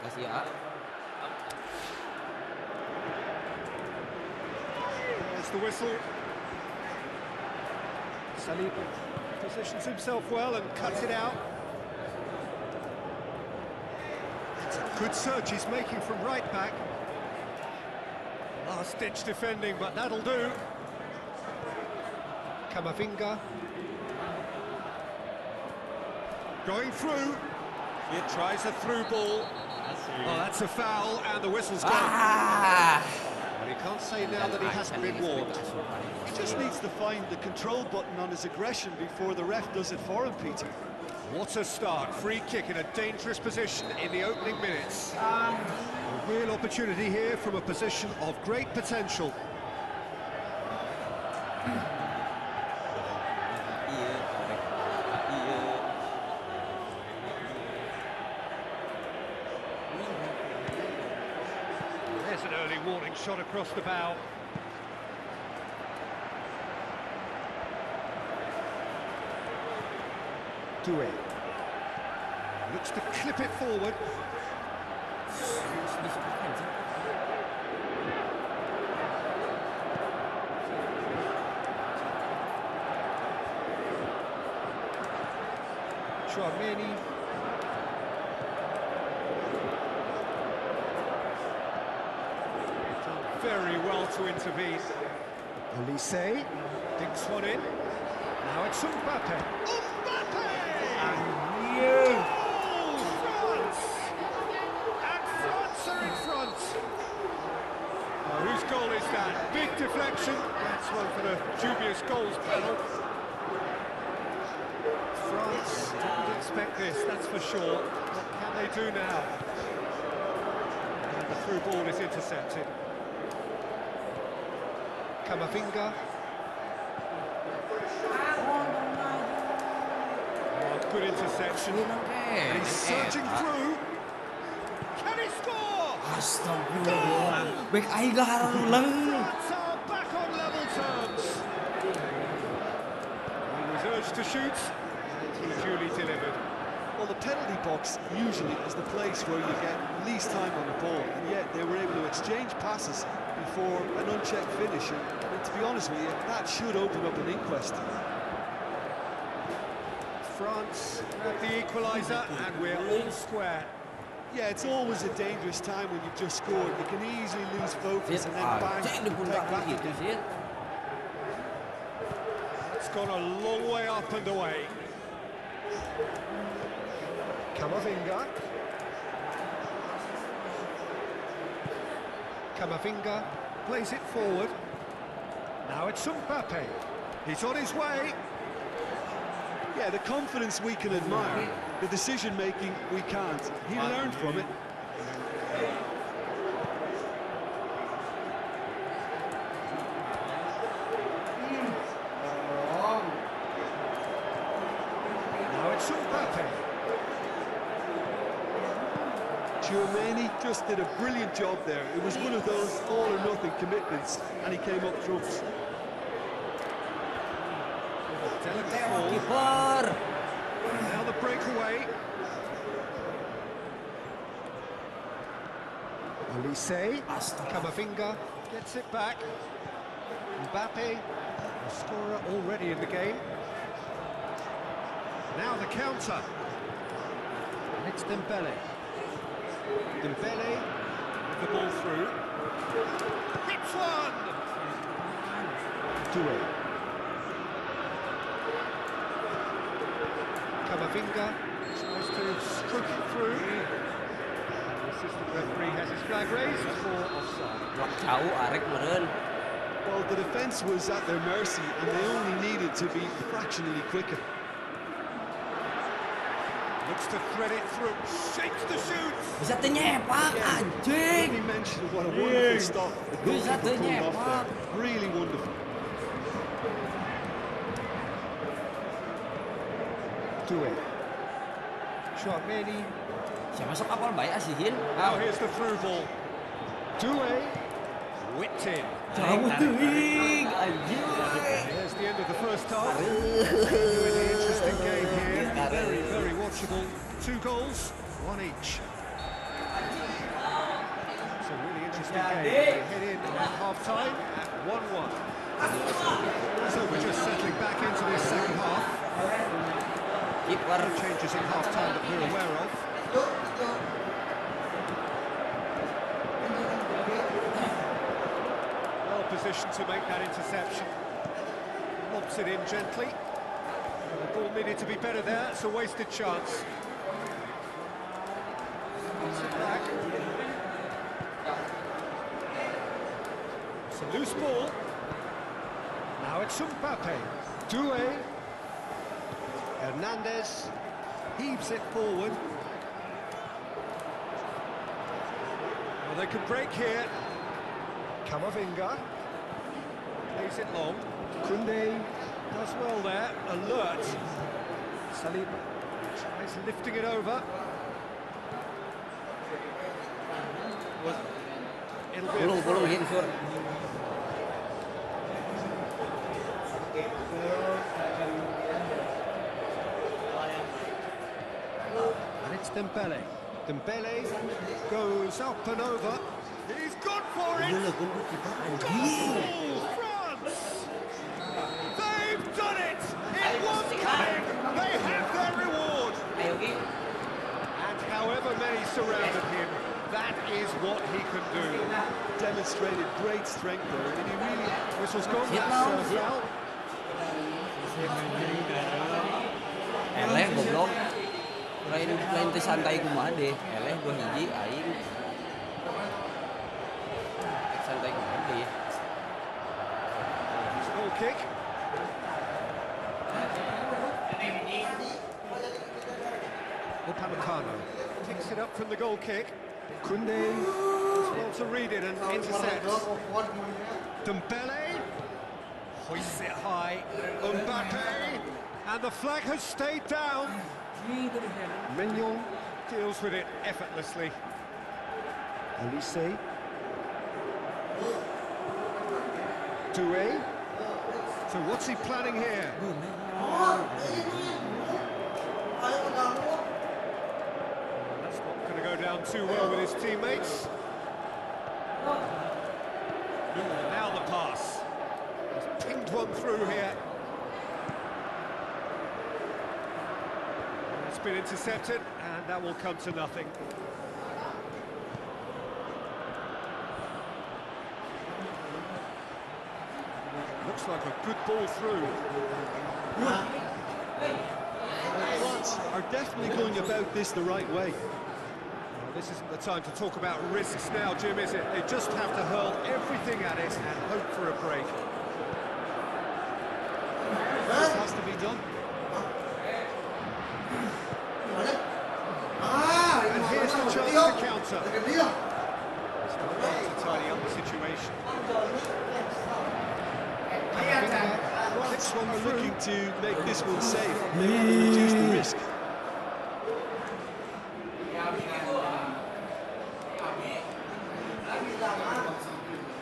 Makasih ya. There's the whistle. Saliba positions himself well and cuts it out. It's a good search he's making from right back. Last-ditch defending, but that'll do. Kamavinga. Going through. He tries a through ball. Oh, that's a foul, and the whistle's gone. Well, he can't say now that he hasn't been warned. He just needs to find the control button on his aggression before the ref does it for him, Peter. What a start. Free kick in a dangerous position in the opening minutes. A real opportunity here from a position of great potential. There's an early warning shot across the bow. Doué looks to clip it forward. Chouameni. Done very well to intervene. Olise dinks one in. Now it's Mbappe. France are in front. Oh, whose goal is that? Big deflection. That's one for the dubious goals panel. France didn't expect this, that's for sure. What can they do now? And the through ball is intercepted. Kamavinga. Good interception. And he's surging through. Can he score? Astagfirullah. Back Aigar lang. France are back on level terms. He was urged to shoot, and he duly delivered. Well, the penalty box usually is the place where you get least time on the ball, and yet they were able to exchange passes before an unchecked finish. And to be honest with you, that should open up an inquest. France grab the equaliser, and we're all square. Yeah, it's always a dangerous time when you've just scored. You can easily lose focus and then bang, take back again. It's gone a long way up and away. Kamavinga. Kamavinga plays it forward. Now it's Mbappe. He's on his way. Yeah, the confidence we can admire, the decision-making we can't. He learned from it. Now it's Mbappe. Chouameni just did a brilliant job there. It was one of those all-or-nothing commitments, and he came up trumps. Keeper. Now the breakaway. Olise. Kamavinga gets it back. Mbappe, the scorer already in the game. Now the counter. And it's Dembele. Dembele with the ball through. Hits one! Doué. Kamavinga tries to stroke it through. The assistant referee has his flag raised for offside. Jauh arek meren. Well, the defence was at their mercy, and they only needed to be fractionally quicker. Looks to thread it through. Shakes the shoot. Bisa tenyepak anjing. Let me mention what a wonderful stop the goalkeeper pulled off there. Really wonderful. Doué. Chouameni. Siapa masuk kapal baik asihin? Now here's the through ball. Doué. Whipped in. Kamu tuing anjing. There's the end of the first half. Really interesting game here. Very, very watchable. 2 goals, 1 each. It's a really interesting game. We head in at half-time at 1-1. So we're just settling back into this second half. Kiper. No changes in half-time that we're aware of. Well positioned to make that interception. Lobs it in gently. The ball needed to be better there. It's a wasted chance. Gets it back. It's a loose ball. Now it's Mbappe. Doué. Hernandez heaves it forward. Well, they could break here. Camavinga plays it long. Koundé does well there. Alert. Saliba tries lifting it over. Well, it'll be Bolong Hin, Sur. and it's Dembele. Dembele goes up and over. He's gone for it. Goal, France! They've done it! It was coming! They have their reward! And however many surrounded him, that is what he can do. Demonstrated great strength there, and he really... Whistle's gone, Siap, that's Bang, siap. foul. Eleh goblok. Lain teh santai kumaha deh. Eleh 2 hiji aing. Santai kumaha deh. It's a goal kick. Upamecano picks it up from the goal kick. Koundé as well to read it and intercepts. Dembele hoists it high. Mbappe, and the flag has stayed down. Mignon deals with it effortlessly. Olise. Doué. So what's he planning here? That's not going to go down too well with his teammates. Now the pass. He's pinged one through here. It's been intercepted, and that will come to nothing. Looks like a good ball through. France are definitely going about this the right way. Well, this isn't the time to talk about risks now, Jim, is it? They just have to hurl everything at it and hope for a break. This has to be done. And here's the chance to counter. Still got to tidy up the situation. This one are looking to make this one safe, reduce the risk.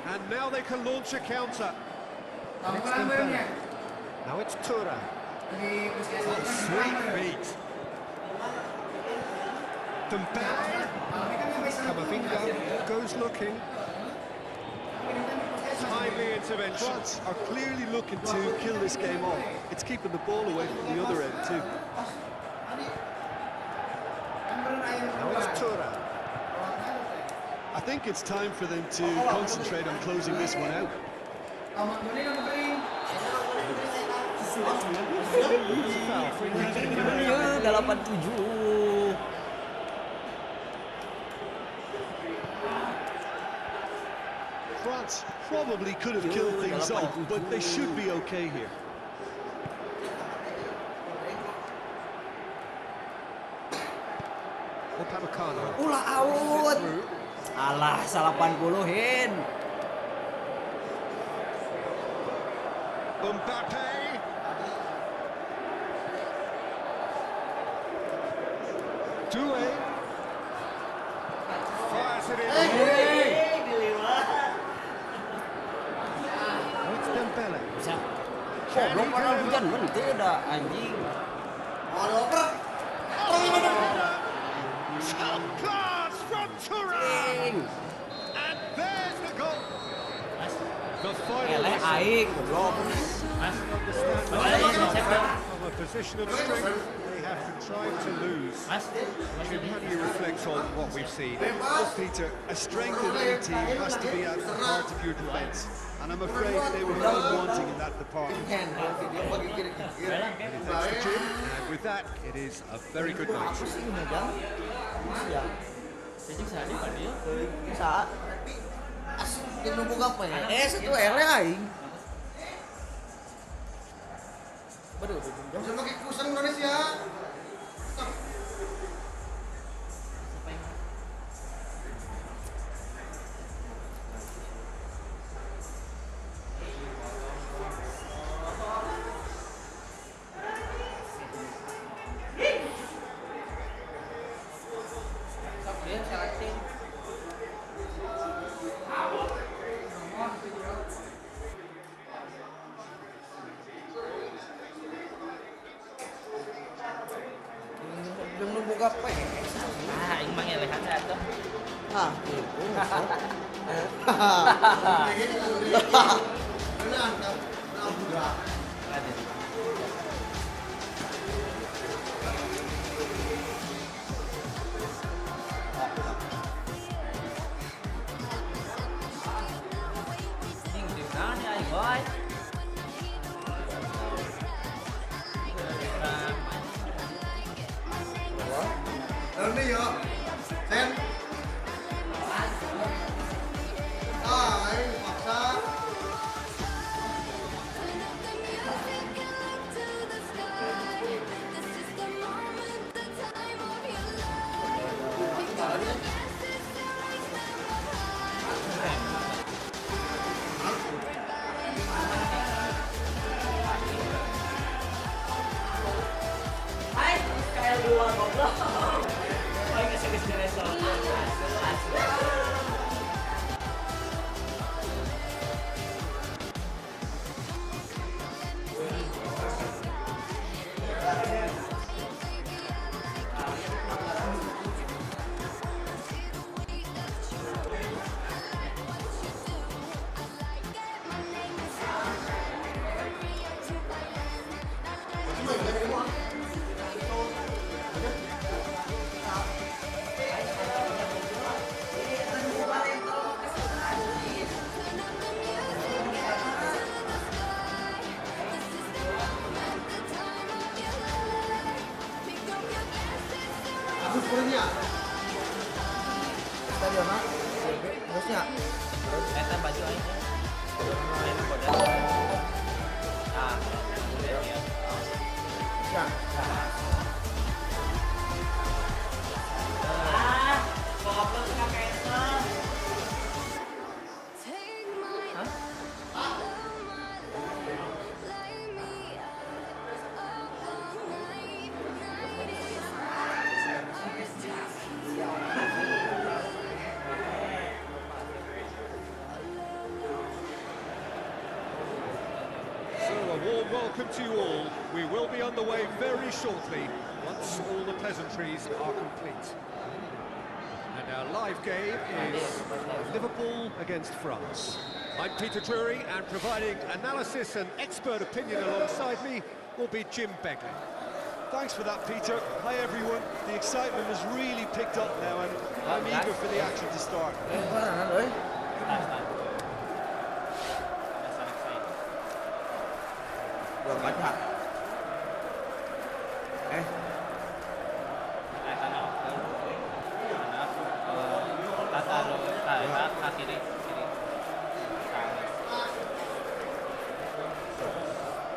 And now they can launch a counter. It's Dembele. Now it's Tura. Oh, sweet feet. Dembele. Camavinga goes looking. Timely intervention. France are clearly looking to kill this game off. It's keeping the ball away from the other end too. Now it's Tura. I think it's time for them to concentrate on closing this one out. Foul free kick. 87. France probably could have killed things off, but they should be okay here. Upamecano. Ulah out. Alah, 80 Hin. Mbappe. Doué. Fires it in. It's Dembele. Goblok orang hujan men teu da anjing. Top class from final Eleh whistle. aing goblok. From a position of strength they have contrived to lose. Jim, how do you reflect on what we've seen? Look, Peter, a strength in any team has to be at the heart of your defence, and I'm afraid they were found wanting in that department. Thanks to Jim, and with that, it is a very good night. Bisa. Asli numpuk apa ya? Satu eleh aing. Waduh, bisa pakai kusang Indonesia. Belum numpuk apa ya? Ah, ini mah elehan atuh. Ah, itu. Ini di mana ya, boy? Ini ya. Sen. Ah, ini paksa. Hai, kayak dua goblok. Oh, ini kesini-sini soal. Aku punya. Tadi mana? Harusnya. Eta baju aja. Main kode. Ah, ya. Ya. Ah, goblok enggak cancel. So a warm welcome to you all. We will be underway very shortly once all the pleasantries are complete. And our live game is Liverpool against France. I'm Peter Drury, and providing analysis and expert opinion alongside me will be Jim Begley. Thanks for that, Peter. Hi, everyone. The excitement has really picked up now, and I'm eager for the action to start. Mana doi? Gua baca.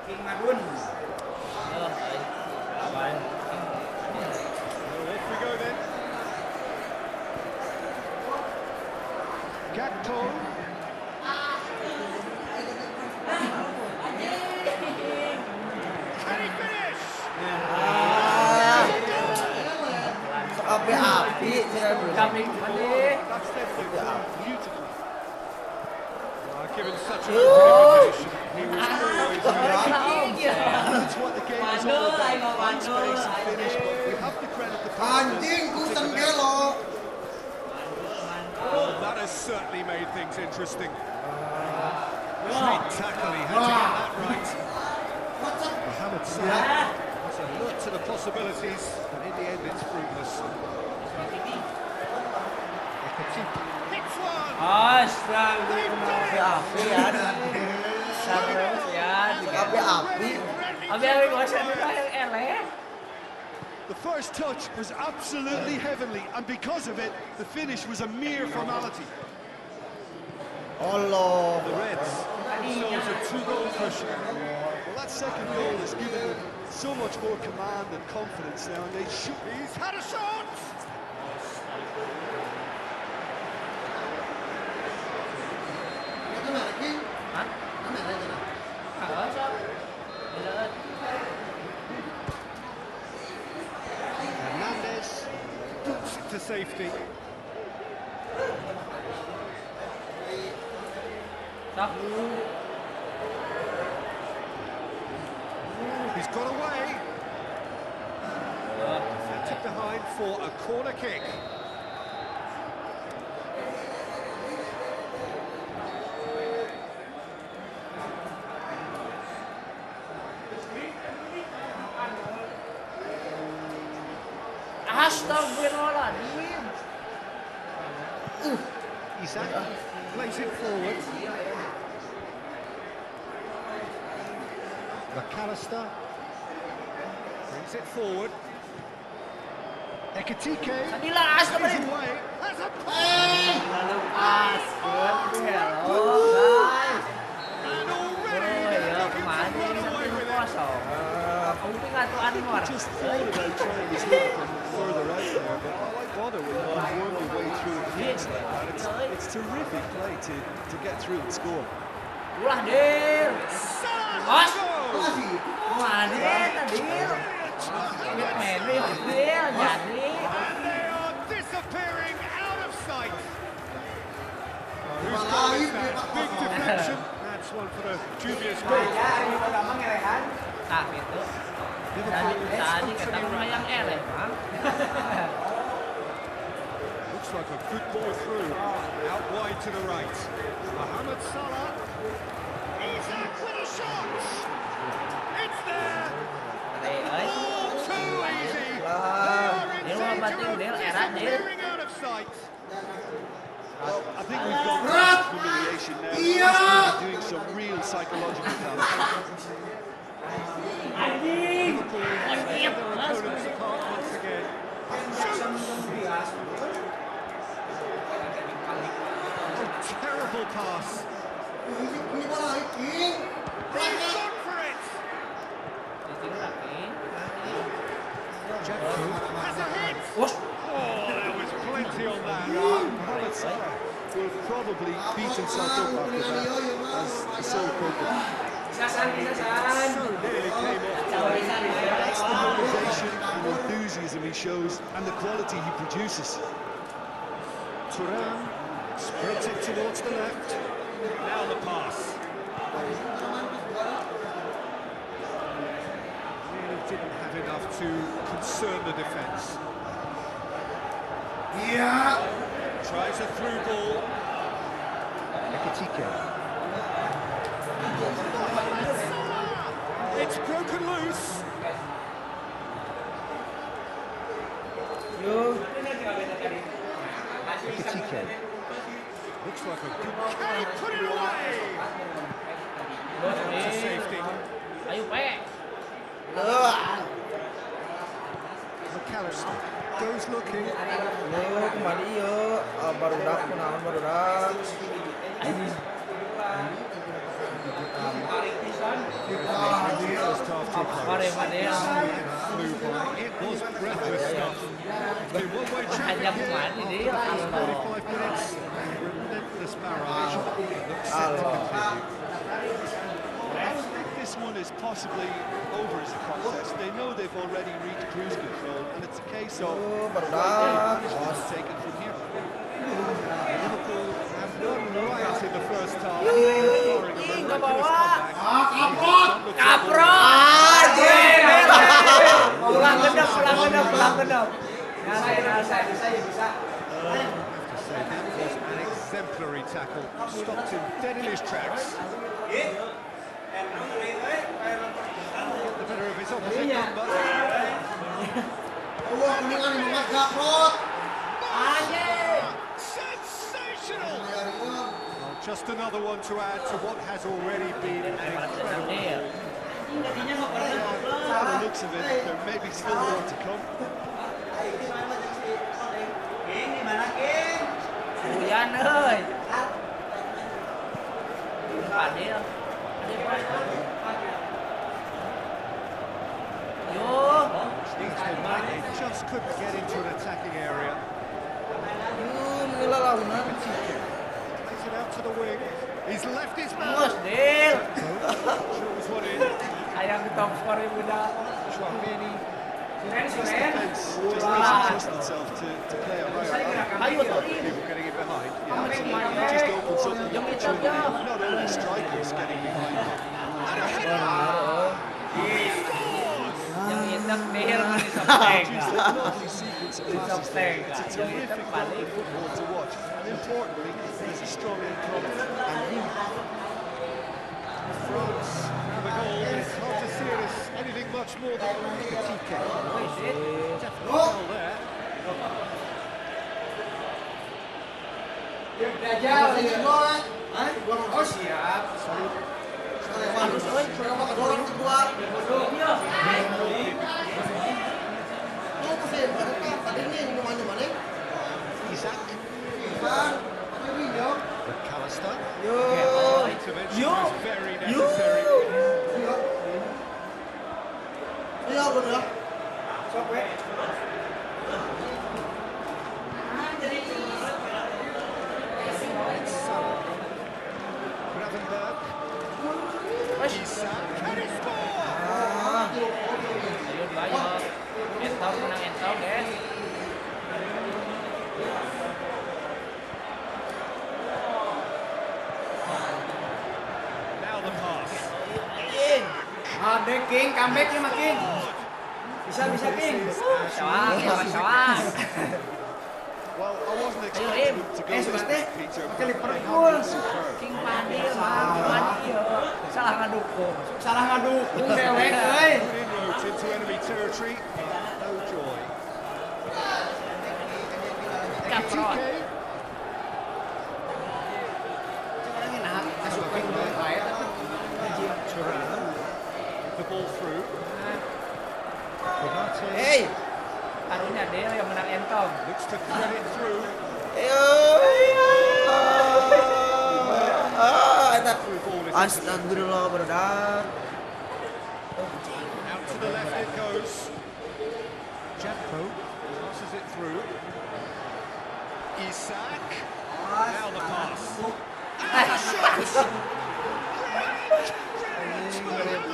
King Madun. Off we go then. Gakpo. Can he finish? Api-api sira dulu. Kapling mandi. That's definitely beautiful. Given such an open invitation, he was always ready. That's what the game is all about. Find space and finish, but we have to credit the Anjing kusang gelo. Well, that has certainly made things interesting. Great tackle, he had to get that right. Mohamed Salah was alert to the possibilities, but in the end it's fruitless. Hits one! Api ya. Terus ya. Api-api. Abi gosok dulu yang eleh. The first touch was absolutely heavenly, and because of it, the finish was a mere formality. Allah. The Reds themselves a 2-goal cushion. Well, that second goal has given them so much more command and confidence now, and they should. He's had a shot! Hah? Gosok. Lihat. Hernandez boots it to safety. Stop. He's got away. Deflected behind for a corner kick. Astagfirullahaladzim. Isak plays it forward. Makasih brings it forward. Ekitike Tadilah is astagfirullah. away. Has a Lalu pas. Hello guys. and already Oh they're ya looking to kemarin run away ini with it. kosong. Kamu tinggal tuh Anwar. Just thought about trying to sneak from further out there, but why bother when you can worm your way through a defense like that? It's terrific play to get through and score. Ulah Dil. Bos. Makasih. Kemarin Dil. Hitman Dil jadi. And they are disappearing out of sight. Who's Malah got this ini now? Big deflection. That's one for the dubious goal. Nah gitu. Tadi kata rumah yang eleh, Bang. Looks like a good ball through. Out wide to the right. Mohamed Salah. Isak with a shot. It's there. All too easy. They are in Dia mau danger banting of Dil, era Dil. disappearing out of sight. Well, I think we've gone past humiliation now. He's really doing some real psychological damage. Liverpool tear their opponents apart once again. Shoots. Oh, terrible pass. Ini bola King. He's gone for it. Cincin lagi. Jacko has a hit. Wah. Oh, there was plenty on that. Mohamed Salah will probably beat himself up after that as the sole culprit. Sasan. So nearly came off. That's the motivation and enthusiasm he shows and the quality he produces. Turan spreads it towards the left. Now the pass. Really didn't have enough to concern the defence. Iya. Tries a through ball. Ekitike. It's broken loose. Ekitike. Looks like a good... Can he put it away? To safety. Ayo, Pe. Makasih goes looking. Yuk kembali yuk. Barudak kenalan barudak. First half Mari, tip mari. flew by. It was breathless stuff. It's been one-way traffic Hanya here. kemana dia? After 45 minutes, relentless barrage looks set to continue. I don't think this one is possibly over as a contest. They know they've already reached cruise control, and it's a case of Barudak. take it from here. Liverpool have won right in the first half, scoring a Ke miraculous bawah. comeback. Kaprok. Pulang gendap. Nyalain, bisa. To So that was an exemplary tackle. Stopped him dead in his tracks. Get the better of his opposite number. Sensational! Well, just another one to add to what has already been an incredible. By the looks of it, there may be still more to come. Hujan ơi. Padel. Yo. They just couldn't get into an attacking area. Plays it out to the wing. He's left his Bos, man. Del. Shows one in. Ayang di top skor ya budak. Chouameni. Suren. Defence just needs to trust itself to play a higher Ayo tuh. People getting in behind. Yeah, absolutely. It just opens up the opportunity. Not only strikers getting behind them. and a header. He scores! Yang hitam Del di Sopeng. Just a lovely sequence of passes there. Sopeng. It's a terrific brand of football to watch. And importantly, he's a strong end product. And France for the goal. It's hard to see it as anything much more than a TK. Definitely goal there. Oh siap. Bagus euy. Isaac. McAllister. Intervention was very necessary. It's Salah. Gravenberg. Isaac. Can he score? Ayun banyak. Entong menang entong, guys. Now the pass. Ada King, comeback ya King. Bisa King. Syawang. well, I wasn't Ayo, expecting Im. him to go Eh, this Sebastian. deep, Peter, Pakai but they Liverpool. have been superb. King Padil, Padil. Salah ngadukung. Dewek, euy. Good inroads into enemy territory. No joy. Kaprot. TK. Turan. The ball through. Konaté. Harusnya Del yang menang entong. Looks to thread it through. Through ball is into the- Astagfirullah, brother. Out to the left it goes. Jacko passes it through. Isaac. Now the pass. And the shot.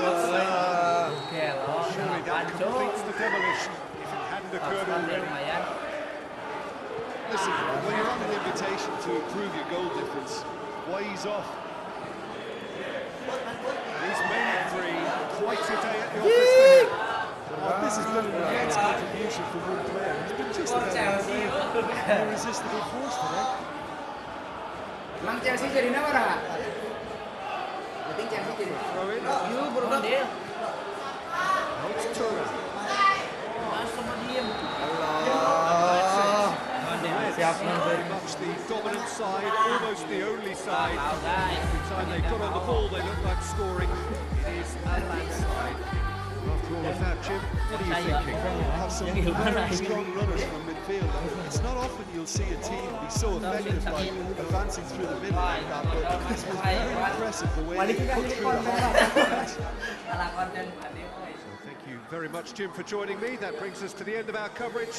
Oke loh, Surely that Panco. completes the demolition if it hadn't occurred Dia already. lumayan. Listen, when you're on an invitation to improve your goal difference, why ease off? He's made three. Quite a day at the office for him. Oh, this has been an immense contribution from one player. He's been just about an irresistible force today. Emang Chelsea jadi apa dah? Penting Chelsea jadi. Throw in. Oh, Del. Now it's Turan. Langsung diem. Very much the dominant side, almost the only side. Tahu guys. Every time they got on the ball, they look like scoring. It is a landslide. After all of that, Jim, what are you thinking? Have some very strong runners from midfield. It's not often you'll see a team be so effective like advancing through the middle like that, but this was very impressive the way they put through the half. Salah konten Padil. Thank you very much, Jim, for joining me. That brings us to the end of our coverage.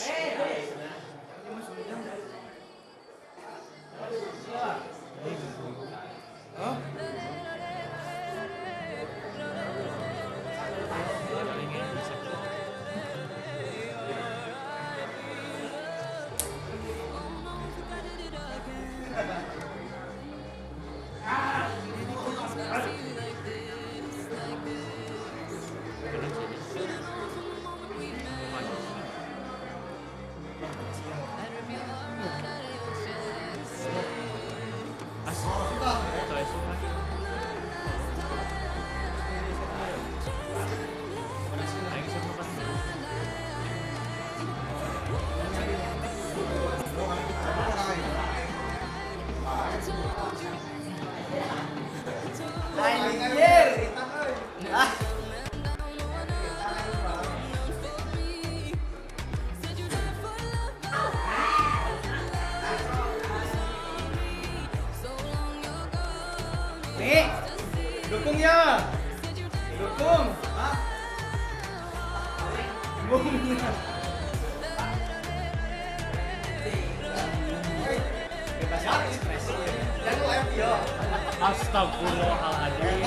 Astagfirullahaladzim.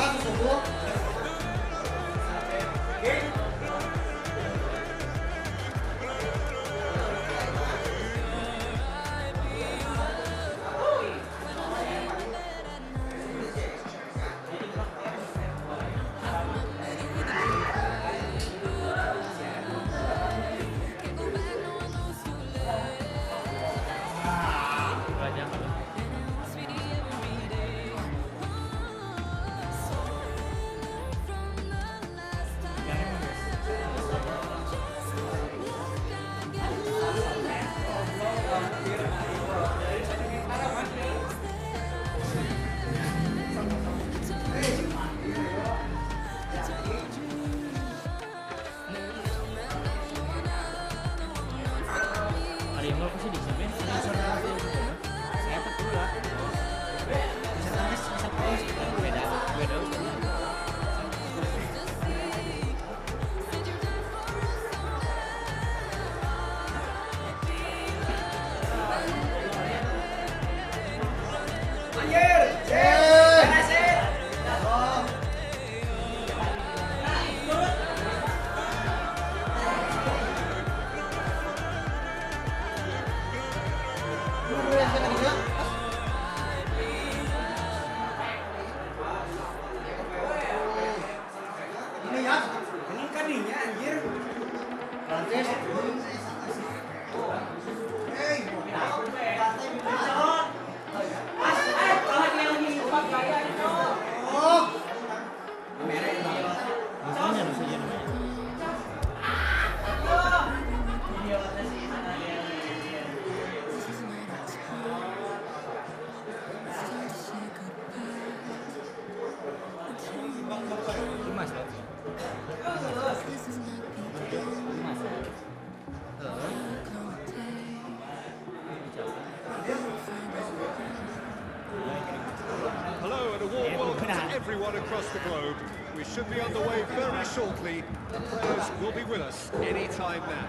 Hello and a warm welcome to everyone across the globe. We should be underway very shortly. The players will be with us any time now.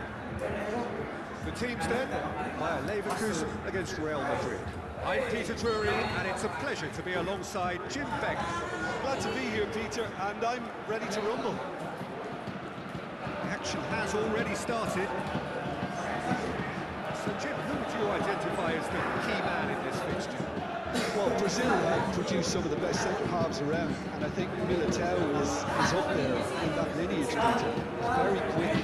The teams then, Bayer Leverkusen against Real Madrid. I'm Peter Drury, and it's a pleasure to be alongside Jim Beck. Glad to be here, Peter, and I'm ready to rumble. The action has already started. So Jim, who would you identify as the key man in this fixture? Well, Brazil have produced some of the best centre-halves around, and I think Militao is up there in that lineage, Peter. He's very quick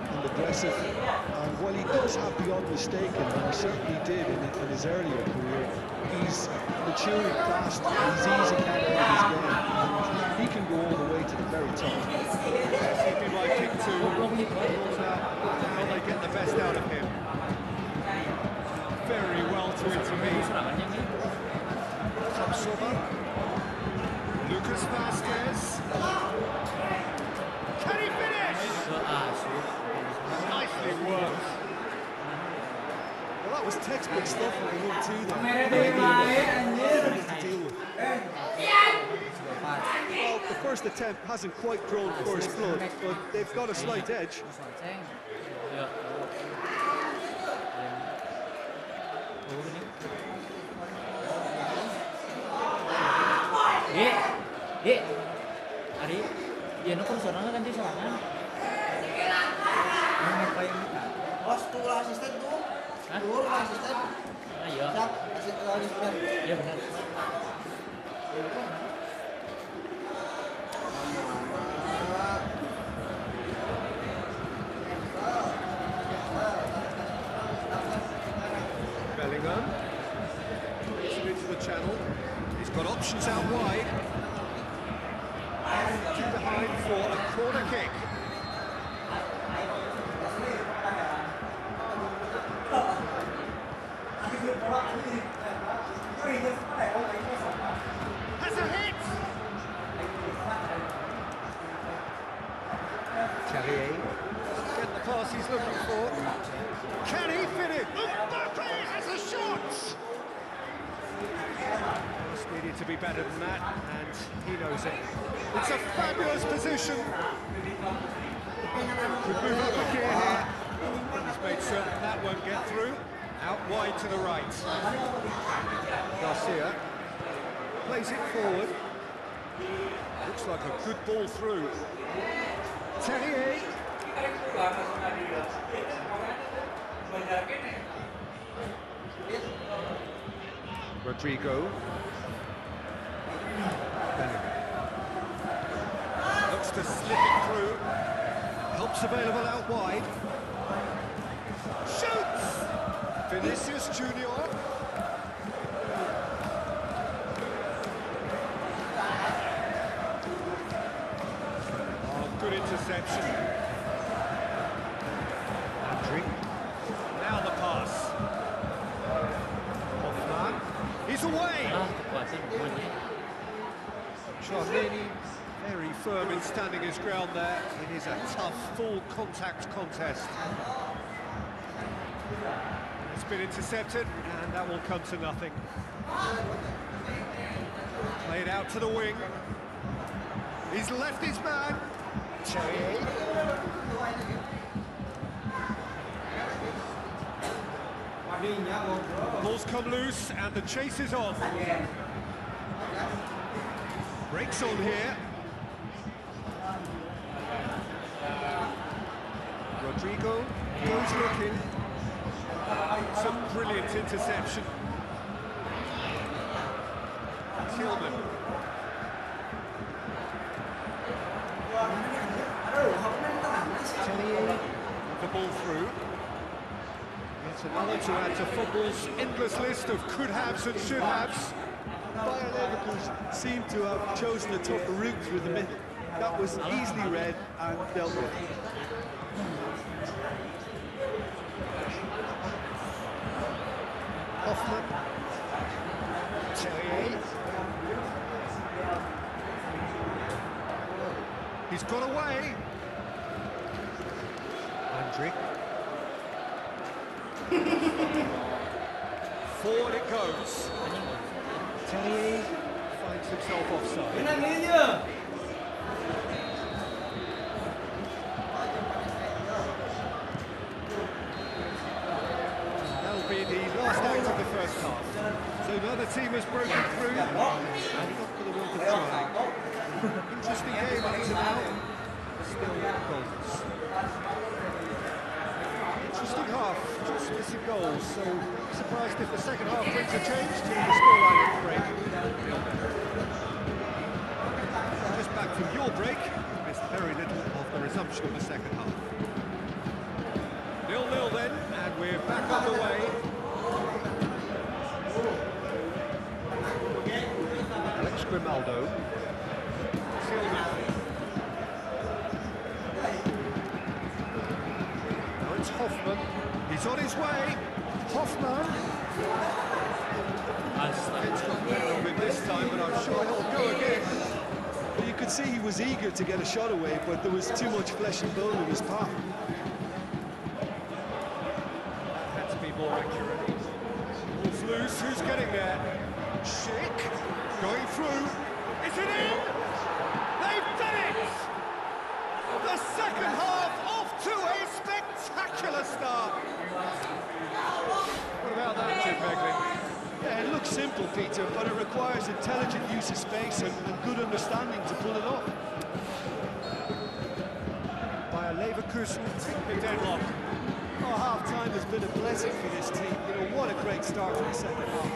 and aggressive, and while he does have beyond mistaken, and he certainly did in his earlier career, he's maturing fast, he's easing out of his game, and he can go all the way to the very top. Yes, he'd be my pick too. All about how they get the best out of him. Very well to intervene. Lucas Vasquez. Can he finish? Nicely worked. Well, that was textbook stuff when they won 2 there. To deal with. Well, the first attempt hasn't quite drawn first blood, but they've got a slight edge. Ari, ya no personal ganti serangan. Bos tuh asisten tuh. Tuh asisten. Ayo. Asisten. Iya benar. Bellingham. Gets it into the channel. He's got options out wide. Two behind for a corner kick. Has a hit! Carrier. Get the pass he's looking for. Can he finish? Mbappe has a shot! Just needed to be better than that, and he knows it. It's a fabulous position. Could move up a gear here. He's made certain that won't get through. Out wide to the right. Garcia plays it forward. Looks like a good ball through. Terrier. Rodrigo. Looks to slip it through. Helps available out wide. Shoots! Vinicius Junior. Oh, good interception. Andri. Now the pass. Hoffman. He's away! Charlini, very firm in standing his ground there. It is a tough, full contact contest. It's been intercepted, and that will come to nothing. Played out to the wing. He's left his man. Terrier. Ball's come loose, and the chase is on. Breaks on here. Rodrigo goes looking. Some brilliant interception. Tillman. Tellier, the ball through. It's another to add to football's endless list of could-haves and should-haves. Bayer Leverkusen seemed to have chosen a tougher route through the middle. That was easily read and dealt with. Hoffman. Terrier. He's got away. Andri. Forward it goes. Tellier finds himself offside. That'll be the last act of the first half. So another team has broken through, and not for the want of trying. Interesting game up to now. Still goals. Interesting half, just missing goals, so I'm surprised if the second half brings a change to the scoreline at the break. Just back from your break, missed very little of the resumption of the second half. 0-0 then, and we're back on the way. Alex Grimaldo. It's Hoffman. He's on his way. Hoffman. It's got better of him this time, but I'm sure he'll go again. Well, you could see he was eager to get a shot away, but there was too much flesh and bone in his path. Had to be more accurate. Ball's loose. Who's getting there? Schick. Going through. Is it in? They've done it! The second half off to a spectacular start. What about that, Jim Begley? Yeah, it looks simple, Peter, but it requires intelligent use of space and good understanding to pull it off. By a Leverkusen the deadlock. Oh, half-time has been a blessing for this team. You know, what a great start to the second half.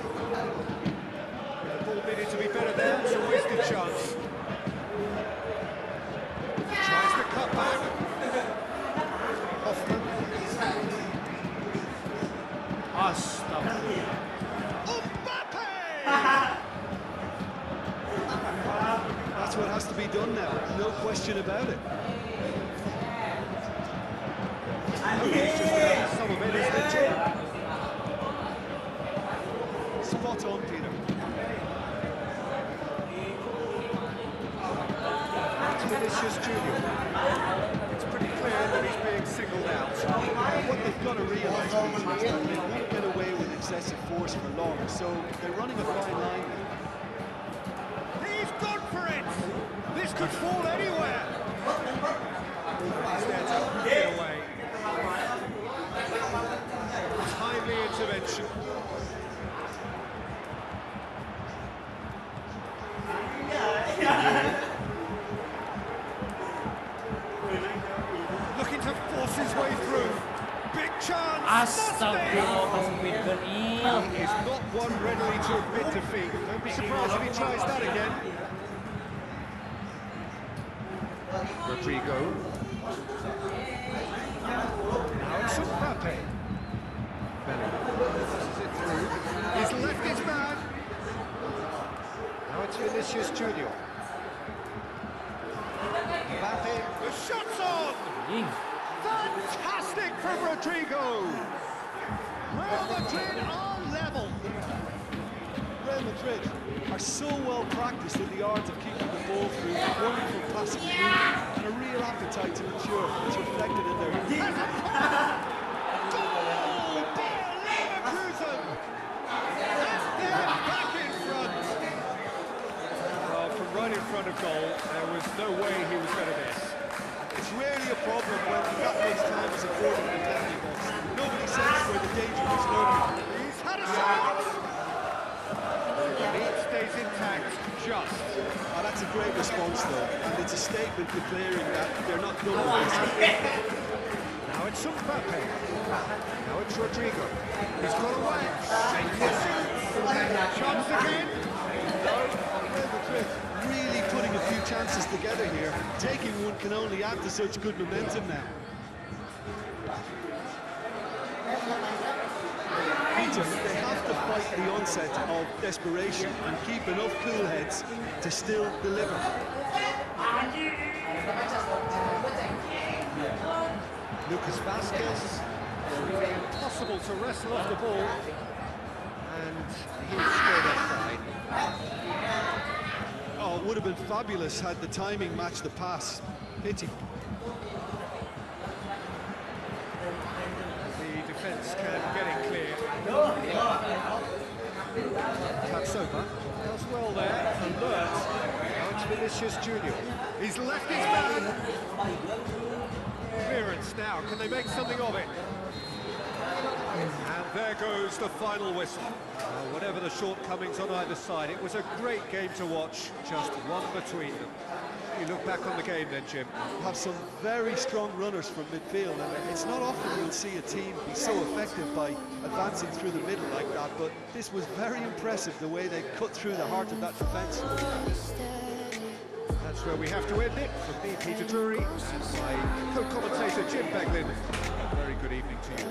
The ball needed to be better there. It's a wasted chance. Tries to cut back. Hoffman. That's what has to be done now, no question about it. He's just got some of it, isn't it? Spot on, Peter. It's Vinicius Junior. It's pretty clear that he's being singled out. What they've got to realise, Peter, is that they won't get away with excessive force for long, so they're running a fine line. He's gone for it! This could fall anywhere! He's there to get away. intervention. Looking to force his way through. Big chance. Astagfirullah, masuk Bitcoin. He is not one readily to admit defeat. Don't be surprised if he tries that again. Rodrigo. Now it's Mbappe. Passes it through. He's left his man. Now it's Vinicius Junior. Mbappe. The shot's on. Anjing. Fantastic from Rodrigo. Real Madrid are level. Real Madrid are so well practiced in the art of keeping the ball through wonderful passing movement and a real appetite to ensure it's reflected in their Goal! Bayer Leverkusen! And they're back in front. Well, from right in front of goal, there was no way he was going to miss. It's rarely a problem when that much time is afforded in the penalty box. Nobody says where the danger is lurking. He's had a shot! It stays intact, just. Oh, that's a great response though, and it's a statement declaring that they're not done with this. Now it's Mbappe. Now it's Rodrigo. He's got away. Chance again. Real Madrid really putting a few chances together here. Taking one can only add to such good momentum now. Peter, they have to fight the onset of desperation and keep enough cool heads to still deliver. Lucas Vasquez. Impossible to wrestle off the ball. And he's straight offside. Oh, it would have been fabulous had the timing matched the pass. Pity. The defence can get it clear. Tatsoma does well there, alert. Now it's Vinicius Junior. He's left his man. Clearance now, can they make something of it? And there goes the final whistle. Whatever the shortcomings on either side, it was a great game to watch, just one between them. You look back on the game then, Jim. Have some very strong runners from midfield, and it's not often you'll see a team be so effective by advancing through the middle like that, but this was very impressive, the way they cut through the heart of that defence. That's where we have to end it. From me, Peter Drury, and my co-commentator, Jim Beglin. A very good evening to you.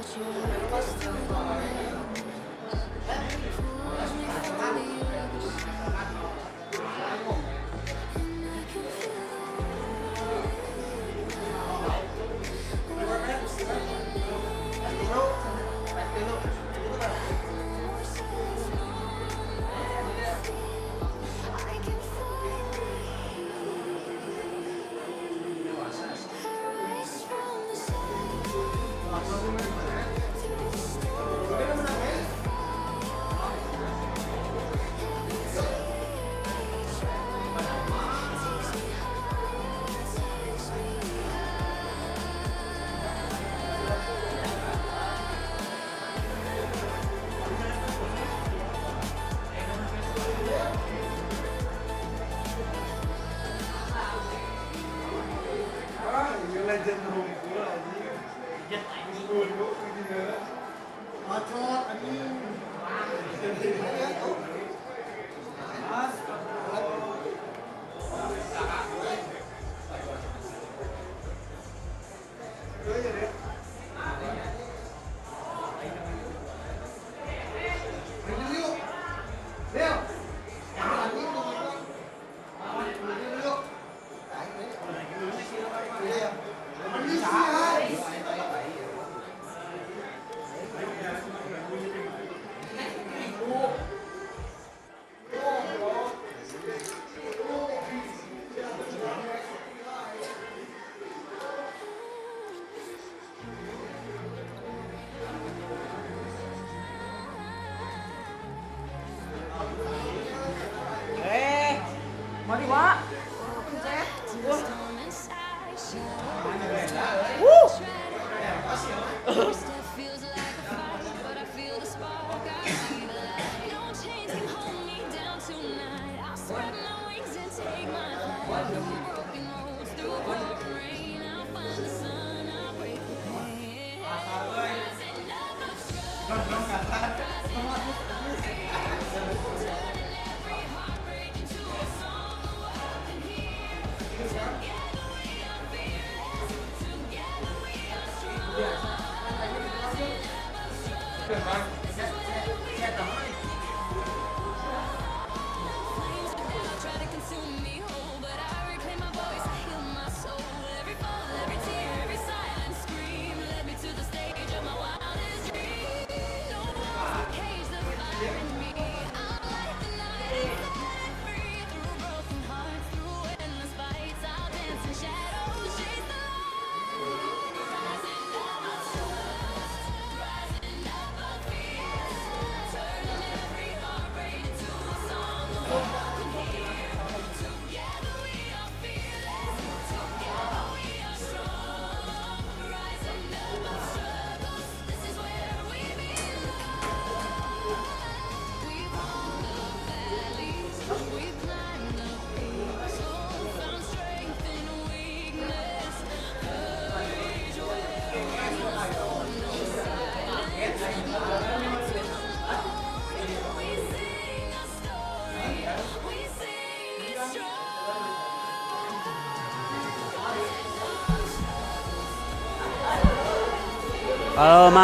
Halo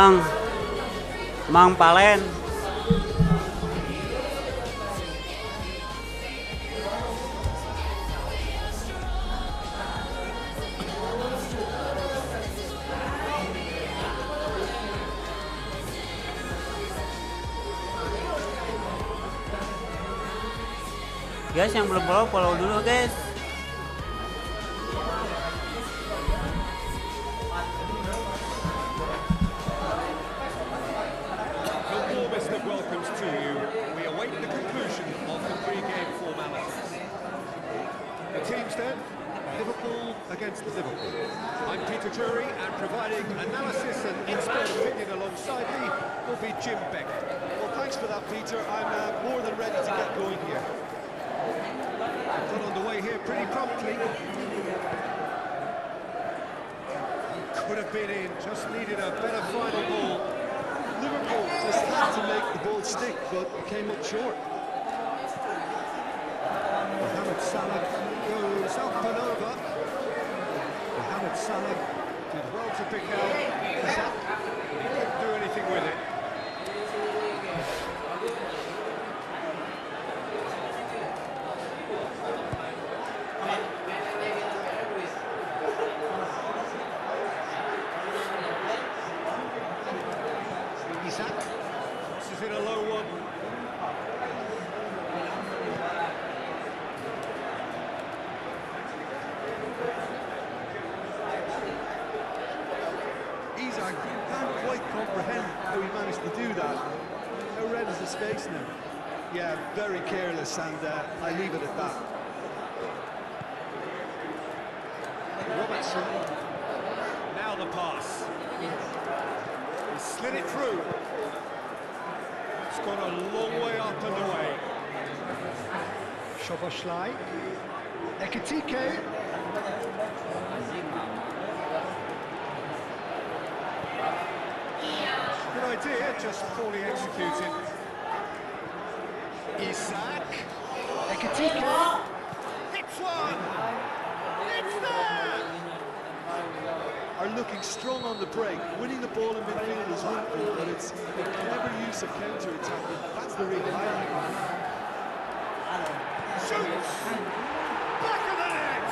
Mang Palen. Guys, yang belum follow dulu guys. Welcomes to you. We await the conclusion of the pre-game formalities. The teams then, Liverpool against Liverpool. I'm Peter Drury, and providing analysis and expert opinion alongside me will be Jim Beck. Well, thanks for that, Peter. I'm more than ready to get going here. Got underway here pretty promptly. Could have been in, just needed a better final ball. Liverpool just had to make the ball stick, but came up short. Mohamed Salah goes up and over. Mohamed Salah did well to pick out Isaac. He couldn't do anything with it. Isaac, this is in a low one. Isaac can't quite comprehend how he managed to do that. How red is his face now? Yeah, very careless, and I leave it at that. Robertson, now the pass. He slid it through. It's gone a long way up and away. Szoboszlai, Ekitike. Good idea, just poorly executed. Isaac, Ekitike. Hits one! It's there! Are looking strong on the break. Winning the ball in midfield is one thing, but it's a clever use of counter-attack. That's the real highlight. Shoots! Back of the net!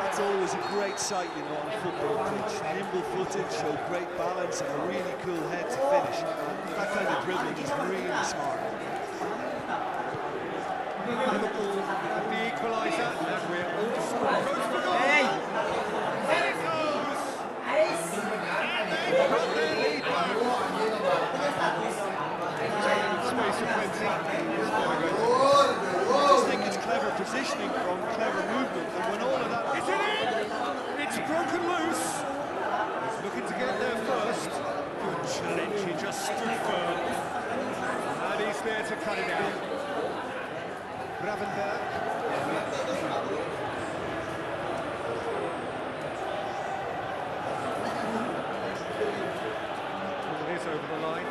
That's always a great sight, you know, on a football pitch. Nimble-footed, show great balance, and a really cool head to finish. That kind of dribbling is really smart. Liverpool at the equaliser, and we're all scored. Goes for goal! And it goes! And they've got their lead back. Space of plenty. I just think it's clever positioning from clever movement, and when all of that... Is it in? It's broken loose. He's looking to get there first. Good challenge, he just stood firm. And he's there to cut it out. Ramadhan. There's over the line.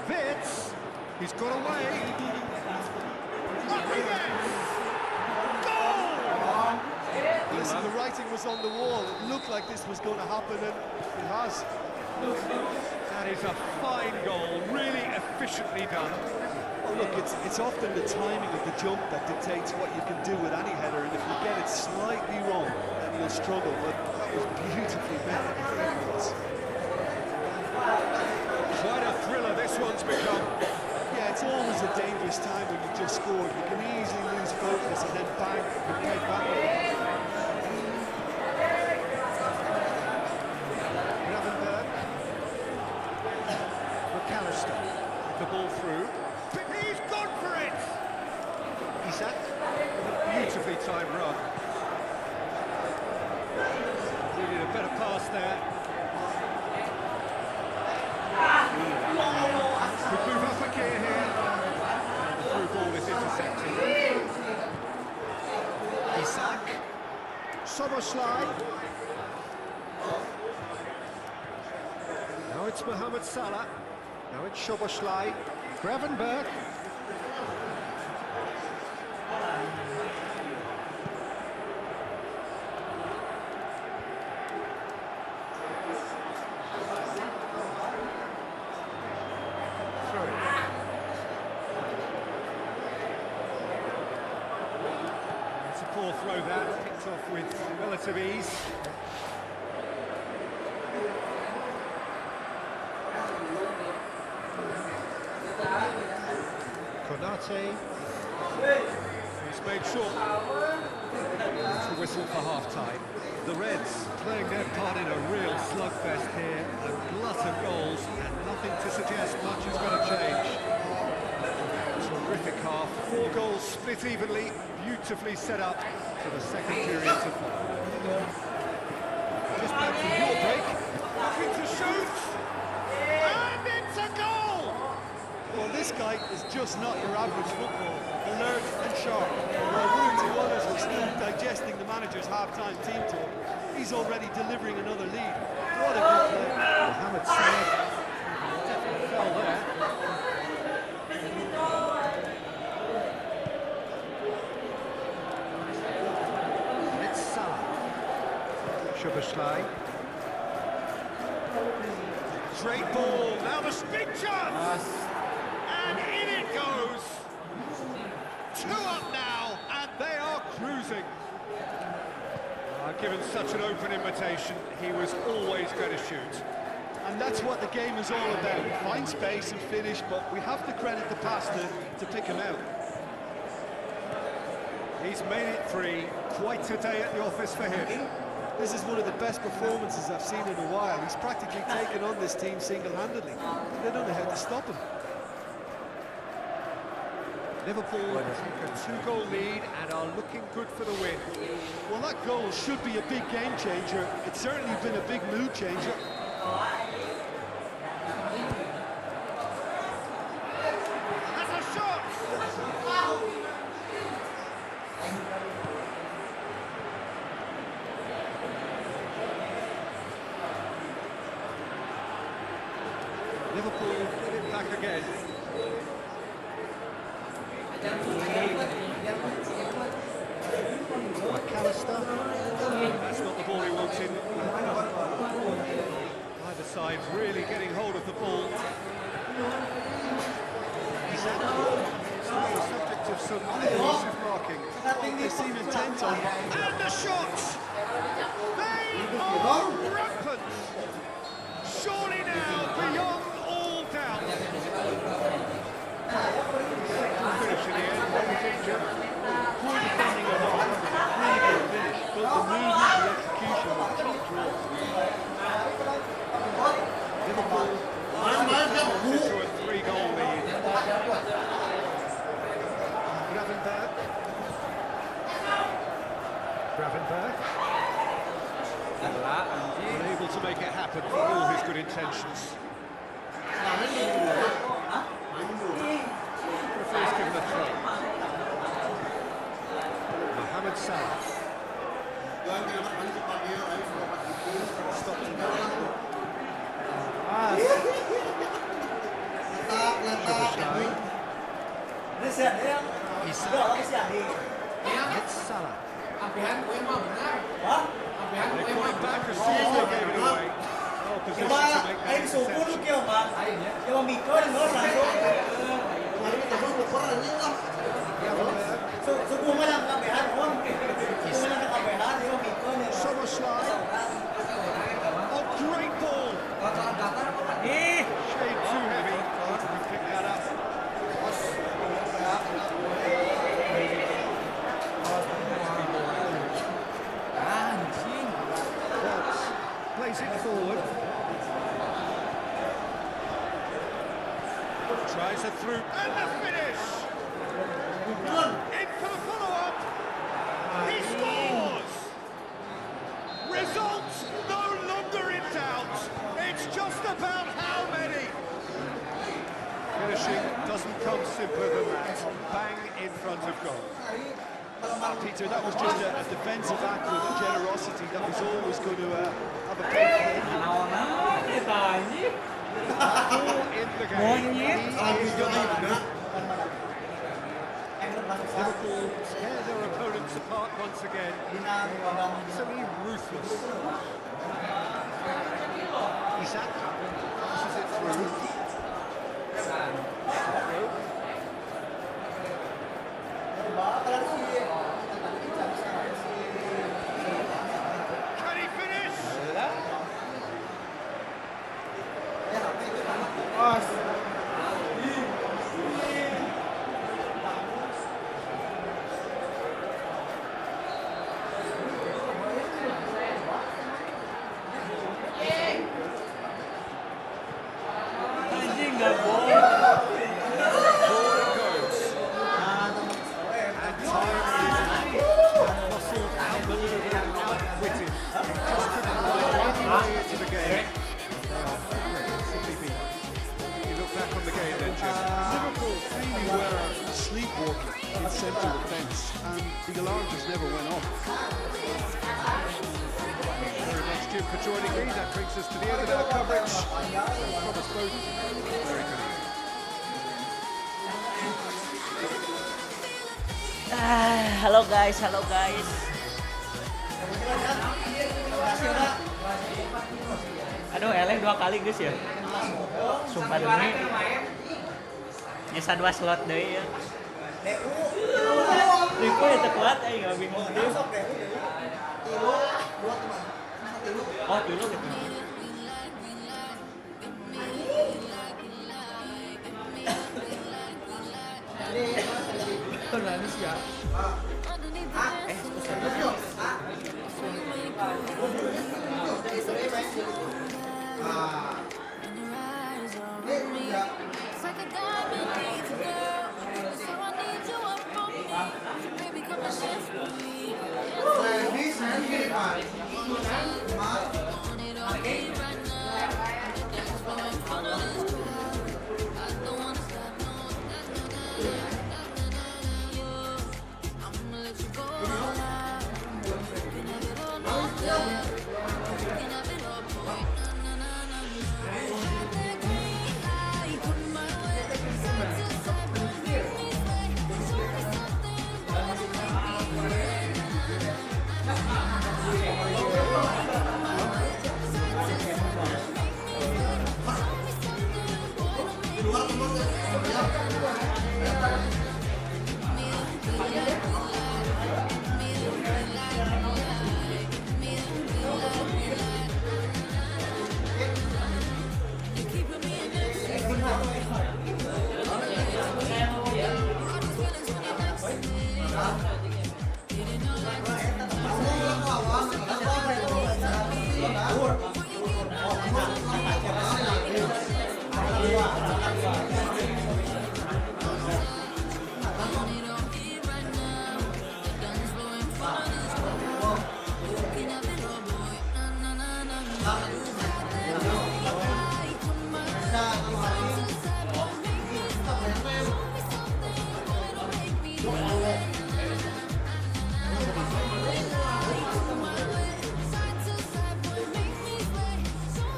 Vitz, he's got away. Goal! Listen, the writing was on the wall. It looked like this was going to happen, and it has. That is a fine goal, really efficiently done. Oh, look, it's often the timing of the jump that dictates what you can do with any header, and if you get it slightly wrong, then you'll struggle, but that was beautifully made. Quite a thriller this one's become. Yeah, it's always a dangerous time when you just scored. You can easily lose focus and then bang, you're right back. Ramadhan. Makasih. The ball through. He's gone for it! Isak. Beautifully timed run. Needed a better pass there. Could move up a gear here. The through ball is intercepted. Isak. Soboslai. Now it's Mohamed Salah. Now it's Soboslai. Gravenberg. It's a poor throw that, picked off with relative ease. Konate. He's made short. It's the whistle for half-time. The Reds playing their part in a real slugfest here. A glut of goals and nothing to suggest much is going to change. Terrific half. 4 goals split evenly, beautifully set up for the second period to follow. Just back from your break. Looking to shoot. And it's a goal! Well, this guy is just not your average footballer. Alert and sharp. While 1 or 2 others were still digesting the manager's half-time team talk, he's already delivering another lead. What a good play. Mohamed Salah definitely fell there. It's Salah. Soboslai. Straight ball, now the big chance! And in it goes! 2 up now, and they are cruising. Given such an open invitation, he was always going to shoot. And that's what the game is all about. Find space and finish, but we have to credit the pass to pick him out. He's made it 3. Quite a day at the office for him. This is one of the best performances I've seen in a while. He's practically taken on this team single-handedly. They don't know how to stop him. Liverpool take a 2-goal lead and are looking good for the win. Well, that goal should be a big game changer. It's certainly been a big mood changer. That's a shot! Liverpool get it back again. Makasih. That's not the ball he wanted. Either side really getting hold of the ball. Isak. Still the subject of some aggressive marking. They seem intent on it. And the shot! They are rampant! Surely now beyond all doubt. Finish in the end, what was injured? Poor defending of our really good finish, but the movement and the execution were top draw. Liverpool into a 3-goal lead. Gravenberg. Unable to make it happen for all his good intentions. Referee's given a throw. Mohamed Salah. It's Salah. Ampehan gue mah benar. Ampehan They gue got mah it back benar. as soon as they gave it away. Well positioned to make that interception. Summer slide. Oh, great ball. Shade too heavy. We pick that up. Watts plays it forward. Tries it through and the finish. In for the follow-up. He scores. Results no longer in doubt. It's just about how many. Finishing doesn't come simpler than that. Bang in front of goal. Peter, that was just a defensive act with generosity that was always going to have a big hit. Four in the game. He is the leader. Liverpool tear their opponents apart once again. They are utterly ruthless. Isak passes it through. Can he finish? Anjing nggak boleh. Forward it goes. And time is muscled, outwitted. Just couldn't find any way into the game. They are simply beat. You look back on the game then, Jim. Liverpool really were sleepwalking in central defence, and the alarm just never went off. Very much, Jim, for joining me. That brings us to the end of our coverage. From us both, very good evening. Halo guys, halo guys. Aduh, eleh 2 kali guys ya. Sumpah demi. Nyesa 2 slot deui ya. Rico eta kuat nggak bingung tuh. Oh, dulu gitu.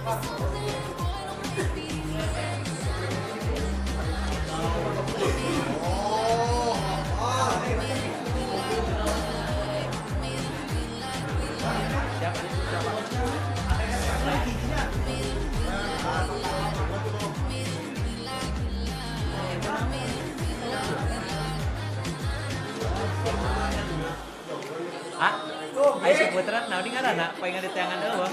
Ah, ayo si Putra, nah ini nggak ada, pengen di tangan dulu.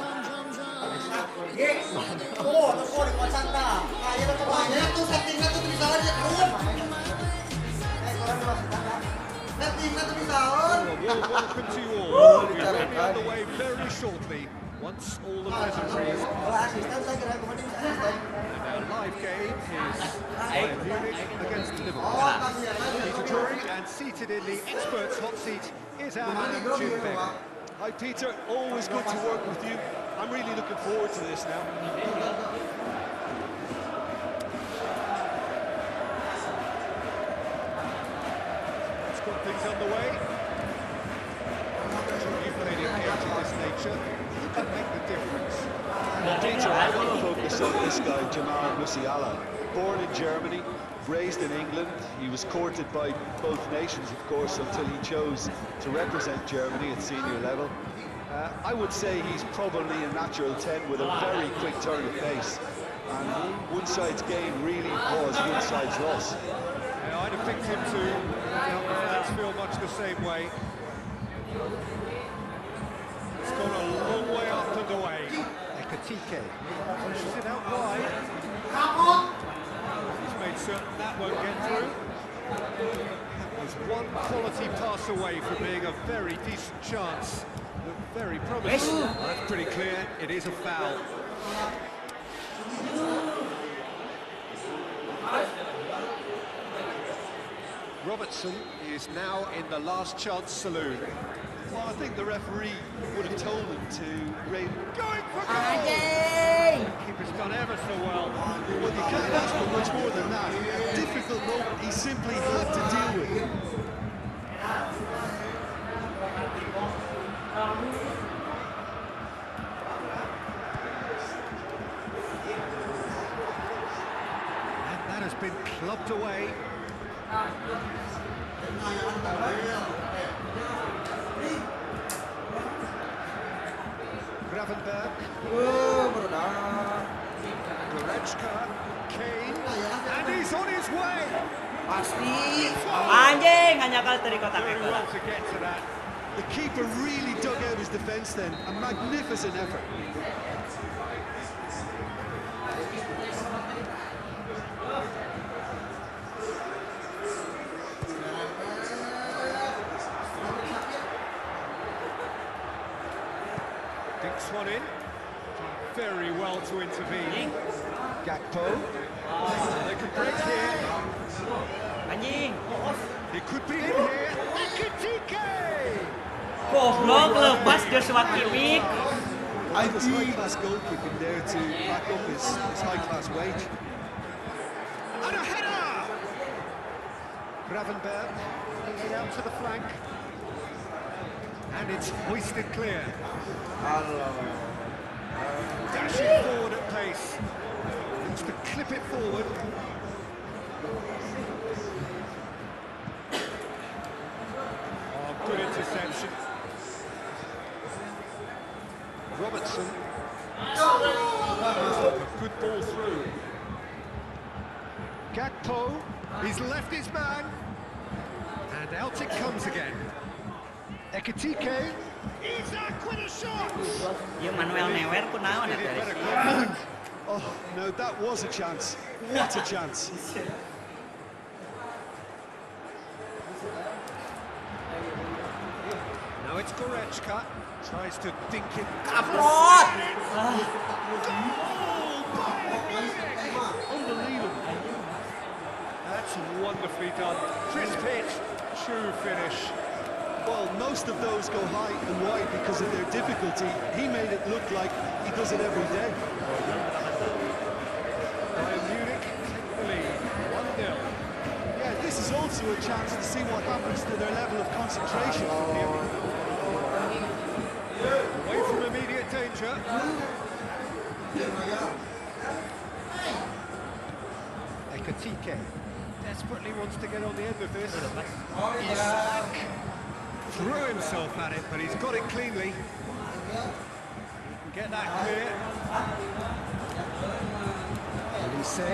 Welcome to you all. We'll be on the way very shortly. Once all the pleasantries. And our live game is Bayern Munich against Liverpool. Peter Drury, and seated in the experts' hot seat is our man Jim Beck. Hi Peter, always good to work with you. I'm really looking forward to this now. Let's got things underway. You played a game of this nature. Who can make the difference? Peter, I want to focus on this guy, Jamal Musiala. Born in Germany, raised in England. He was courted by both nations, of course, until he chose to represent Germany at senior level. I would say he's probably a natural 10 with a very quick turn of pace. And one side's gain really was one side's loss. Yeah, I'd have picked him too. The fans feel much the same way. It's gone a long way up and away. Ekatike pushes it out wide. He's made certain that won't get through. That was one quality pass away from being a very decent chance. Looked very promising. Well, that's pretty clear. It is a foul. Robertson is now in the last chance saloon. Well, I think the referee would have told him to rate. Going for goal! Keeper's done ever so well. Well, you can't ask for much more than that. A difficult moment he simply had to deal with. And that has been clubbed away. Gravenberg. Goretzka. Kane. And he's on his way. Anjing, nggak nyakal dari kotak Doing itu. well to get to that. The keeper really dug out his defence then. A magnificent effort. Dinks one in. Very well to intervene. Gakpo. They could break here. Anjing, It could be in here. Ekatike! goblok lepas Joshua Kimmich. I was high-class goalkeeping there to back up his high-class wage. And a header! Gravenberg brings it out to the flank. And it's hoisted clear. Dashing forward at pace. Looks to clip it forward. Oh, good interception. Robertson. A good ball through. Gakpo, he's left his man. And out it comes again. Ekatike, is that quite a shot? Ya Manuel Neuer ku naon Did it eta. better go. Oh, no, that was a chance. What a chance. Now it's Goretzka, tries to dink it. Kaprot. Unbelievable. That's wonderfully done. Crisp hit, true finish. Well, most of those go high and wide because of their difficulty. He made it look like he does it every day. Bayern Munich take the lead, 1-0. Yeah, this is also a chance to see what happens to their level of concentration from here. Away from immediate danger. Ekatike desperately wants to get on the end of this. Isak threw himself at it, but he's got it cleanly. He can get that clear. Elise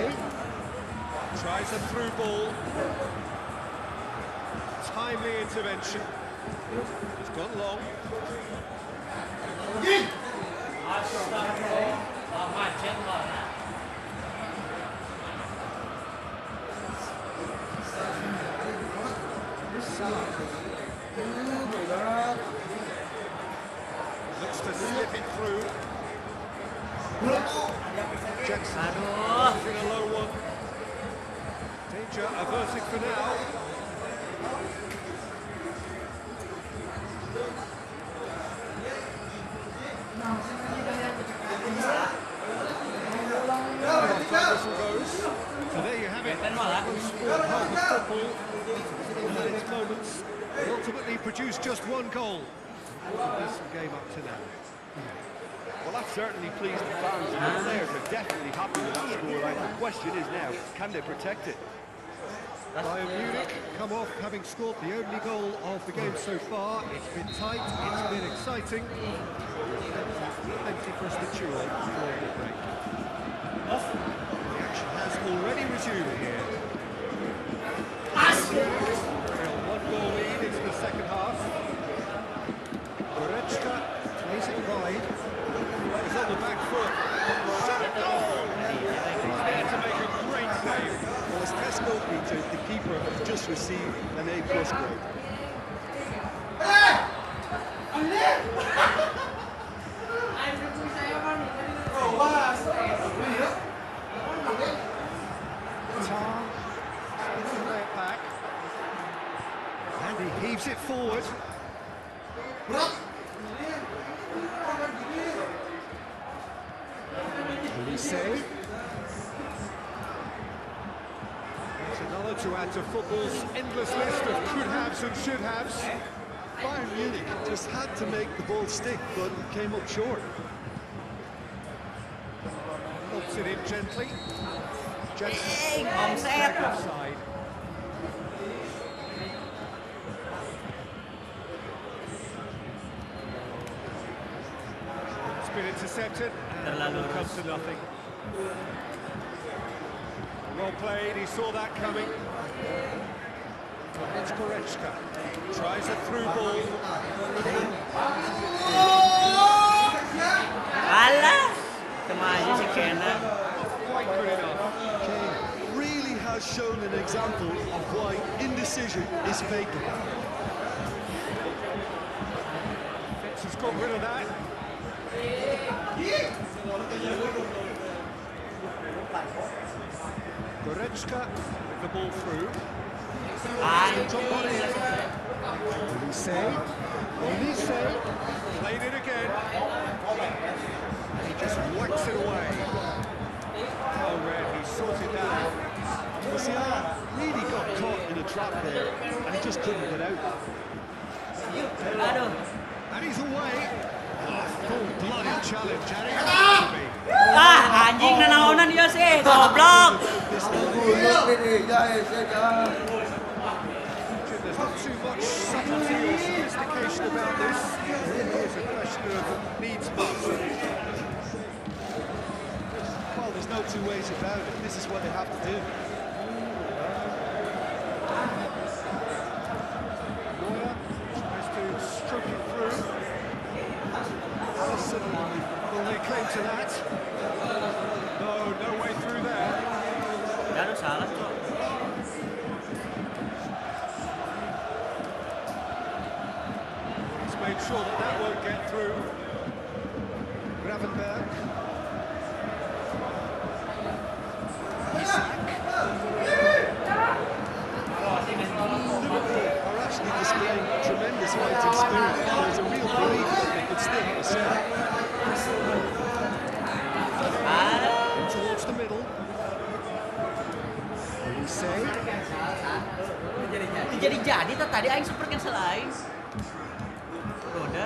tries a through ball. Timely intervention. It's gone long. Looks to slip it through. Jackson in a low one. Danger averted for now. Whistle goes. So there you have it. Sport half of football had its moments. It ultimately produced just one goal. Decent game up to now. Well, that certainly pleased the fans, and the players are definitely happy with that scoreline. The question is now, can they protect it? Bayern Munich come off having scored the only goal of the game so far. It's been tight, it's been exciting. Plenty for us to chew on before the break. The action has already resumed here. One goal lead into the second half. Goretzka plays it wide. He's on the back foot. Shot goal! He's there to make a great save. Well, as Tesco featured, the keeper has just received an A+ grade. Back. And he heaves it forward. Elise. That's another to add to football's endless list of could-haves and should-haves. Bayern Munich just had to make the ball stick, but came up short. Lobs it in gently. Jackson. Hey, offside. Offside. It's been intercepted and that will come to nothing. Well played, he saw that coming. It's Goretzka. Tries a through ball. Alah, sama aja si Kena. Quite good enough. Kane really has shown an example of why indecision is fatal. Fitz has got rid of that. Goretzka with the ball through. Top on it. Elise played it again. And he just whacks it away. Oh, Red, he sorted that out. Makasih really got caught in a trap there, and he just couldn't get out. Aduh. And he's away. Oh, full-blooded challenge, and it has to be. Ah, anjing nanaonan dia sih, goblok. There's not too much subtlety or sophistication about this. It's a question of needs must. Well, there's no two ways about it. This is what they have to do. Neuer tries to stroke it through. Allison will lay claim to that. No way through there. Aduh, salah tuh. He's made sure that that won't get through. Gravenberg. Isak. Liverpool are actually displaying tremendous fighting spirit. There's a real belief that they could still have a set. Towards the middle. Elise. Jadi tuh tadi aing super cancel aing. Roda.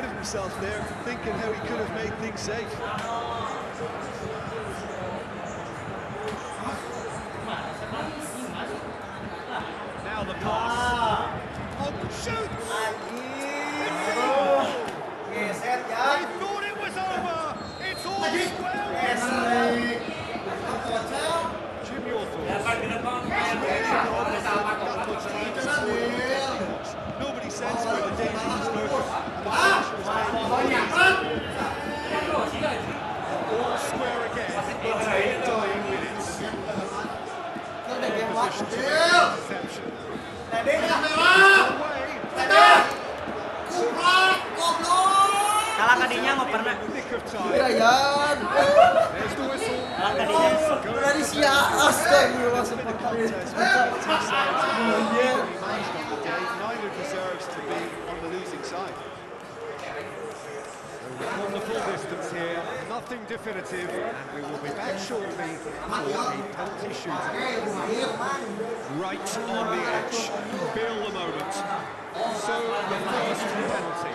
ahead of himself there, thinking how he could have made things safe. Now the pass. Oh, shoots! Geser I ya. thought it was over. It's all square. Jim, your thoughts? Nobody sensed where the danger was lurking. The finish was made. All square again. It's a dying minutes. Opposition to make an interception. Away. Kalah kadinya nggak pernah. Nick of time. Ryan. There's the whistle. Kalah kadinya. Dari si astagfirullah Win the sempat contest with the two sides equally matched on the day. Neither deserves to be on the losing side. On the full distance here, nothing definitive, and we will be back shortly for a penalty shootout. Right on the edge, feel the moment. So the first penalty.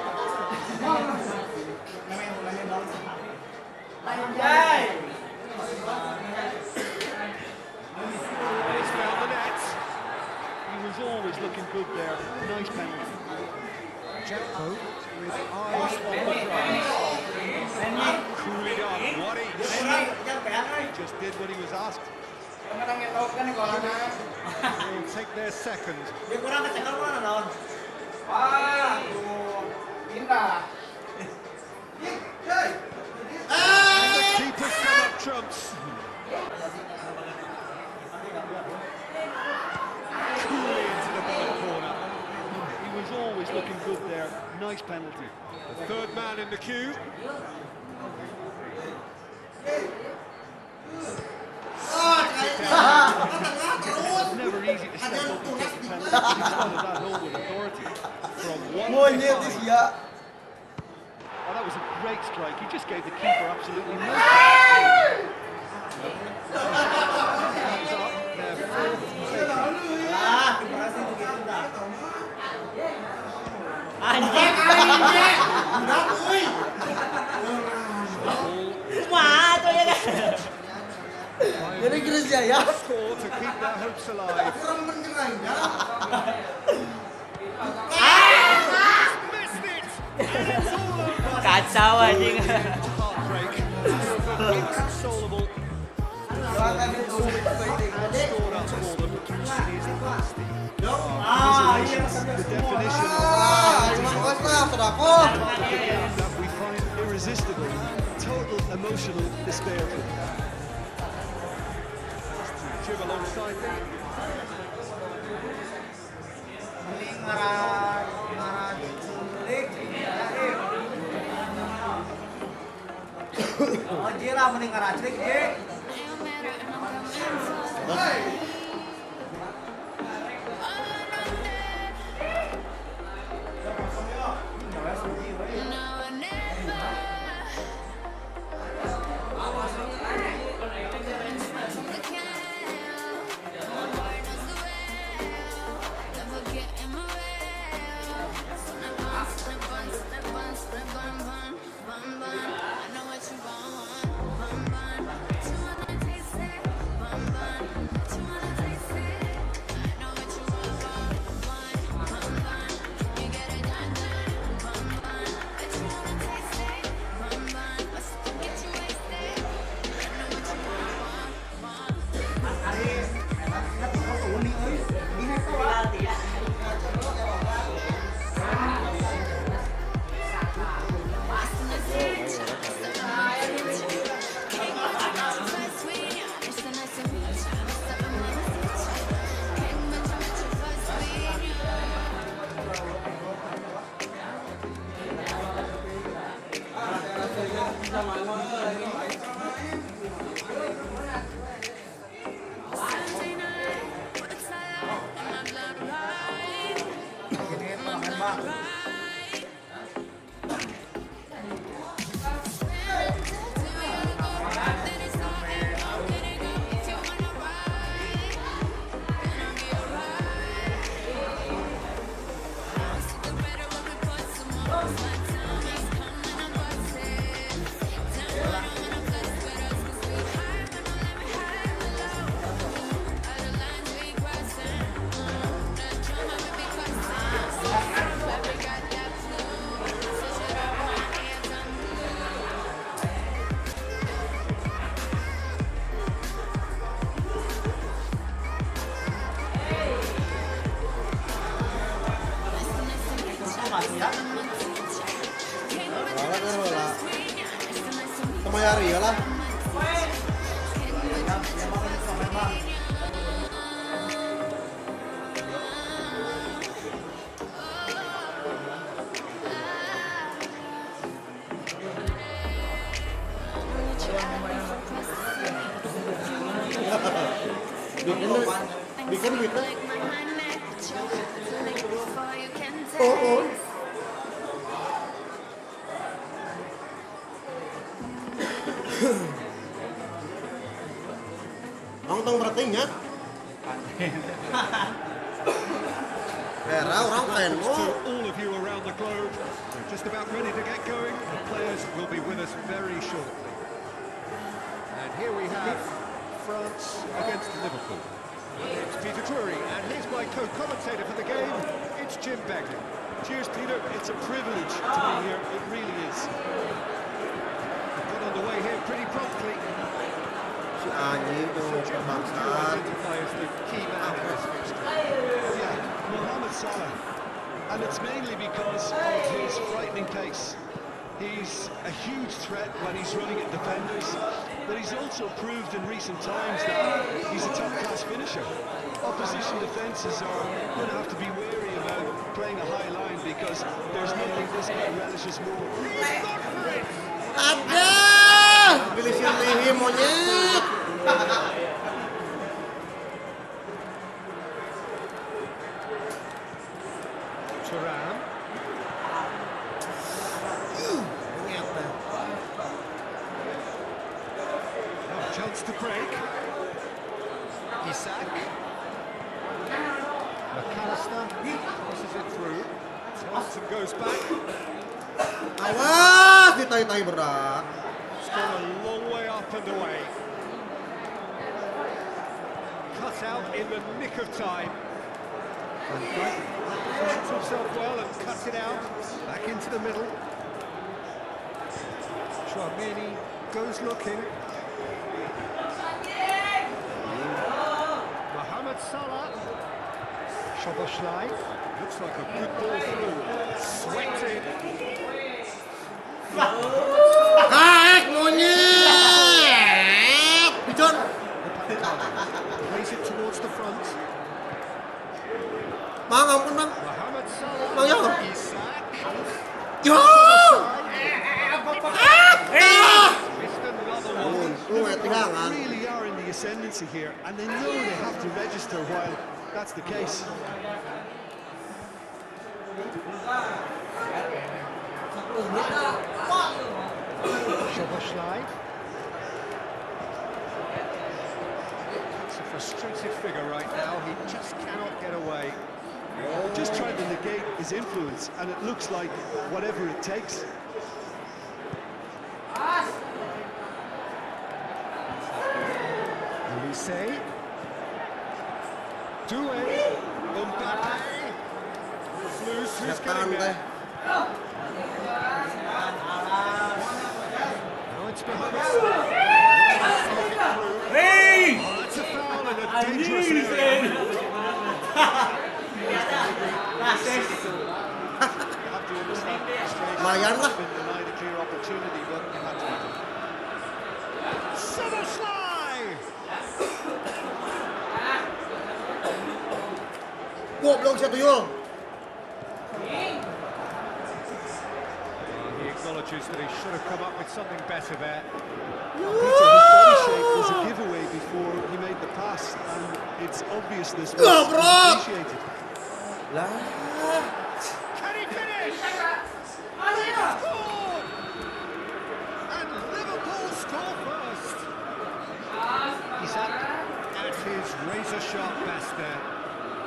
He's found the net. He was always looking good there. Nice penalty. Jacko with eyes on the prize. Cool it on, what each. Just did what he was asked. Will take their second. And the keeper's come up trumps. Coolly into the bottom corner. He was always looking good there. Nice penalty. The third man in the queue. It's never easy to step up and take a penalty. He slotted that hole with authority. From one monyet behind. ya. Oh, that was a great strike. He just gave the keeper absolutely no chance. Their fourth taken. Anjing. Kumaha tuh ya kan? Jadi Gresya ya. Score to keep their hopes alive. Missed it! And it's all over. Kacau anjing. Heartbreak. Inconsolable. Scored up for them. It is nasty. The definition of that we find irresistible. Total emotional despair for them. Jim alongside them. Oh, jira mending ngaracrik, Ji. Sama Yari ya lah. Bikin gitu. Oh. Nonton berartinya. Orang keren To all of you around the globe, we're just about ready to get going. The players will be with us very shortly. And here we have France against Liverpool. It's Peter Drury, and here's my co-commentator for the game. It's Jim Begley. Cheers, Peter. It's a privilege to be here. It really is. We've got underway here pretty promptly. si Anyi itu kebangsaan. Identify as the key man in this fixture. Yeah, Mohamed Salah. And it's mainly because of his frightening pace. He's a huge threat when he's running at defenders, but he's also proved in recent times that he's a top-class finisher. Opposition defences are going to have to be wary about playing a high line because there's nothing this guy relishes more. Ada! Pilih sini monyet! Turan. Chance to break. Isak. Makasih passes it through. Thompson goes back. Awas, ditai-tai berat. It's gone a long way up and away. Cut out in the nick of time. Positions himself well and cuts it out. Back into the middle. Chouameni goes looking. Mohamed Salah. Szoboszlai. Looks like a good ball through. Sweated. Kaek monyet! Pijon! Plays it towards the front. Mang, ampun bang. Mohamed Salah. Mang, yo. Isak. Yo! Missed another one. Lu tigangan. Really are in the ascendancy here, and they know they have to register while that's the case. Szoboszlai. It's a frustrated figure right now. He just cannot get away. Just trying to negate his influence, and it looks like whatever it takes. Olise. Doué. Mbappe. Loose. Who's getting there? Now it's Mohamed Salah. Hey! Oh, that's a foul in a dangerous area. You have to understand the frustration. Lumayan lah. Been denied a clear opportunity, but you had to do it. Szoboszlai. Goblok siya tuyul. He acknowledges that he should have come up with something better there. Peter, his body shape was a giveaway before he made the pass, and its obviousness was appreciated. Lah. Can he finish? He scored! And Liverpool score first. Isak at his razor-sharp best there.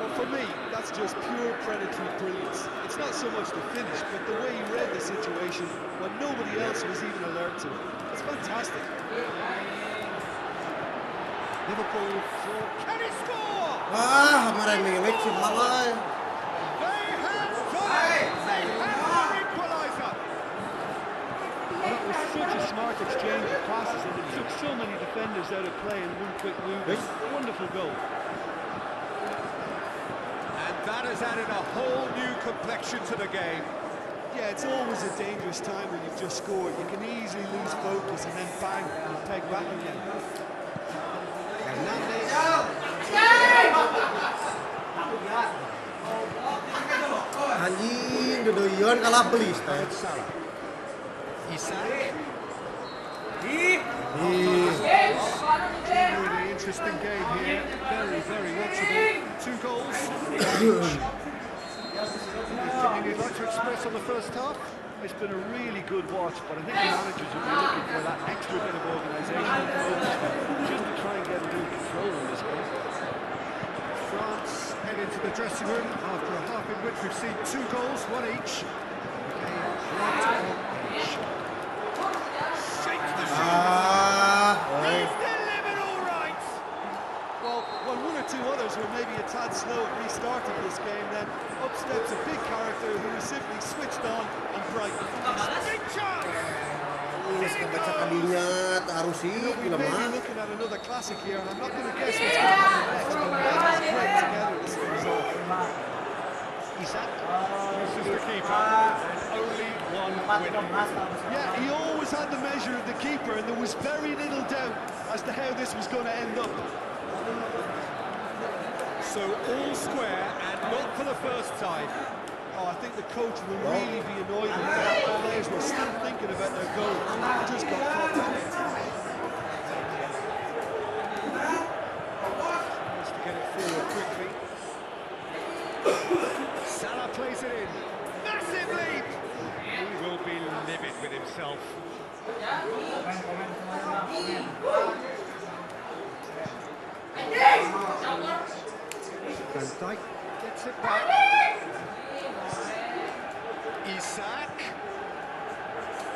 Well, for me, that's just pure predatory brilliance. It's not so much the finish, but the way he read the situation when nobody else was even alert to it. It's fantastic. Liverpool for... Can he score? Wah, meremeh si Malay. They have done it! They have the equaliser! It was such a smart exchange of passes, and it took so many defenders out of play in one quick move. Wonderful goal. And that has added a whole new complexion to the game. Yeah, it's always a dangerous time when you've just scored. You can easily lose focus and then bang, and peg back again. Hernandez. Anjing, dodoyan kalah belis teh. Mohamed Salah. Isak. Really interesting game here. Very, very watchable. 2 goals. Anything you'd like to express on the first half? It's been a really good watch, but I think the managers will be looking for that extra bit of organisation and focus just to try and get a little control in this game. France head into the dressing room after a half in which we've seen 2 goals, 1 each. Right on edge. Shakes the He's delivered all right! Well, when 1 or 2 others were maybe a tad slow at restarting this game, then up steps a big character who is simply switched on and bright. Big chance! Baca kadinya harus sih We may be lemah. looking at another classic here, and I'm not going to guess what's going to happen next, but let's break together this result. Isak. This is the keeper. And only one winner. Yeah, he always had the measure of the keeper, and there was very little doubt as to how this was going to end up. So all square and not for the first time. Oh, I think the coach will really be annoyed with that. The players were still thinking about their goal. They just got caught out. Wants to get it forward quickly. Salah plays it in. Massive lead! He will be livid with himself. Van Dijk gets it back. Isak.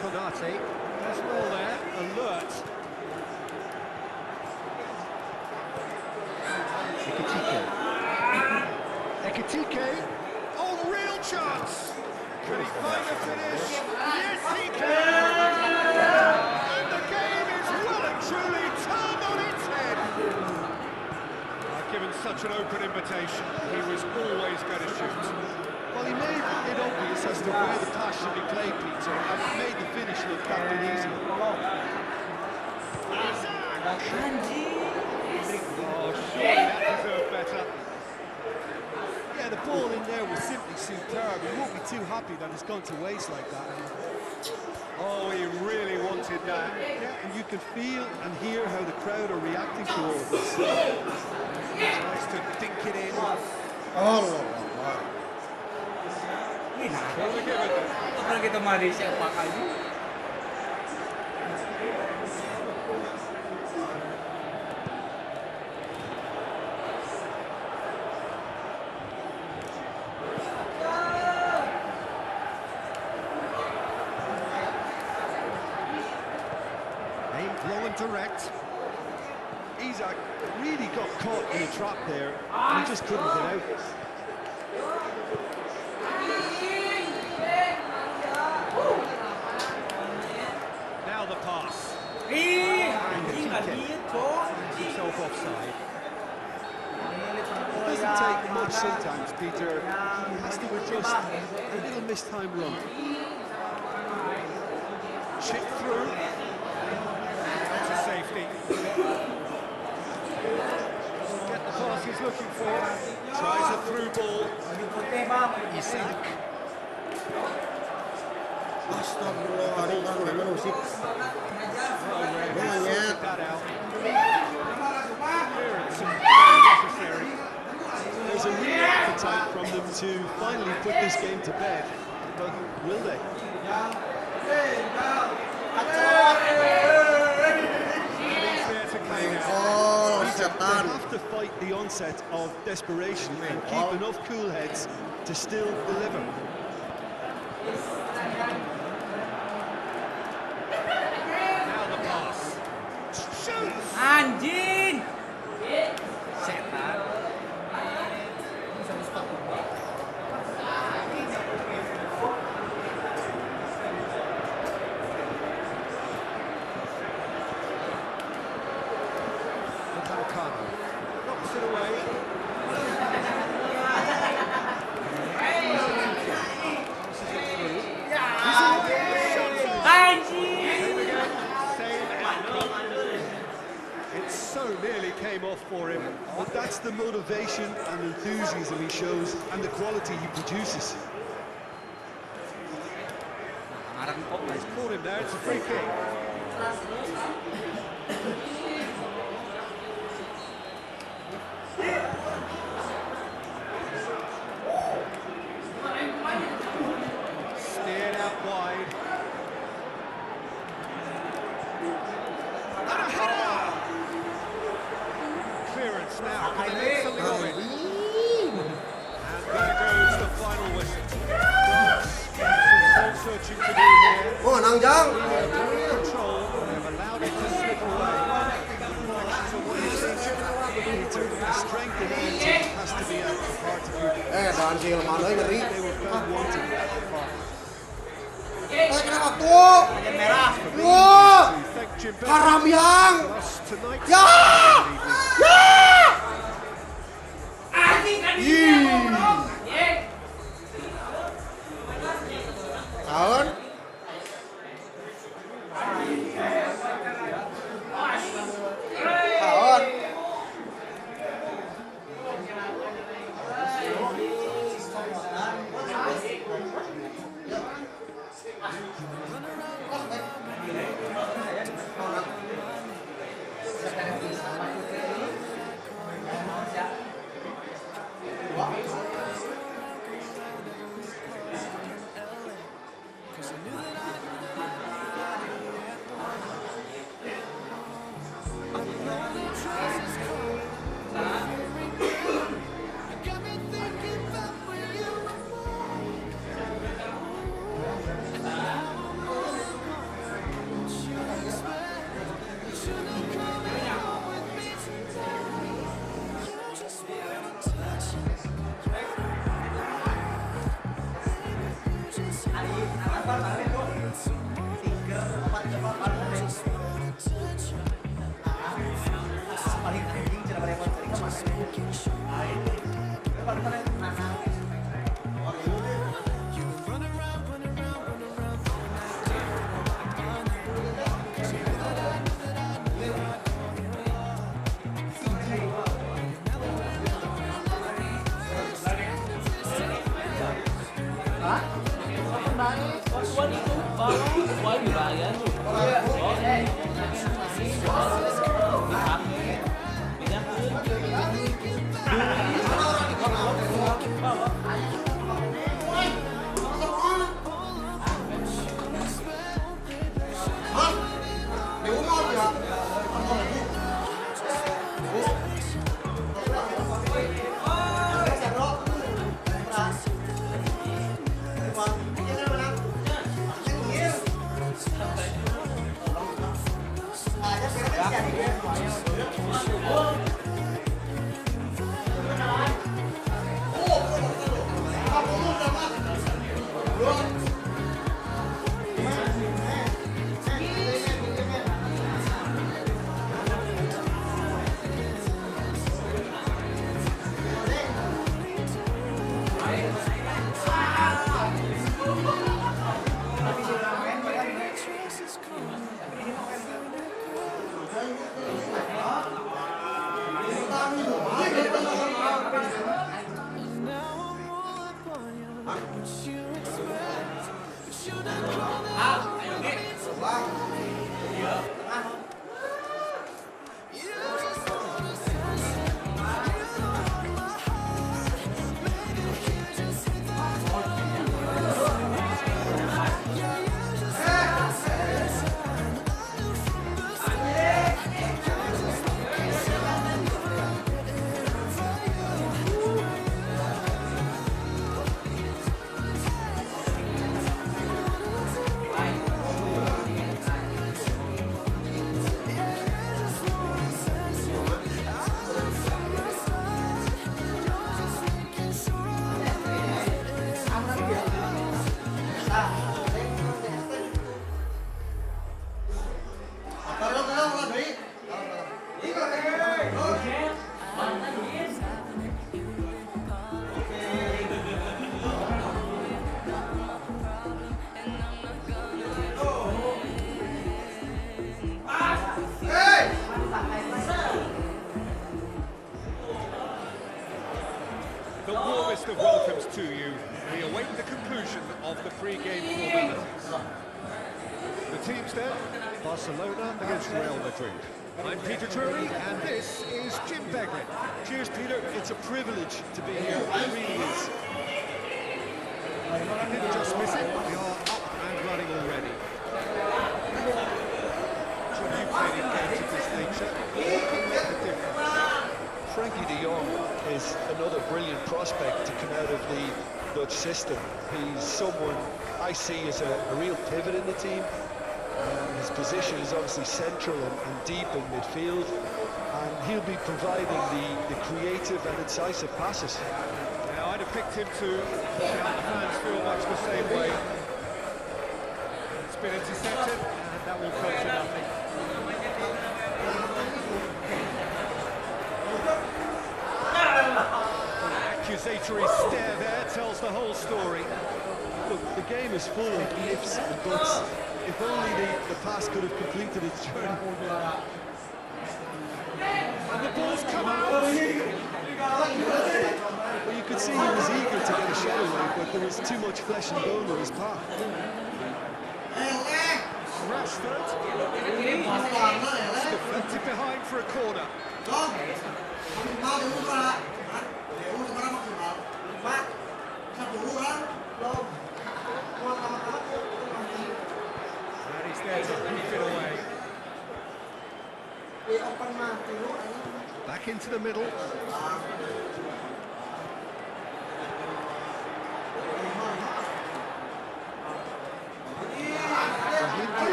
Konate as well there, alert. Ekitike. Oh, real chance! Can he find a finish? Yes, he can! And the game is well and truly turned on its head. Given such an open invitation, he was always going to shoot. Well, he made it obvious as to where the pass should be played, Peter, and made the finish look that bit easier. Oh, surely that deserved better. Yeah, the ball in there was simply superb. He won't be too happy that it's gone to waste like that. Oh, he really wanted that. Yeah, and you can feel and hear how the crowd are reacting to all of this. Tries to dink it in. Allah. Forgiven. Kalau kita mari siapa kali? Aimed low and direct. Isak really got caught in a trap there, and he just couldn't get out. Now the pass. Anjing lagi itu. Himself offside. It doesn't take much sometimes, Peter. He has to adjust a little mistimed run. Chip through. To safety. Get the pass he's looking for. Tries a through ball. Isak. Astagfirullahaladzim, kan udah musik. Sorted that out. Clearance and very necessary. There's a real appetite from them to finally put this game to bed, but will they? He's there to play now. Oh, They setan. have to fight the onset of desperation and keep enough cool heads to still deliver. Now the pass. Shoots! Anjing. Setan. Balcano knocks it away. nearly came off for him. But that's the motivation and enthusiasm he shows and the quality he produces. He's caught him there, it's a free kick. Steered out wide. And a header! Clearance now, can they make something of it? And there goes the final whistle. Some soul searching to do here. Oh, Nang Jang. Control, they've allowed it to slip away. Reflections on what you've seen. Peter, the strength and energy has to be at the heart of your defense. Tahan sih, mana ngeri. They were found wanting at the heart. Kenapa tuh? Merah. Tuh! Thank Jim Bell. Haram Yang! Plus tonight's Ya! Tahun? Tahun? to you. We await the conclusion of the pre-game formalities. The teams then, Barcelona against Real Madrid. I'm Peter Drury, and this is Jim Beglin. Cheers, Peter. It's a privilege to be here. It really is. You didn't just miss it, we are up and running already. So you played in games of this nature. What can make the difference? Frankie de Jong is another brilliant prospect to come out of the Dutch system. He's someone I see as a real pivot in the team. His position is obviously central and deep in midfield, and he'll be providing the creative and incisive passes. Now, I'd have picked him to help the fans feel much the same way. It's been intercepted, and that will come to nothing. The accusatory stare there tells the whole story. Look, the game is full of ifs and buts. If only the pass could have completed its journey. And the ball's come out! Well, you could see he was eager to get a shot away, but there was too much flesh and bone on his path. Rashford. Deflected behind for a corner. And he's there to beat it away. Back into the middle.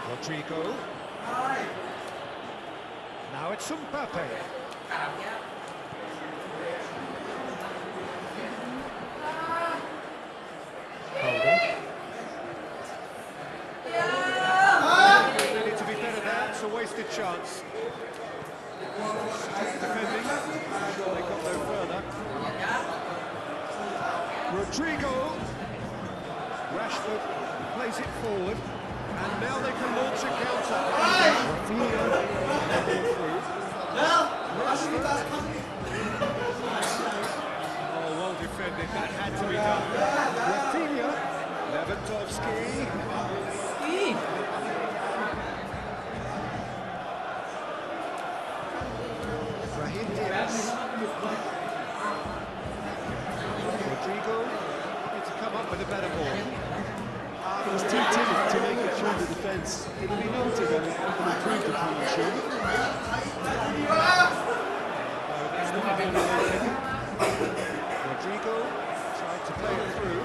Rodrigo. Now it's Mbappe. Needed to be better there, it's a wasted chance. Defending, I'm sure they got no further. Rodrigo. Rashford plays it forward, and now they can launch a counter. Rashford. Oh, well defended, that had to be done. Rafinha, Lewandowski. Raheem Diaz. Rodrigo needs to come up with a better ball. He was too timid to make it through the defence. It'll be noted that an improved opinion, sure. That's not a ball away. Rodrigo tried to play it through.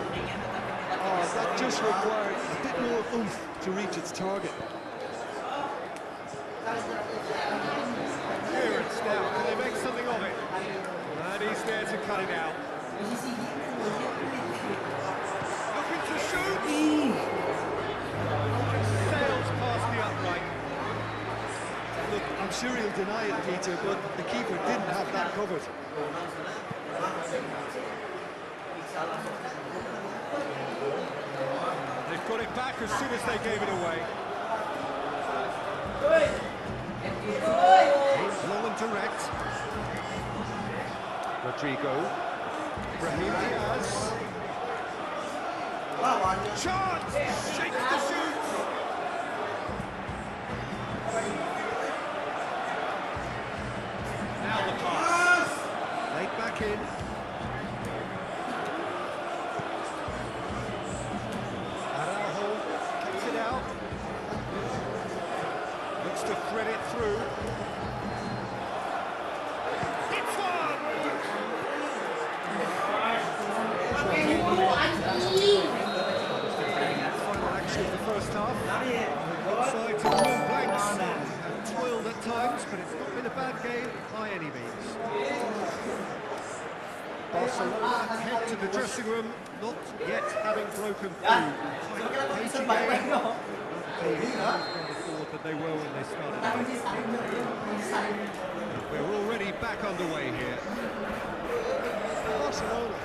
Oh, that just required a bit more oomph to reach its target. Clearance now, can they make something of it? And he's there to cut it out. Looking to shoot! Sails past the upright. Look, I'm sure he'll deny it, Peter, but the keeper didn't have that covered. They've got it back as soon as they gave it away. Long and direct. Rodrigo. Raheem Diaz. Chance! Shakes the shoot! Now the pass. Laid back in. Araujo kicks it out. Looks to thread it through. It's one! Final action of the first half. Outside to draw blanks. And toiled at times, but it's not been a bad game by any means. Barcelona head to the dressing room, not yet having broken through. Pacey game, not being forward than they were when they started. We're already back underway here. Barcelona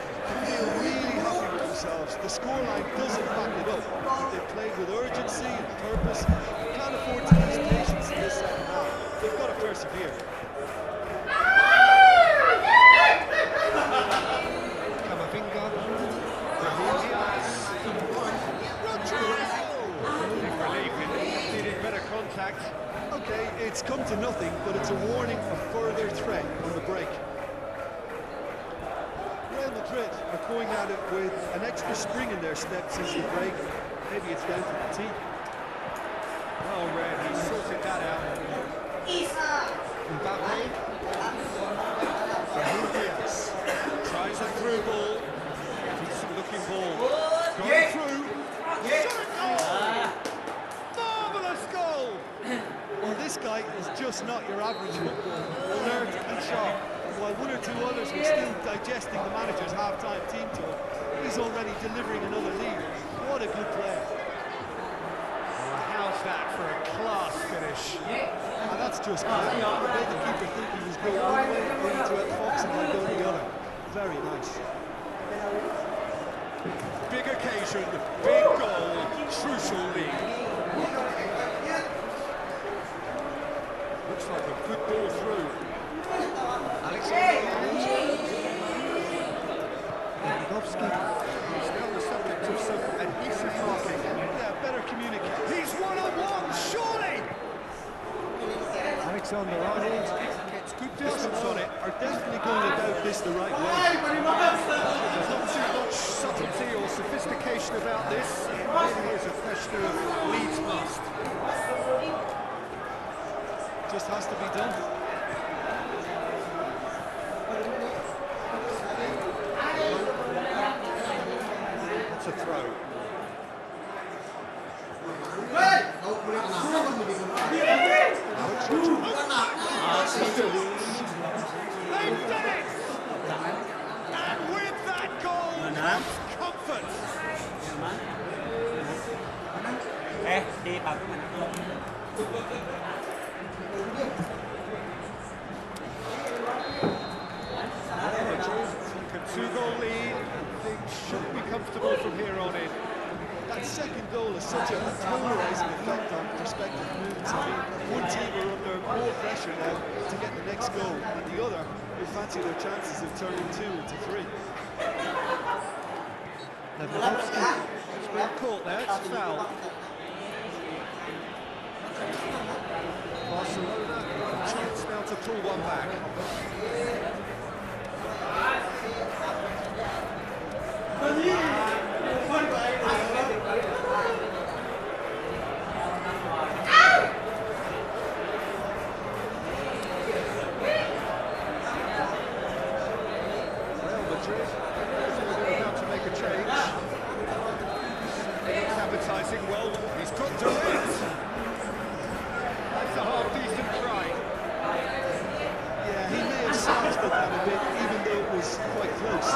feel really happy with themselves. The scoreline doesn't back it up. But they played with urgency and purpose. They can't afford to lose patience in this second half. They've got to persevere. contact. Okay, it's come to nothing, but it's a warning of further threat on the break. Real Madrid are going at it with an extra spring in their step since the break. Maybe it's down to the team. Oh, Red, he sorted that out. Mbappe. Raheem Diaz tries a through ball. Decent looking ball. Going through. Shot goal! Marvellous goal! Well, this guy is just not your average footballer. Alert and sharp. And while one or two others were still digesting the manager's half-time team talk, he's already delivering another lead. What a good player. Oh, how's that for a class finish? And that's just clever. It made the keeper think he was going one way, only to outfox him by going the other. Very nice. Big occasion, big goal, crucial lead. Looks like a good ball through. Alexander Lewandowski is now the subject of some adhesive marking. Yeah, better communicate. He's one-on-one, surely! Alexander Arnold gets good distance on it. Are definitely going about this the right way. There's not too much subtlety or sophistication about this. It really is a question of Leeds must. Just has to be done. It's a throw. They've done it! And with that goal comes comfort. Di paku mana? Two-goal lead, and things should be comfortable from here on in. That second goal has such a polarising effect on prospective moves. I mean, one team are under more pressure now to get the next goal, and the other will fancy their chances of turning 2 into 3. Lewandowski has been caught there, it's a foul. Barcelona, a chance now to pull one back. Real Madrid, they're about to make a change. He's advertising well, he's got to it. That's a half-decent try. Yeah, he may have salvaged that a bit, even though it was quite close.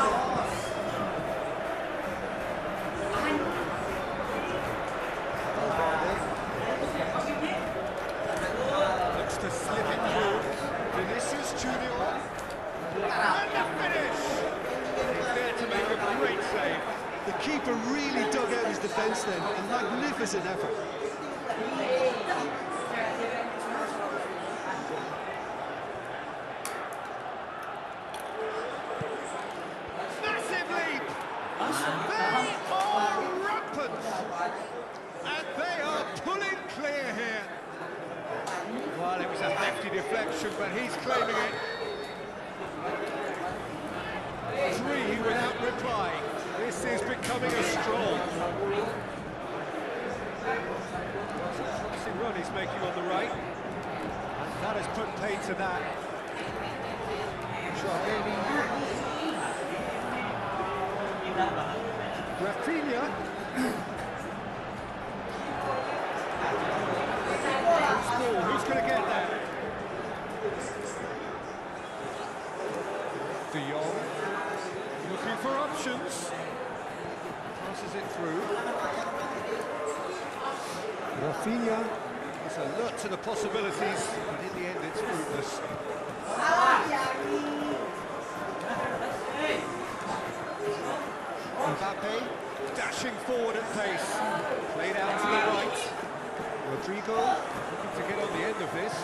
Looks to slip it through. Vinicius Junior. And the finish! He's there to make a great save. The keeper really dug out his defence then, a magnificent effort. Massive leap! They are rampant! And they are pulling clear here. Well, it was a hefty deflection, but he's claiming it. 3 without reply. This is becoming a stroll. It's a promising run he's making on the right. And that has put paid to that. Rafinha. Who's going to get that? De Jong. Looking for options. Passes it through. Rafinha is alert to the possibilities, but in the end it's fruitless. Mbappe dashing forward at pace. Played out to the right. Rodrigo looking to get on the end of this.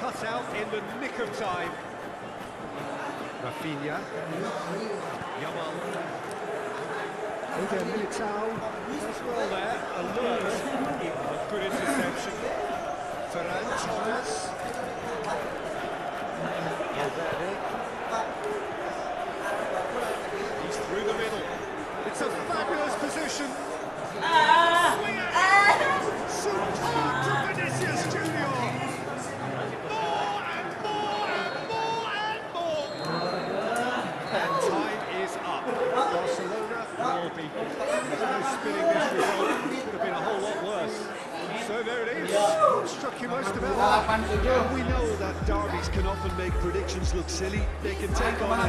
Cut out in the nick of time. Rafinha. Yamal. Eder Militao as well there. Alert. A good interception. Ferran Torres. He's through the middle. It's a fabulous position. Superb to Vinicius Junior. More and more and more and more. And time is up. Barcelona will be spinning this result. It could have been a whole lot worse. So there it is. What struck you most about that? We know that derbies can often make predictions look silly. They can take on a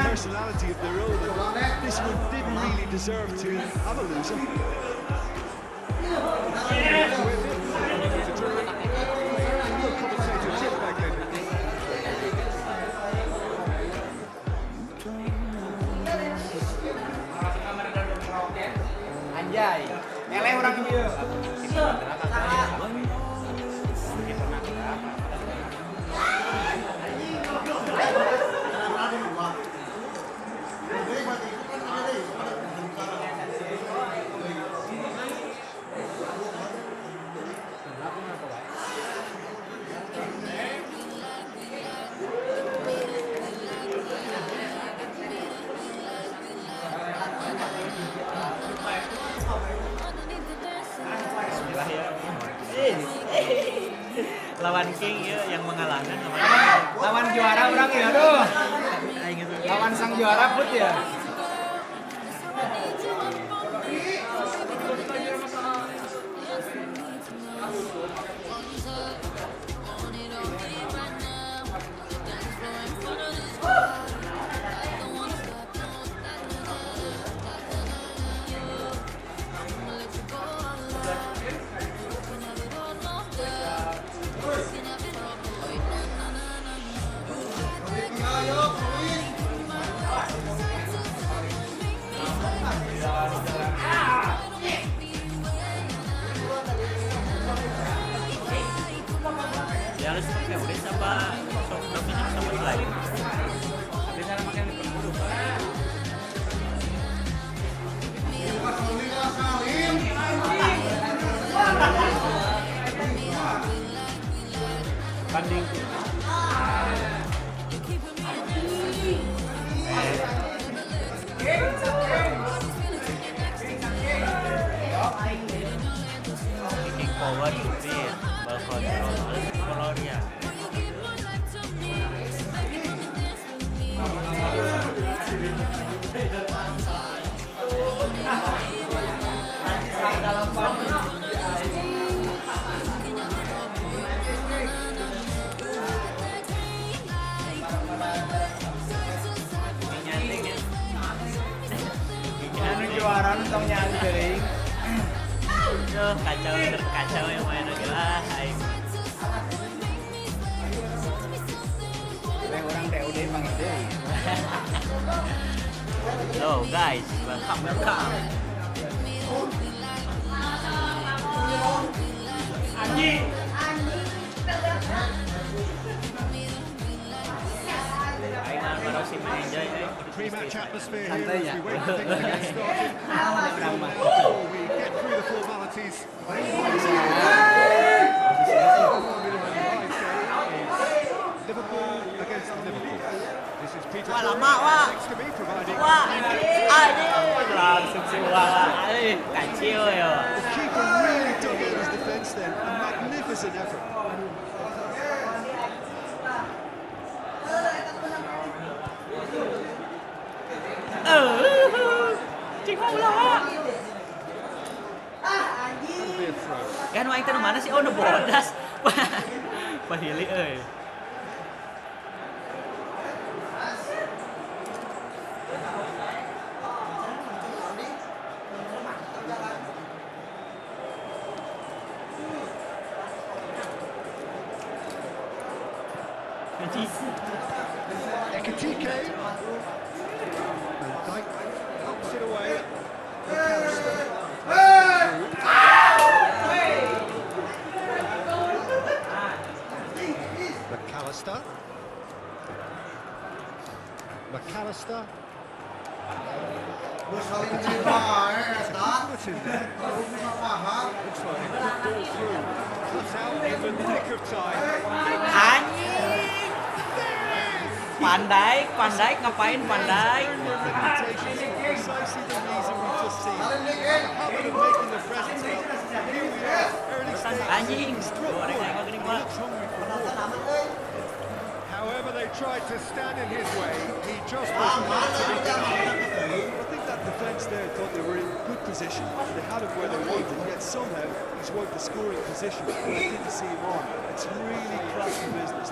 personality of their own. And this one didn't really deserve to have a loser. Anjay, eleh orang dia. Lawan King ya yang mengalahkan Lawan juara orang ya, aduh. Lawan sang juara put ya. ya harus pakai orange apa softnya sama lain. Tapi cara makan di berburu. Banding. Kicking forward to beat, ball control, Colonia. Nyanting ya. Anu juara nonton nyanting. Duh, kacau yang main lagi lah. Orang TUD panggil deh. So guys, welcome. Anjing. Ayo baru sih enjoy. Pre-match atmosphere here Santai as ya. we wait for things to get started. Before we get through the formalities, Liverpool against Liverpool. This is Peter next to me providing. Langsung semua. Kacau ya. The keeper really dug out his defence then. A magnificent effort. That'll be a throw. Kan main itu mana sih? Oh, udah bodas. Pahili euy. Ekitike. Van Dijk knocks it away. McAllister. McAllister. Put in there. Looks like it could ball through. Cut out in the nick of time. Anjing. Pandai ngapain Pandai? Reputations for precisely the reason we just seen. The habit of making their presence felt. Here we are, early stages. Anjing. Struck Goreng one. aja gini He mah. looks hungry for more. However they tried to stand in his way, he just was not to be denied. I think that defence there thought they were in good position. They had him where they wanted, yet somehow he's worked the scoring position. And I didn't see him on. It's really crafty business.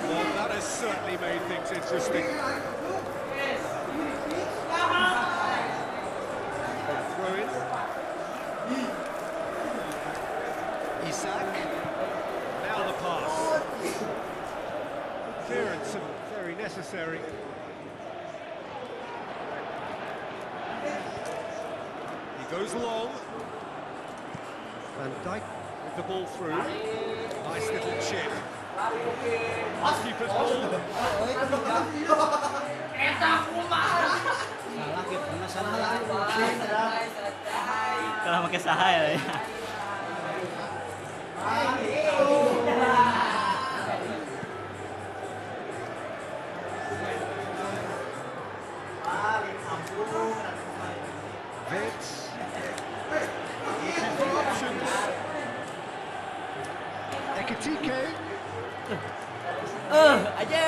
Well, that has certainly made things interesting. Throw in. Isak. Now the pass. Clearance and very necessary. He goes long. Van Dijk with the ball through. Nice little chip. Keeper's ball. Kalau pakai saha ya. Vitz. Looking for options. Ekitike. Aja.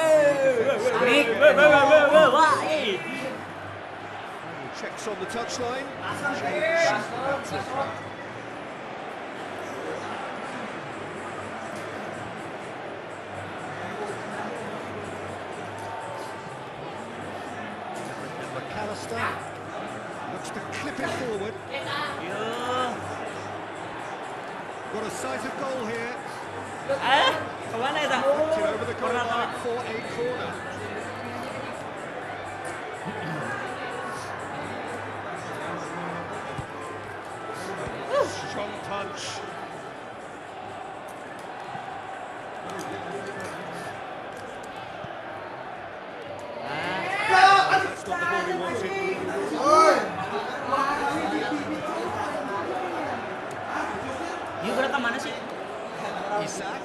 Wah, Checks on the touchline. Makasih Yang looks to clip it forward. Got a sight of goal here. Kemana itu? It over the goal line for a corner. Strong punch. That's not the ball he wanted. Ini berapa mana sih? Isak.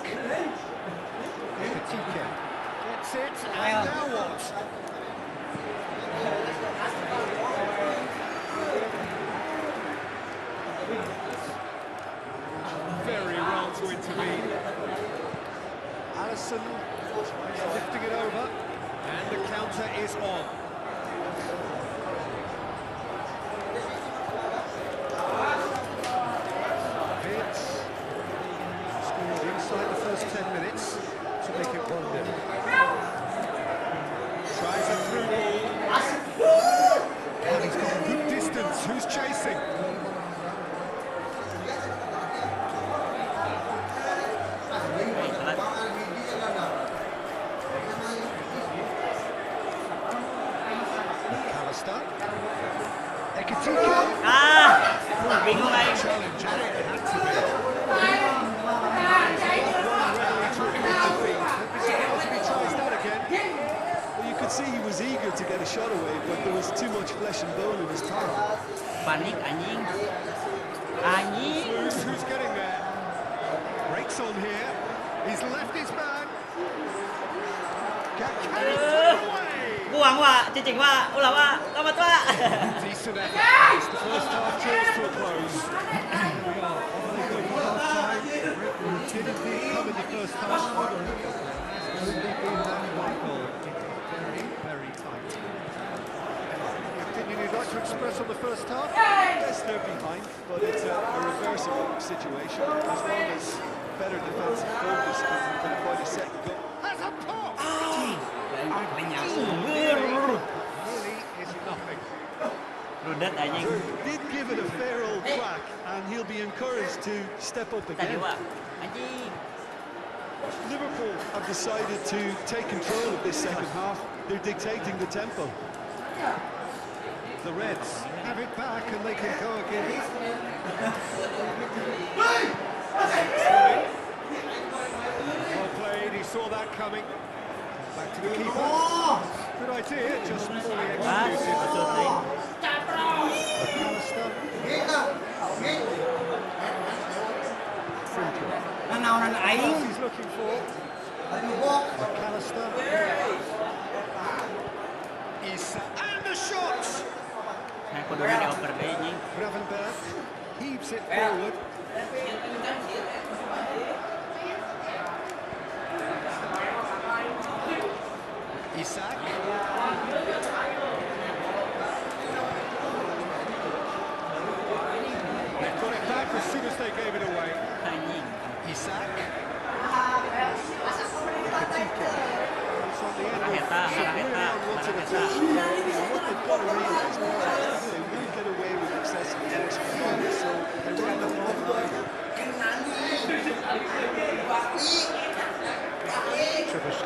Ekitike gets it, and now what? Very well to intervene. Alisson lifting it over, and the counter is on. Vitz scored inside the first 10 minutes to make it 1-0. Tries a through ball. And he's got good distance. Who's chasing? Makasih. Ekitike. Bingung aja. Challenge, and it had to be. Ready to admit defeat. Don't be surprised if he tries that again. Well, you could see he was eager to get a shot away, but there was too much flesh and bone in his target. Panik anjing. Anjing. Who's getting there? Breaks on here. He's left his man. Can he throw away? Buang wa, cicing wa, ulah wa, kamat wa. Decent effort. It's the first half draws to a close. We are on the go for half time. Did indeed come in the first half. Only been that one goal. Very tight. Opinion you'd like to express on the first half? Yes, they're behind, but it's a reversible situation. As long as better defensive focus can avoid a second goal. Has a pop! Nearly Nearly is nothing. Rudet anjing. Did give it a fair old crack, and he'll be encouraged to step up Tadi again. wa. Anjing. Liverpool have decided to take control of this second half. They're dictating the tempo. The Reds have it back and they can go again. Well played, he saw that coming. Back to the keeper. Good idea, just poorly Wah, executed. betul sih. Makasih. looking for. Makasih and the shot! Nah, kudunya dioper deh anjing. Ramadhan heaves it forward. Isak. They got it back as soon as they gave it away. Anjing. Isak. Makasih. It's on the end of Eta, really eta. unwanted attack. What they've got to realise is they won't get away with excessive force behind, so they run the ball line. Trevor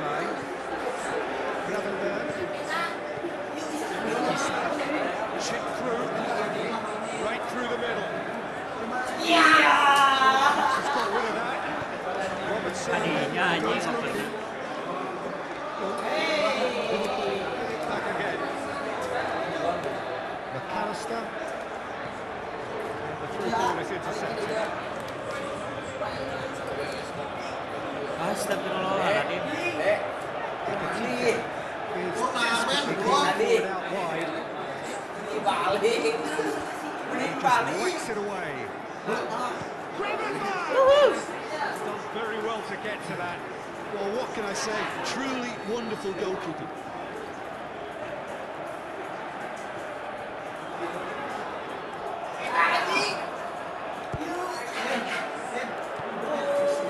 Ramadhan. Isak. Chip through. Right through the middle. She's got rid of that. Robertson. Tadinya anjing opernya. Back again. Makasih. The through ball is intercepted. Astagfirullahaladzim. Is desperately forward out wide. Just wakes it away. Done very well to get to that. Well, what can I say? Truly wonderful goalkeeping.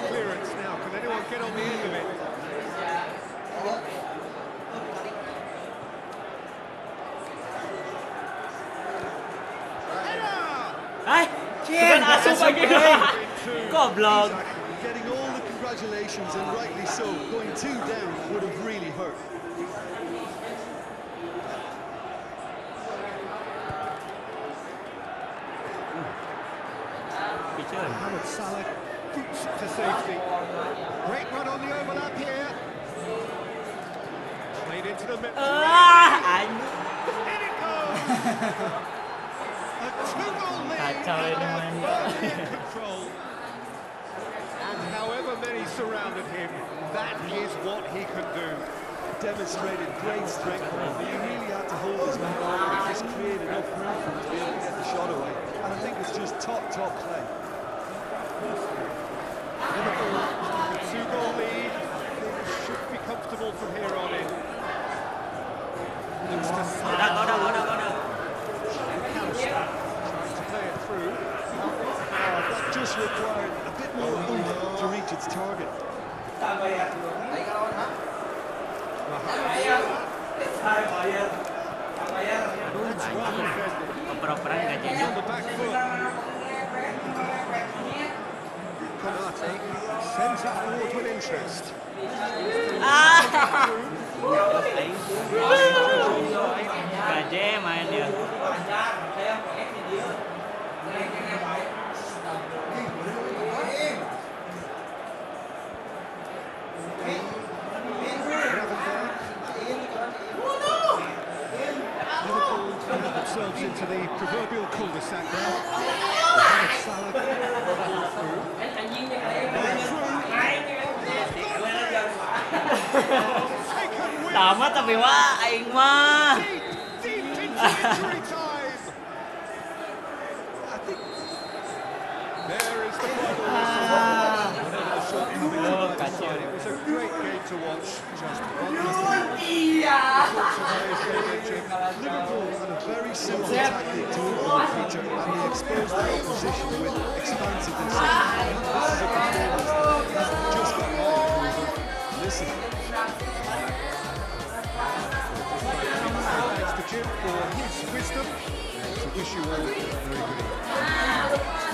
Clearance now. Can anyone get on the end of it? Hai, bukan asup lagi. Goblok. Getting all the congratulations, and rightly so. Going 2 down would have really hurt. Mohamed Salah boots it to safety. Great run on the overlap here. Played into the middle. Anjing. In it goes. A 2-goal lead. Kacau ini and main. firmly in control. And however many surrounded him, that is what he can do. Demonstrated great strength. He really had to hold his man on and just create enough room for him to be able to get the shot away. And I think it's just top play. Liverpool, a 2-goal lead. Things should be comfortable from here on in. Looks to Salah. Udah. Makasih tries to play it through. That just required a bit more oomph to reach its target. Well defended. Oper-operan gak On jenuh. the back foot. Konate sends it forward with interest. Gaje main dia. Liverpool have themselves into the proverbial cul-de-sac now. Mohamed Salah ball through. Taken with Tamat tapi wah aing mah. deep into injury time. I think There is the final whistle. Whatever the shortcomings Oh, of either kacau. side, it was a great game to watch. Just wonderful. Sorts of players they mentioned. Liverpool had a very simple tactic to open the feature, and they exposed their opposition with expansiveness. This is a performance that hasn't just got my approval. Listen. Thanks to Jim for his wisdom. To wish you all a very good evening.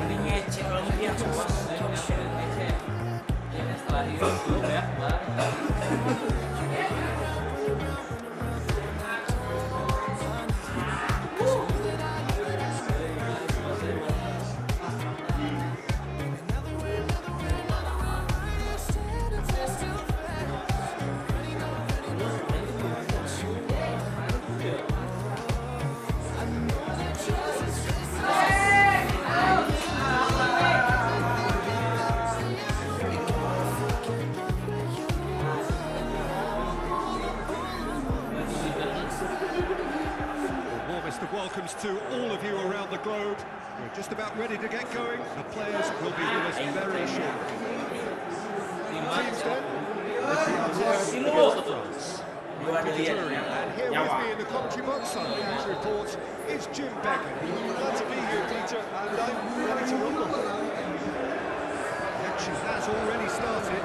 Mending ngecek lagi dia bos. Setelah itu ya, Warmest of welcomes to all of you around the globe. We're just about ready to get going. The players will be with us very shortly. Teams then, France. And here with me in the commentary box on the match report is Jim Beckett. Glad to be here, Peter, and I'm ready to rumble. The action has already started.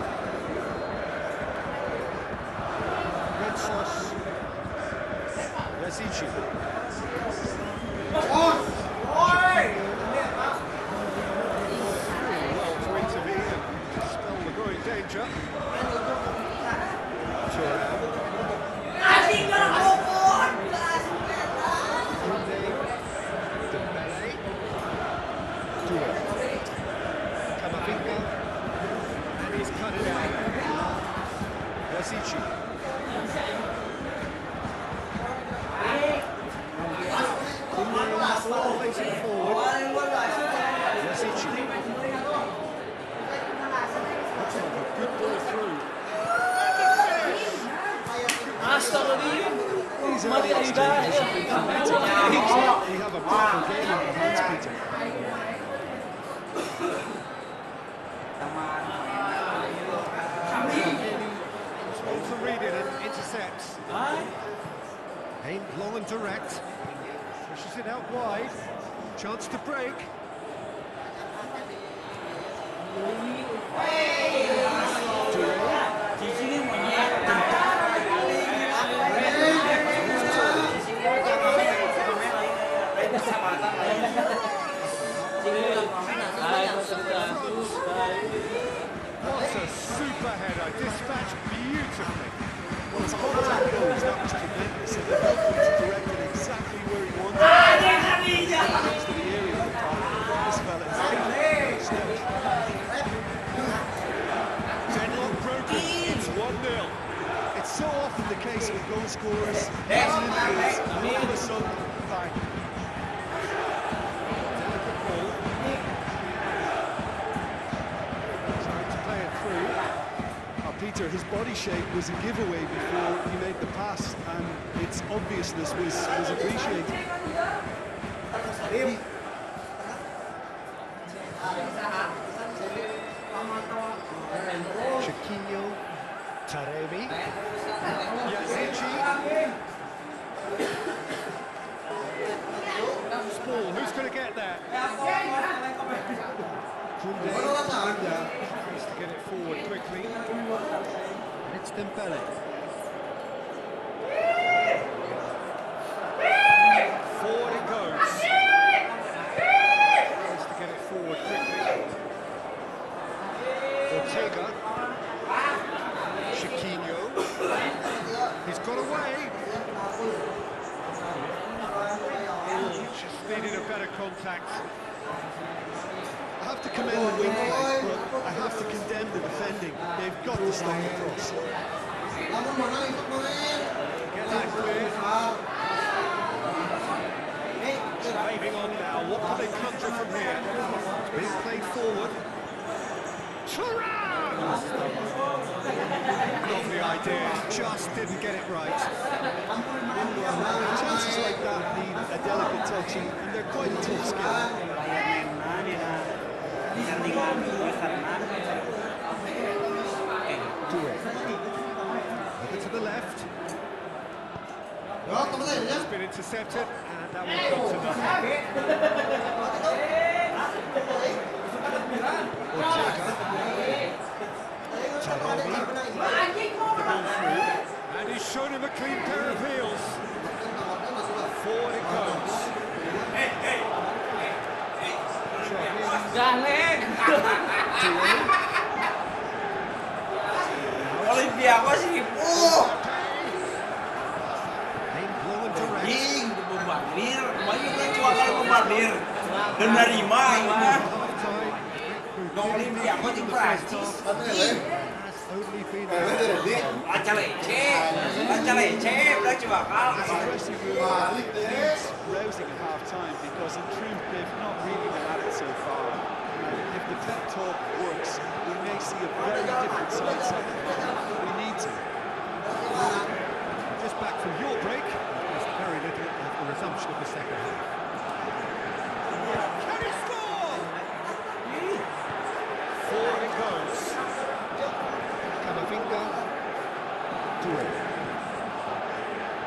Red sauce. Rasici. Well to intervene and spell the growing danger. Dembele. Camavinga. And he's cut it out. Rasici. Facing forward. Rasici. Looks like a good ball through. These early exchanges have been dramatic. They have a proper game in their hands, Peter. Well to read it and intercepts. Aimed long and direct. Pushes it out wide. Chance to break. What a super header, dispatched beautifully. Well, as contact goes, that was tremendous, and the help was directed exactly where he wanted. It's to the area of the park. This fella is steps. Deadlock broken, it's 1-0. It's so often the case with goal scorers, and all of a sudden, bang. Delicate ball. Trying to play it through. Peter, his body shape was a giveaway before he made the pass, and its obviousness was appreciated. Chiquinho, Taremi, Yazici. Small, who's going to get that? Kunde, needs to get it forward quickly. And it's Dembele. Forward it goes. Needs to get it forward quickly. Ortega. Chiquinho. He's got away. Just needed a better contact. I have to commend the wing play, but I have to condemn the defending. They've got to stop the cross. Get that clear. Waving on now. What can they conjure from here? It's being played forward. Turan! Lovely idea. Just didn't get it right. Chances like that need a delicate touch, and they're quite a tough skill. Over to the left. It's been intercepted, and that will come to nothing. And he's shown him a clean pair of heels. Forward it goes. Olympiakos sih. Aim low and direct. Anjing, bombardir. Kemarin kan cuma kali bombardir. Dan nerima gimana? Half-time. Dong Olympiakos di Prancis. Has only been Lancar leceh, udah cebakal. Impressive move. Leeds rousing at half-time because in truth they've not really been at it so far. If the pep talk works, we may see a very different side second half. We need to. just back from your break. There's very little of the resumption of the second half. Can he score? Forward it goes. Camavinga. Toure.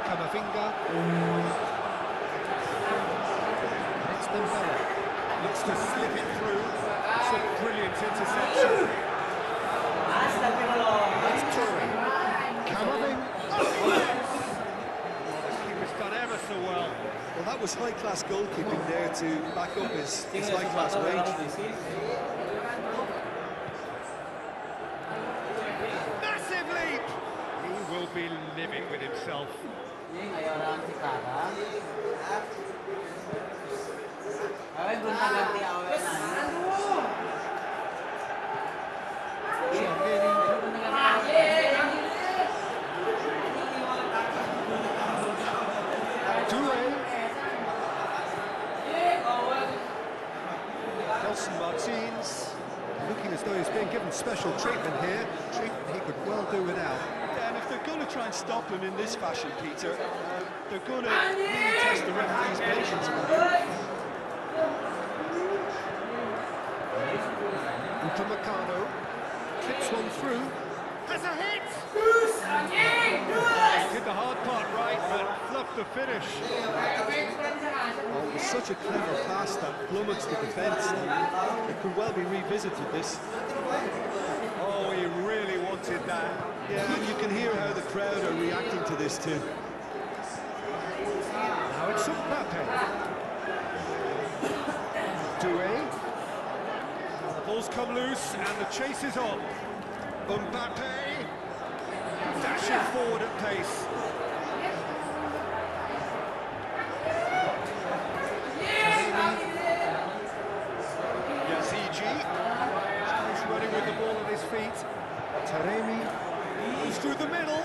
Camavinga. It's Dembele. Looks to slip it through. It's a brilliant interception. That's Toure. Camavinga. The keeper's done ever so well. Well, that was high-class goalkeeping there to back up his high-class range. Massive leap! He will be living with himself. Ini kayak orang sekarang. Awe gonta ganti awe Nelson Martins looking as though he's being given special treatment here. Treatment he could well do without. Yeah, and if they're going to try and stop him in this fashion, Peter, they're going to really test the referee's patience with him. Upamecano clips one through. Has a hit! Did the hard part right, but fluffed the finish. Oh, it was such a clever pass that flummoxed the defence. It could well be revisited, this. Oh, he really wanted that. Yeah, and you can hear how the crowd are reacting to this too. Now it's Mbappe. Doué. The ball's come loose and the chase is on. Mbappe dashing forward at pace. Yazigi is running with the ball at his feet. Taremi goes through the middle.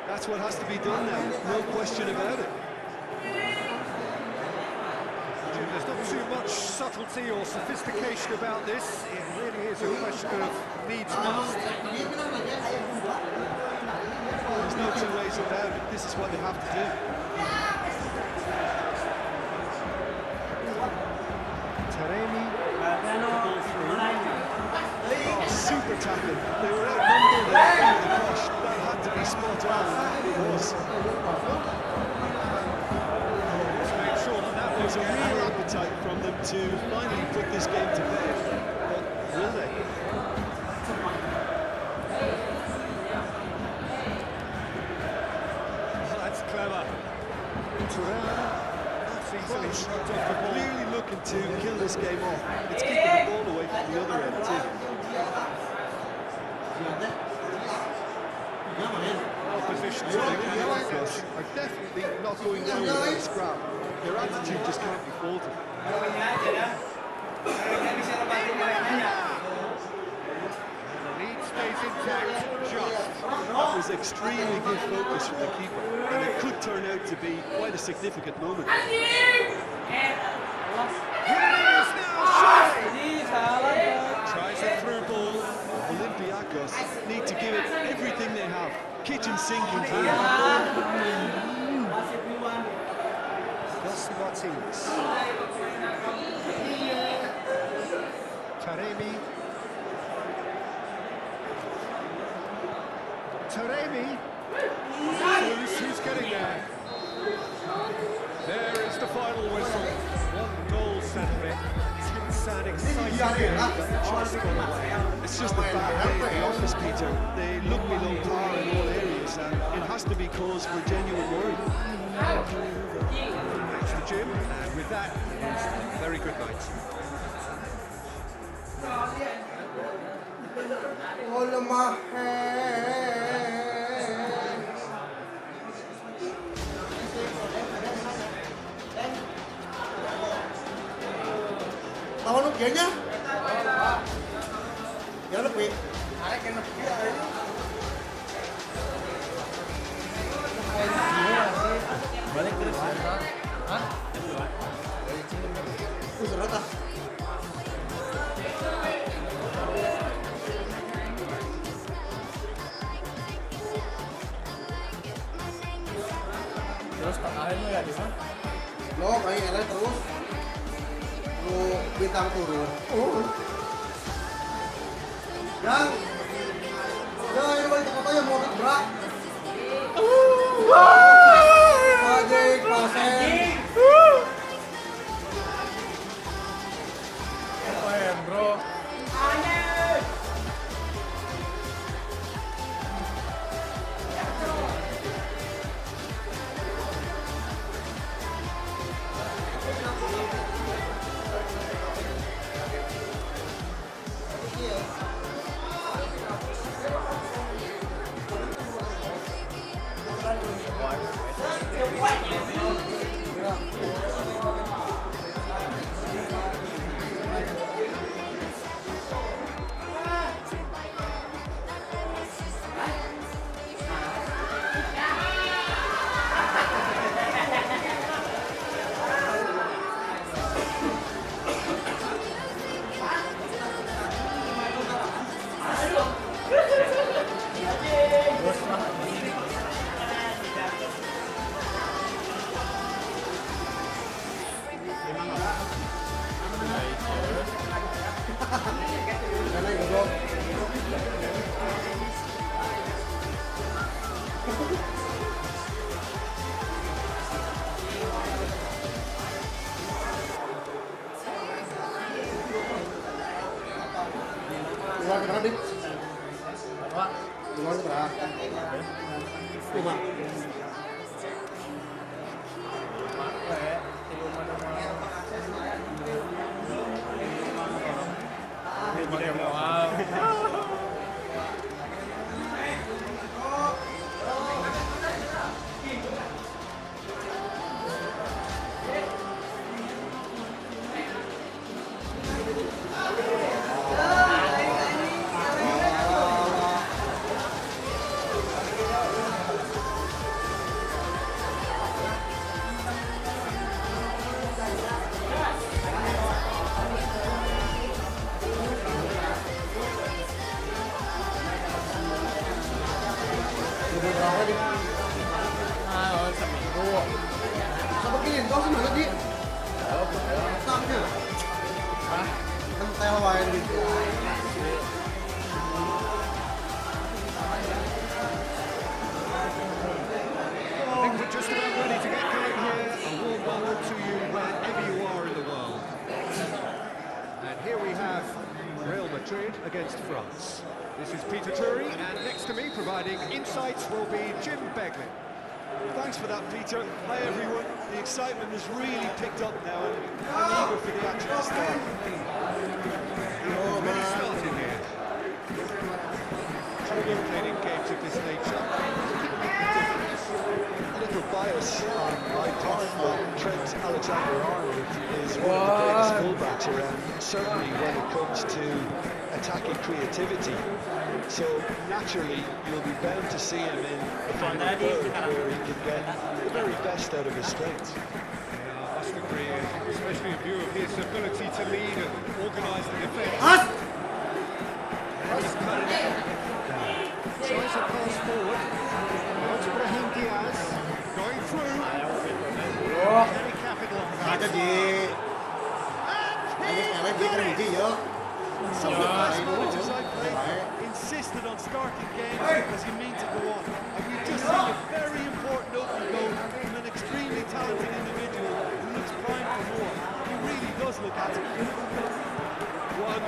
That's what has to be done now, no question about it. There's not too much subtlety or sophistication about this. It really is a question of needs must. There's no two ways about it. This is what they have to do. Taremi, Oh, super tackle. They were outnumbered at the crush. That had to be spot on. It was. let's make sure that There's was a real appetite from them to finally put this game to bed. But will they? Oh, that's clever. Thuram, not easily shrugged off the ball. Clearly looking to kill this game off. It's keeping the ball away from the other end too. Opposition to the Canaries are definitely not going down without a scrap. Their attitude just can't be faulted. The lead stays intact, just. That was extremely good focus from the keeper, and it could turn out to be quite a significant moment. Here it is now, shot! Tries a through ball. Olympiacos need to give it everything they have. Kitchen sink in time. Nelson Martins. Taremi. Taremi. Who's getting there? Tries to pull away. It's just a bad day in the office, Peter. They look below par in all areas, and it has to be cause for genuine worry. Thanks to Jim, and with that, very good night. Oh, lemah. Lawan ujiannya? Ya lebih. Balik terus. Hah? Serat ah. Terus tengahnya lu ya di sana. Lo kayak LA terus. Lu bintang turun. Yang ya ini balik ke kota ya mau berak. Pajik, pasien. Bro. Luar ke berapa, Dik? Luar ke berapa? 5. Kau semangat, Di? Taknya. Kentel wae gitu. I think we're just about ready to get going here. A warm welcome to you wherever you are in the world. And here we have Real Madrid against France. This is Peter Drury, and next to me providing insights will be Jim Begley. Thanks for that, Peter. Hi, everyone. The excitement has really picked up now, and I'm eager for the action to start. Already started here. Training games of this nature. A little bias on my part, but Trent Alexander-Arnold is one of the greatest fullbacks around, certainly when it comes to attacking creativity. So naturally, you'll be bound to see him in the final third, where he can get the very best out of his strengths. I must agree, especially in view of his ability to lead and organise the defence. He's cut it out. Tries a pass forward. Now to Brahim Diaz. Going through. Very capital. Ada di LA dia keren gitu ya. Some of the best managers I've played insisted on starting games because you mean to go on. And we've just seen a very important opening goal from an extremely talented individual who looks primed for more. He really does look at it. One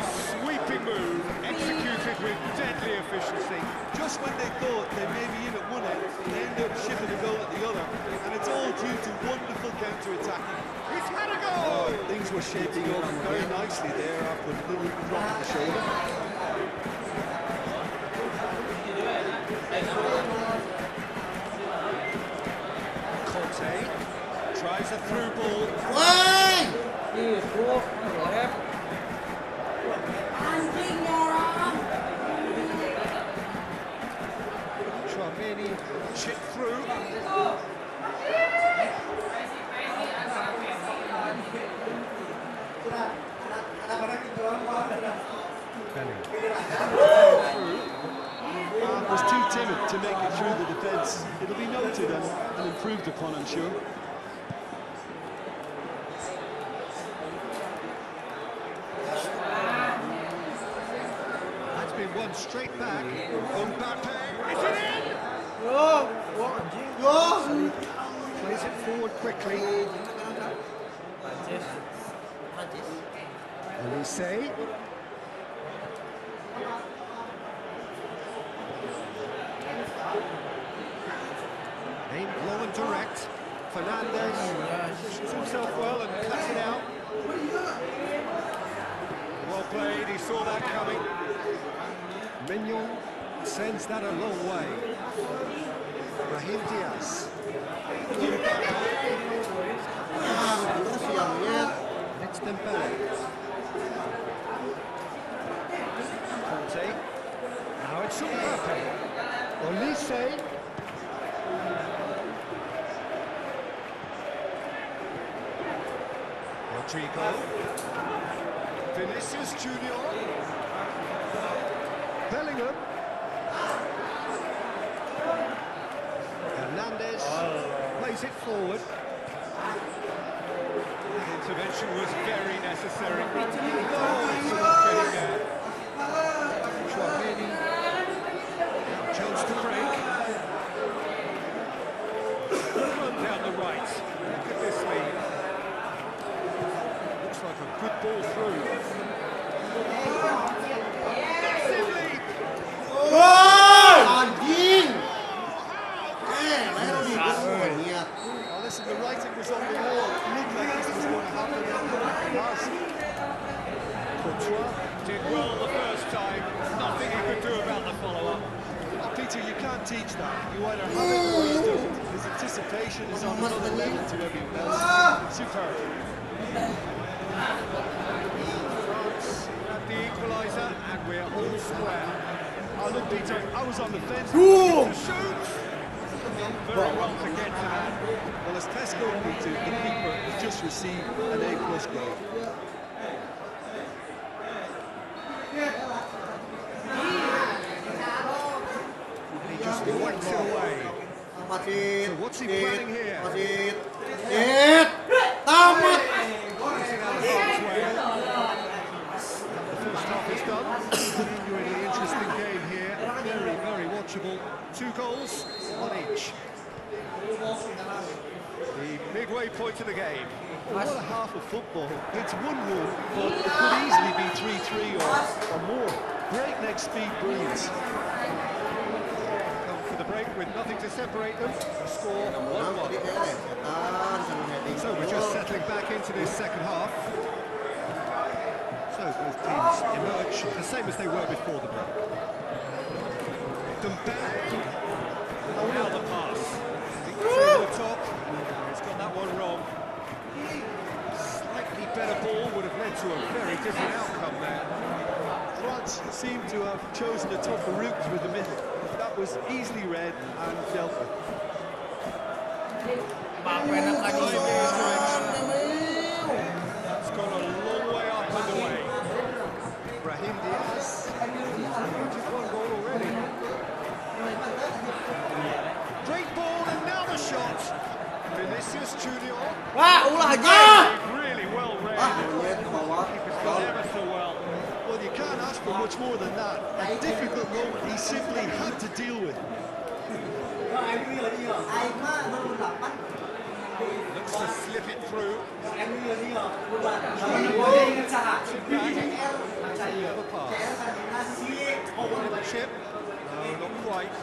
shipping a goal at the other, and it's all due to wonderful counter-attacking. He's had a goal! Things were shaping up very nicely there after a little drop of the shoulder. Conte tries a through ball. Woi! Tramini chip through. Was too timid to make it through the defence. It'll be noted and improved upon, I'm sure. That's been won straight back. Mbappe, is it in? Plays it forward quickly. Elise. Aim low and direct. Fernandez positions himself well and cuts it out. Well played, he saw that coming. Mignon sends that a long way. Raheem Diaz. It's Dembele. Conte. Now it's Mbappe. Olise. Rodrigo. Vinicius Junior. Bellingham. Hernandez plays it forward. The intervention was very necessary. Oh, excellent getting there. Tramini. Chance to break. Run down the right. Look at this lead. Looks like a good ball through. Massive lead. Anjing! Lalu di niat. Well, listen, the writing was on the wall. It looked like this was going to happen. It has. Courtois did well the first time. Nothing he could do about the follow-up. Oh, Peter, you can't teach that. You either have it or you don't. His anticipation is on another level to everyone else. Superb. France at the equaliser, and we're all square. Oh, look, Peter, I was on the fence. To shoot! Very well to get to that. Well, as Tesco Peter, the keeper has just received an A+ grade. And he just whacks it away. Wasit. So what's he planning here? Wasit. He's Tamat. in out of harm's way. The first half is done. Genuinely interesting game here. Very, very watchable. 2 goals, 1 each. The midway point of the game. Well, what a half of football. It's 1-1, but it could easily be 3-3 or more. Breakneck speed, brilliance. Come for the break with nothing to separate them. The score 1-1. So we're just settling back into this second half. So both teams emerge the same as they were before the break. Dembele. Now the pass. Over the top. He's got that one wrong. Slightly better ball would have led to a very different outcome there. France seemed to have chosen a tougher route through the middle. That was easily read and dealt with. It's gone a long way up and away. Raheem Diaz. He's one goal already. Great ball and now the shot. Vinicius Junior. Wah, ulah aja. Really well read. Monyet ke bawah. Keeper's done ever so well. Well, you can't ask for much more than that. A difficult moment he simply had to deal with. Looks to slip it through. Back. Another pass. Chip. No, not quite.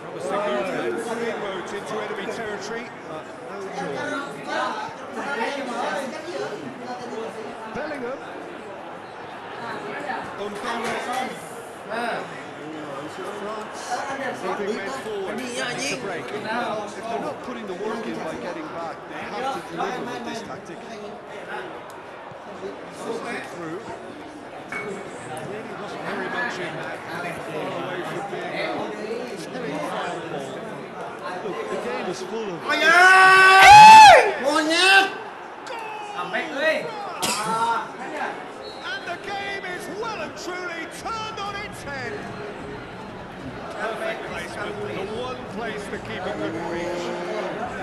That was Sigurd. moved into enemy territory, but no draw. Bellingham. France moving men forward to break. If they're not putting the work in by getting back, they have to deliver with this tactic. Through. Really wasn't very much in that. Far away from being a semi-final ball. Look, the game is full of... And the game is well and truly turned on its head. Perfect placement, the one place the keeper couldn't reach.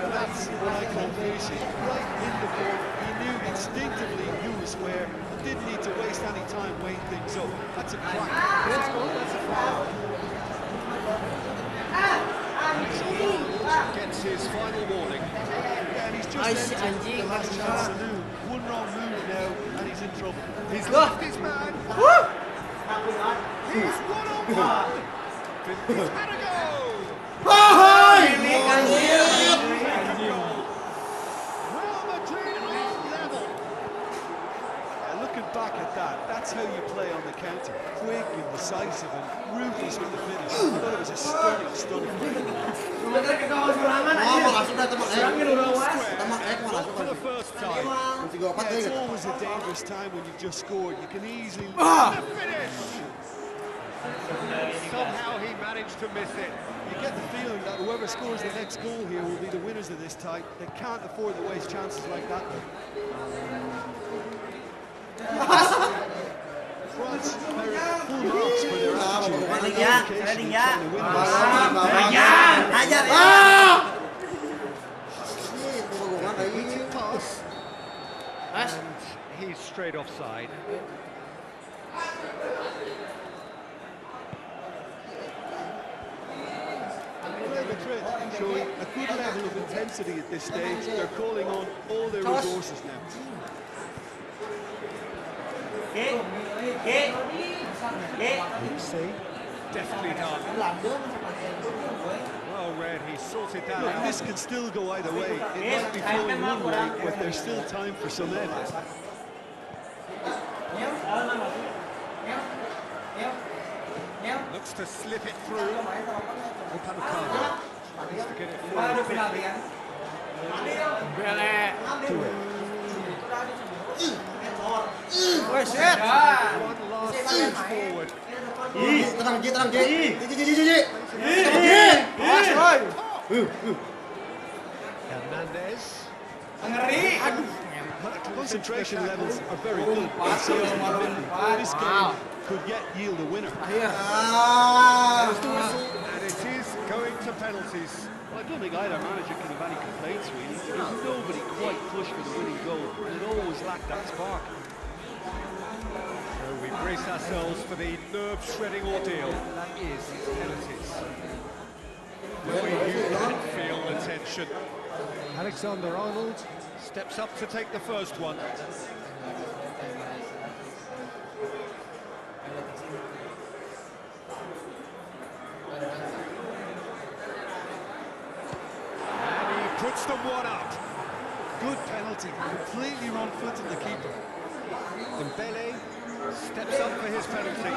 That's what I call finishing. Right in the corner. He knew instinctively who was where and didn't need to waste any time weighing things up. That's a crack. That's a foul. Gets his final warning. Yeah, and he's just entered the last chance saloon. One wrong move now and he's in trouble. He's left his man. He's one-on-one. He's had a go. Real Madrid on level. Looking back at that, that's how you play on the counter. Quick and decisive and ruthless with the finish. I thought it was a stunning play. For the first time. Yeah, it's always a dangerous time when you've just scored. You can easily... The finish. Somehow he managed to miss it. You get the feeling that whoever scores the next goal here will be the winners of this tie. They can't afford to waste chances like that. France are full marks for their attitude. Pass. And he's straight offside. Real Madrid showing a good level of intensity at this stage. They're calling on all their resources now. See? Definitely done. Well read, he sorted that Look, out. this can still go either way. It might be flowing one way, but there's still time for some end. Looks to slip it through. Upamecano. Needs to get it forward quickly. One last surge forward. Hernandez. Concentration levels are very good. This game could yield a winner. And it is going to penalties. Well, I don't think either manager can have any complaints, really. There's nobody quite pushed for the winning goal, and it always lacked that spark. So we brace ourselves for the nerve-shredding ordeal that is penalties. Boy, you can feel the tension. Alexander-Arnold steps up to take the first one. And he puts them one up. Good penalty, completely wrong-footed the keeper. Dembele steps up for his penalty.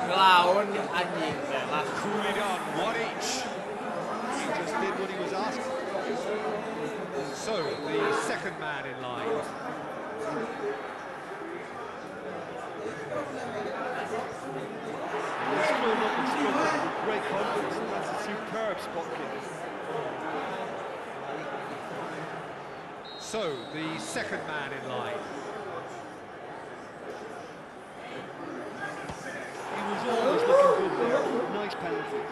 Ngelawan anjing, lah. Coolly done, one each. He just did what he was asked. So, the second man in line. He's thrown up and struck with great confidence, and that's a superb spot kick. So, the second man in line. He was always looking good there. Nice penalty.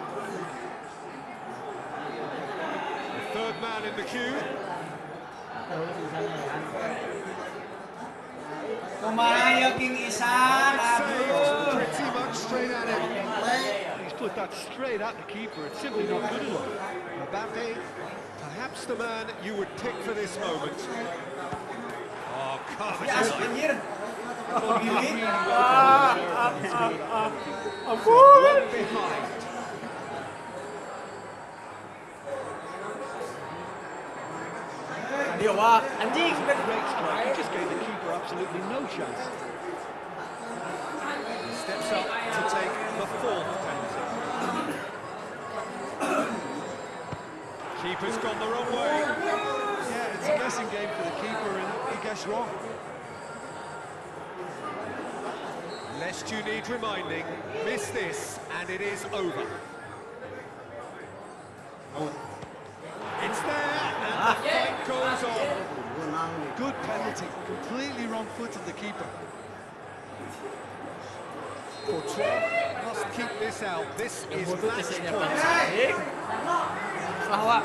The third man in the queue. Kumayo King Isan, Saved pretty much straight at him. He's put that straight at the keeper. It's simply not good enough. Mbappe, perhaps the man you would pick for this moment. Oh, come Ya asik on. anjir. One behind. Dia wah, anjing. Great strike, he just gave the keeper absolutely no chance. He steps up to take the fourth penalty. Keeper's gone the wrong way. Yeah, it's a guessing game for the keeper, and he gets wrong. Lest you need reminding, miss this and it is over. It's there and the fight goes on. Good penalty, completely wrong-footed the keeper. Courtois must keep this out. This is match point. Bahwa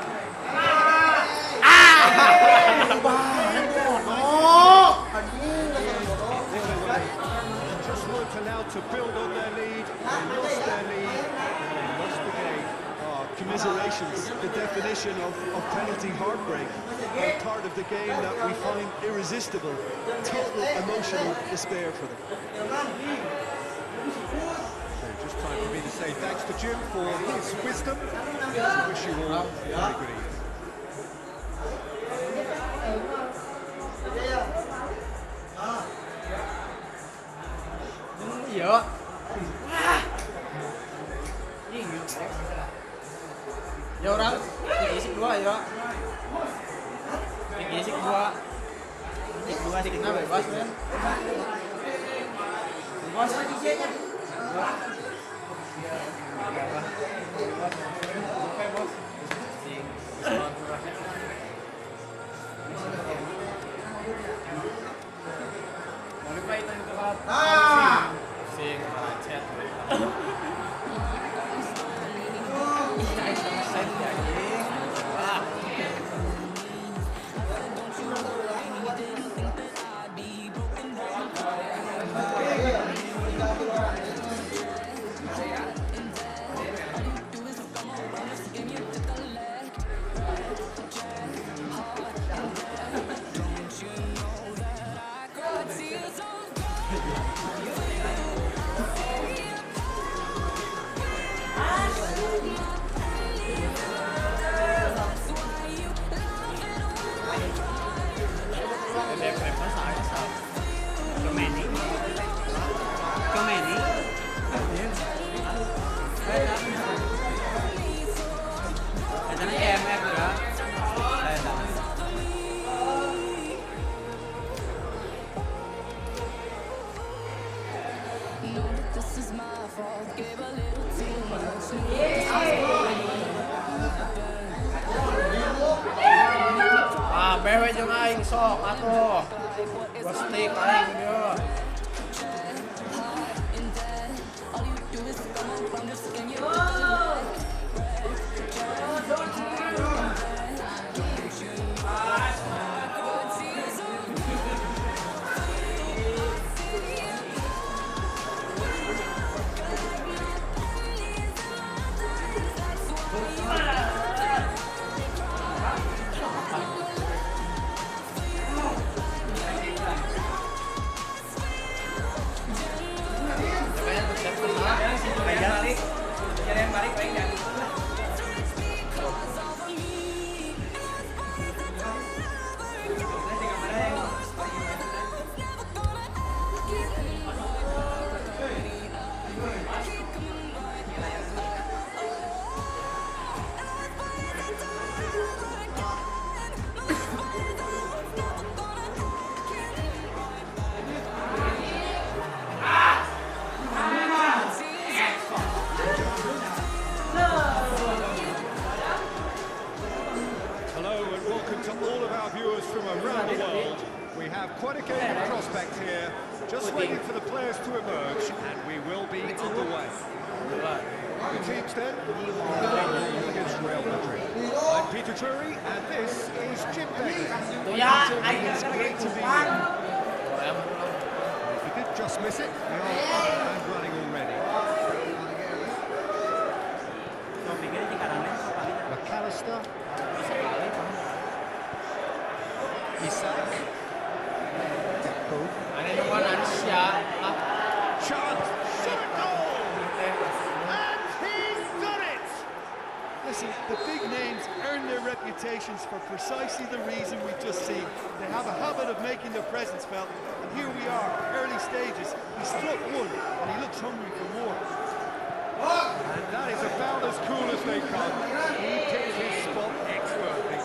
Just weren't allowed to build on their lead. They lost their lead and they lost the game. Commiserations, the definition of penalty heartbreak, part of the game that we find irresistible. Total emotional despair for them. So just time for me to say thanks to Jim for his wisdom. I wish you all a very good evening. Iya. Ya orang, isik dua ya. Isik dua. Isik dua sikitnya bebas ya. Bebas. Sing chat. Bewe jeung aing sok atuh. Gua stick aing dia. Quite a game of prospect here, just waiting for the players to emerge, and we will be underway. The teams then, Liverpool against Real Madrid. I'm Peter Drury, and this is Jim Bailey. It's great to be here. If you did just miss it, we are up and running already. McAllister. Isak. Chance, shot goal! And he's done it! The listen, the big names earn their reputations for precisely the reason we've just seen. They have a habit of making their presence felt, and here we are, early stages. He struck one, and he looks hungry for more. And that is about as cool as they come. He picked his spot expertly.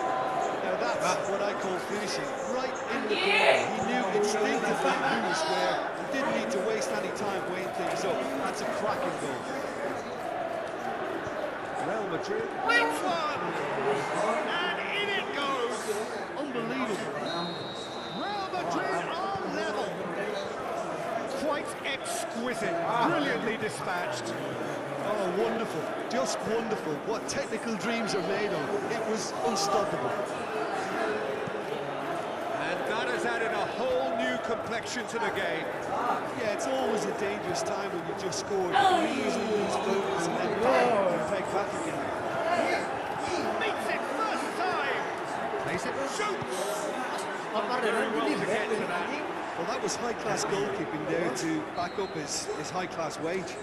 Now that's what I call finishing, right in the corner. He knew instinctively who was where, and didn't need to waste any time weighing things up. That's a cracking goal. Real Madrid wins one! And in it goes! Unbelievable. Real Madrid are level. Quite exquisite, brilliantly dispatched. Oh, wonderful, just wonderful. What technical dreams are made of. It was unstoppable. And that has added a whole new complexion to the game. Yeah, it's always a dangerous time when you just scored. You can easily lose focus and then bang, you peg back again. Meets it first time. Plays it, shoots. Very well to get to that. Well, that was high-class goalkeeping there to back up his high-class wage.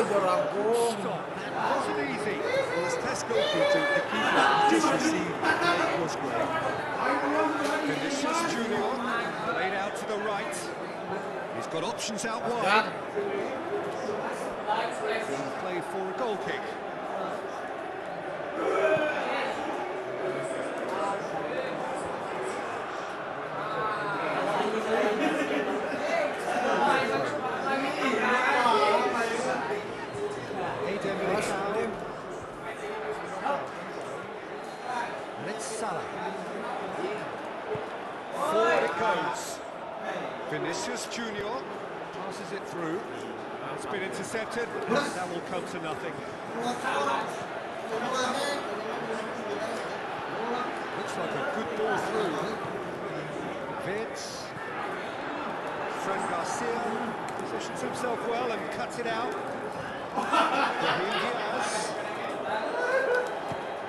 Stop. That wasn't easy. Well, as test goalkeeper, the keeper just received an A+ grade. Vinicius Junior laid out to the right. He's got options out wide. Being played for a goal kick. And it's Salah. Forward it goes. Vinicius Junior passes it through. It's been intercepted. That will come to nothing. Looks like a good ball through. Vince. Fran Garcia positions himself well and cuts it out. Raheem Diaz.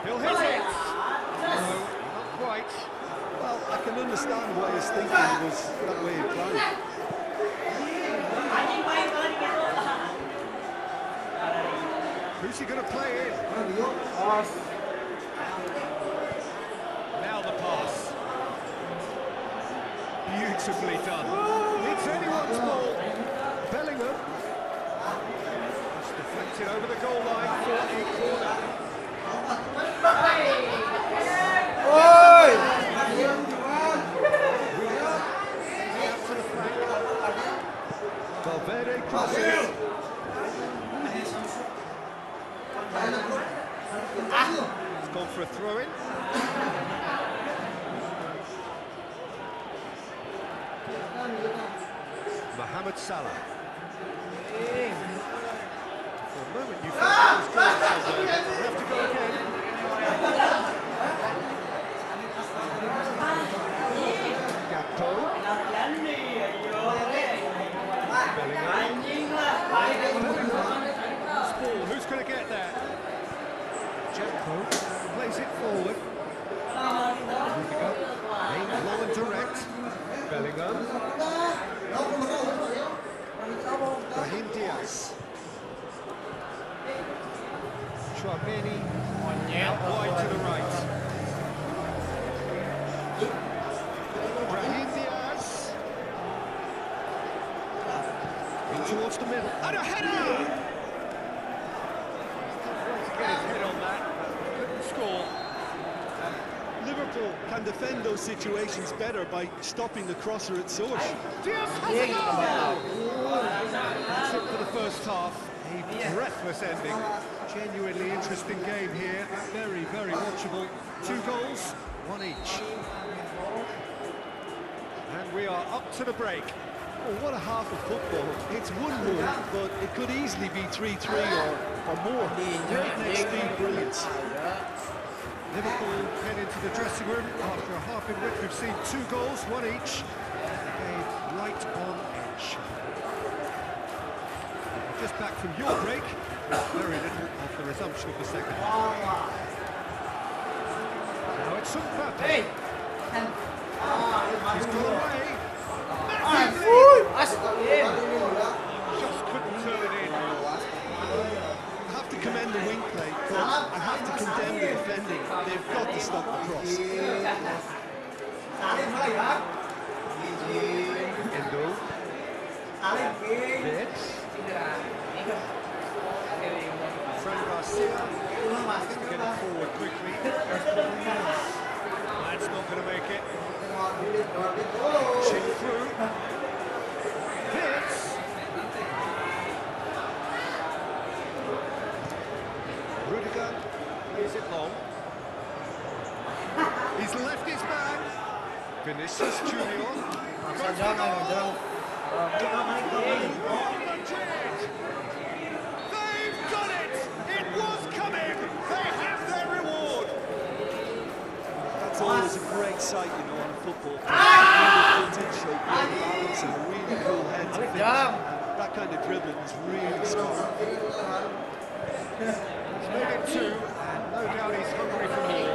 He'll hit it. No, not quite. Well, I can understand why his thinking was that way inclined. Who's he going to play in? Now the pass. Beautifully done. It's anyone's ball. Bellingham. It's deflected over the goal line for a corner. Out to the flank. Valverde crosses. It's gone for a throw-in. Mohamed Salah. For a moment you thought it was gone somewhere. We'll have to go again. Gakpo. Ball, who's going to get that? Gakpo plays it forward. Aimed low and direct. Bellingham. Raheem Diaz. Chouameni out wide to the right. Raheem Diaz. In towards the middle. And a header! Tried to get his head on that, but couldn't score. Liverpool can defend those situations better by stopping the crosser at source. Diaz has a goal! That's it for the first half. A breathless ending. Genuinely interesting game here. Very, very watchable. 2 goals, 1 each. And we are up to the break. Oh, what a half of football. It's 1-1, but it could easily be 3-3 or more. Breakneck speed brilliance. Liverpool head into the dressing room after a half in which we've seen 2 goals, 1 each. A right on edge. Just back from your break, very little of the resumption of the second. Now it's Mbappe. He's gone away. Just couldn't turn it in. I have to commend the wing play, but I have to condemn the defending. They've got to stop the cross. Endo. Bits. Fran Garcia. Get it forward quickly. That's not going to make it. Chip through. Bits. Rudiger leaves it long. He's left his back. Vinicius Junior. Goes for goal. They've done it! It was coming! They have their reward! That's always a great sight, you know, on a football pitch. Really built-in shape, great balance, and a really cool head to finish. That kind of dribbling is really smart. He's made it two, and no doubt he's hungry for more.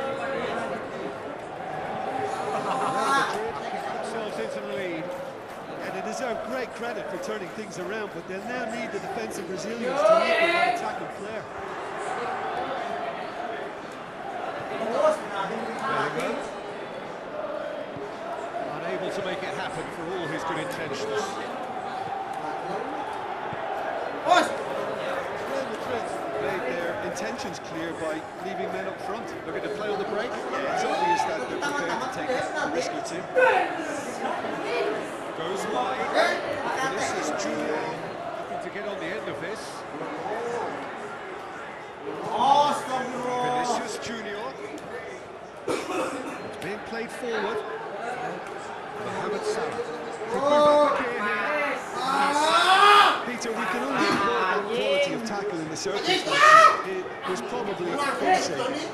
Real Madrid get themselves into the lead. And they deserve great credit for turning things around, but they'll now need the defensive resilience to equal that attacking flair. Bellingham. Unable to make it happen for all his good intentions. Real Madrid made their intentions clear by leaving men up front. Looking to play on the break. Yeah, it's obvious that they're prepared to take a risk or two. Goes wide. Vinicius Junior looking to get on the end of this. Vinicius Junior. It's being played forward. Mohamed Salah. Could move up again here. Peter, we can only applaud that quality of tackle in the circumstances. It was probably goal-saving.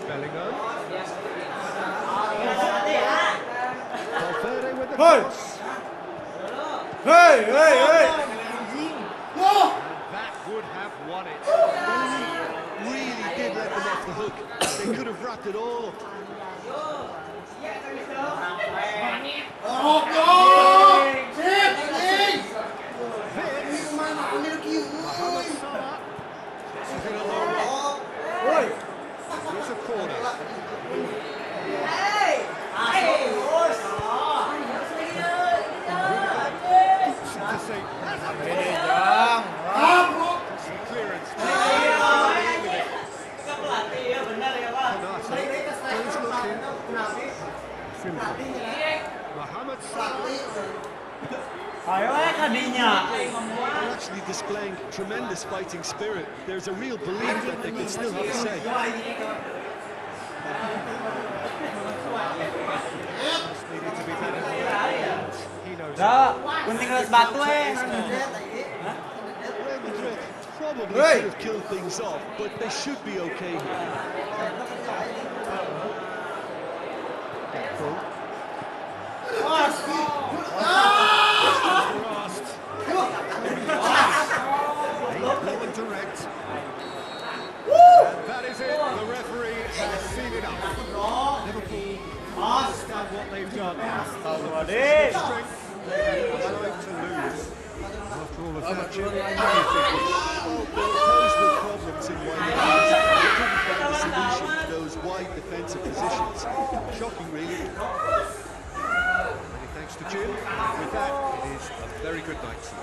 Bellingham. Valverde with the cross. And that would have won it. Really did let them off the hook. They could have wrapped it all up. Mohamed Salah. This is in a low block. It's a corner. To say, clearance. Goes looking. Simple. Mohamed Salah. They're actually displaying tremendous fighting spirit. There's a real belief that they can still have a say. Just needed to be better. He knows it. Gunting keras batu Real Madrid probably could have killed things off, but they should be okay here. Low and direct. And that is it. The referee has seen it up. Liverpool understand what they've done. Strength they have allowed to lose. After all of that, anything Well, those were problems in wide areas. They couldn't find a solution to those wide defensive positions. Shocking, really. Many thanks to Jim. With that, it is a very good night to you.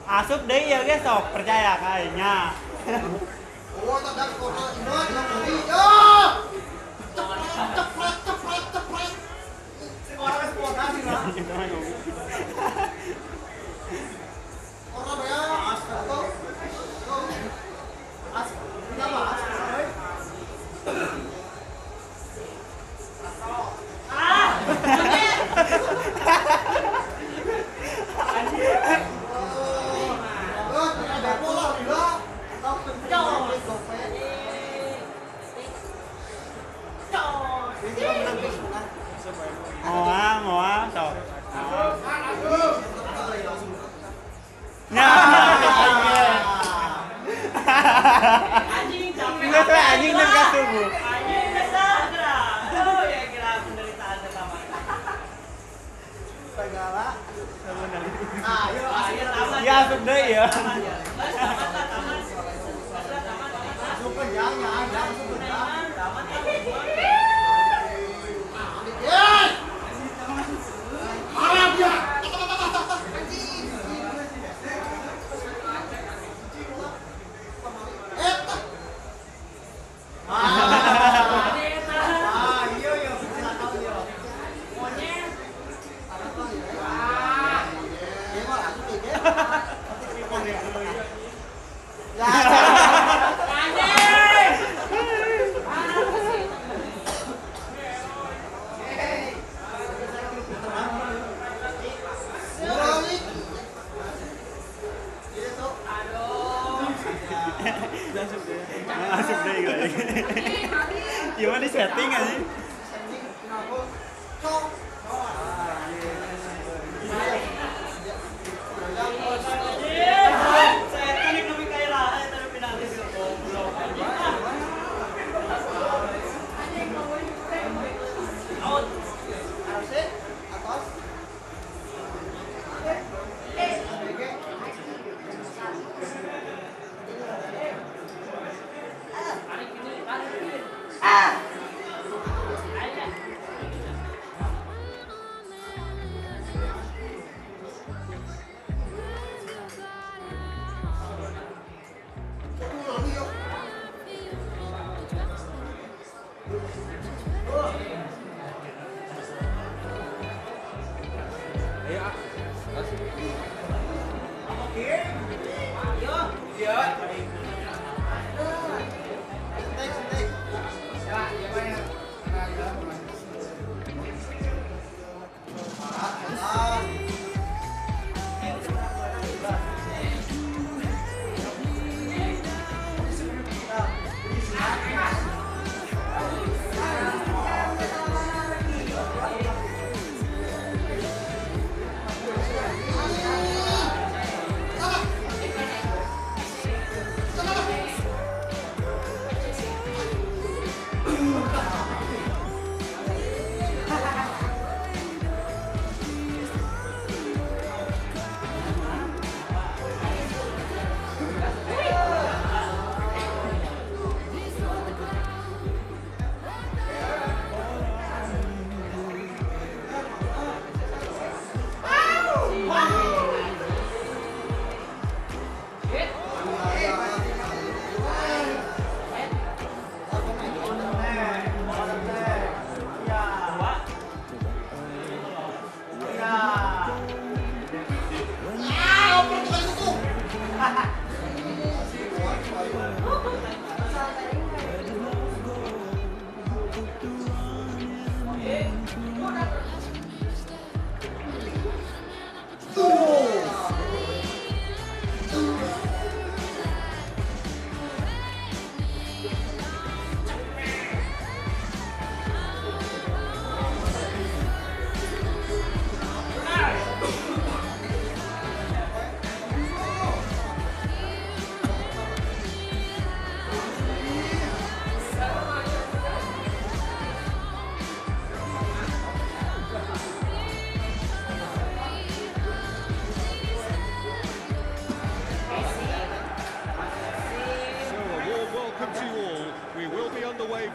Asup deh ya guys, sok percaya kayaknya. Ngoa, sok. Enggak tuh anjing dan kasubuh. Anjing sadra. Oh ya kira penderitaan pertama. Segala. Ayo tamat. Ya asup deui ya. Tamat. Super jangan, jangan super jangan. Arab ya. Asup deui gue. Gimana di setting aja?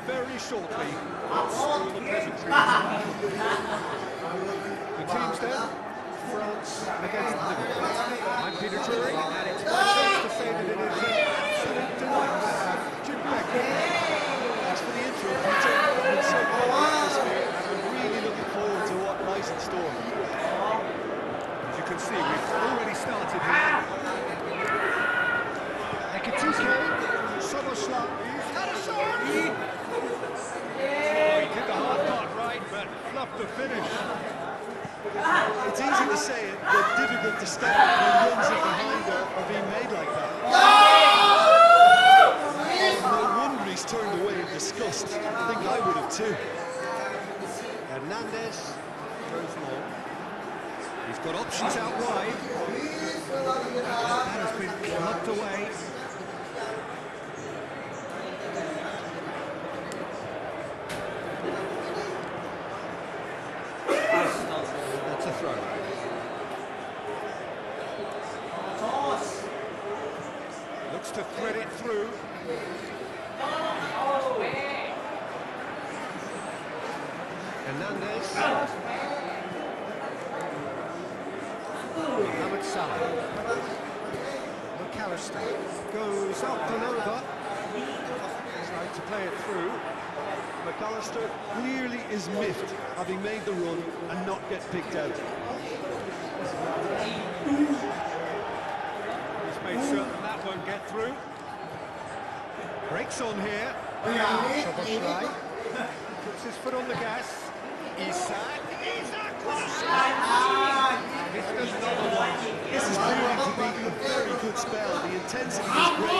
Very shortly, all the peasantry. The teams then, France against Liverpool. I'm Peter Turing, and it's my chance to say that it is an absolute delight to have Jim Beckett. As for the intro, Peter, it's so great atmosphere, and I'm really looking forward to what lies in store. As you can see, we've already started here. Ekitike, Soboslai, he's had a shot! Oh, he did the hard part right, but fluffed the finish. It's easy to say it, but difficult to stop when runs in behind are being made like that. No wonder he's turned away in disgust. I think I would have too. Hernandez goes long. He's got options out wide. That has been clubbed away. Fernandez. Mohamed Salah. Makasih goes up and over. Trying to play it through. McAllister clearly is miffed having made the run and not get picked out. He's made certain that won't get through. Breaks on here. Szoboszlai puts his foot on the gas. Isak missed another one. This is proving to be a very good spell. The intensity is great.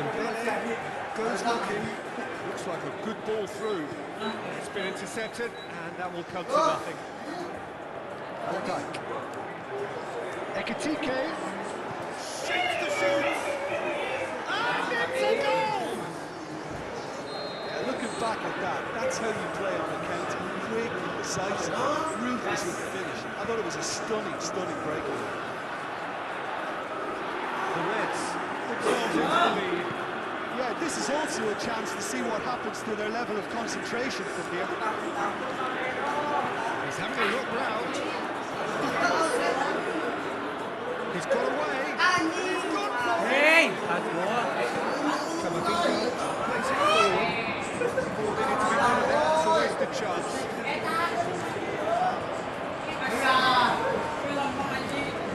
Dembele goes looking. Looks like a good ball through. It's been intercepted, and that will come to nothing. Van Dijk. Ekitike shakes the shoot, and it's a goal! Yeah, looking back at that, that's how you play on a counter. Quick, decisive, ruthless with the finish. I thought it was a stunning, stunning breakaway. The Reds themselves into the lead. Yeah, this is also a chance to see what happens to their level of concentration from here. He's having a look round. He's got away. He's gone for it. Hey, aduh. Camavinga plays it forward. Ball needed to be one of it. It's a wasted chance.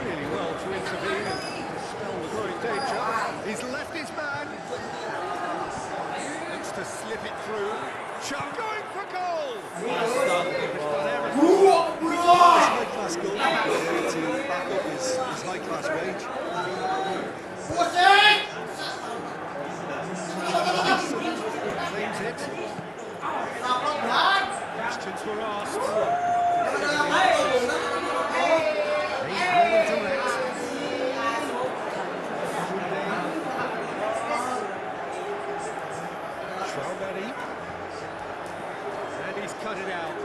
Really well to intervene and dispel the growing danger. He's left his man. Looks to slip it through. Chuck going for goal. He's done everything. High-class goalkeeper there to back up his high-class wage. Claims it. Questions were asked. He's well direct. Traoré. And he's cut it out.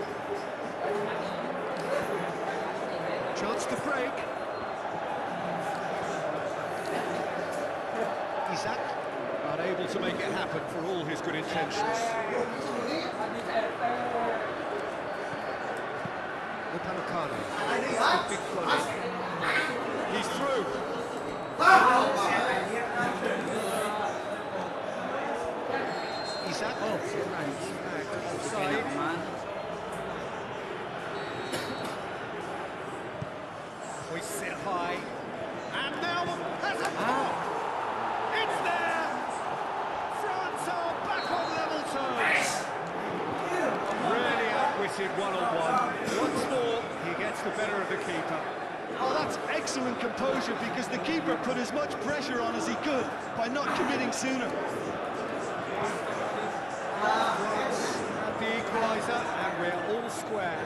Chance to break. Isak unable to make it happen for all his good intentions. Upamecano. Big volley. He's through. Isak. Oh, back offside. Hoists it high, and now has a pop! It's there! France are back on level terms! Really outwitted one-on-one. Once more, he gets the better of the keeper. Oh, that's excellent composure because the keeper put as much pressure on as he could by not committing sooner. France have the equaliser, and we're all square.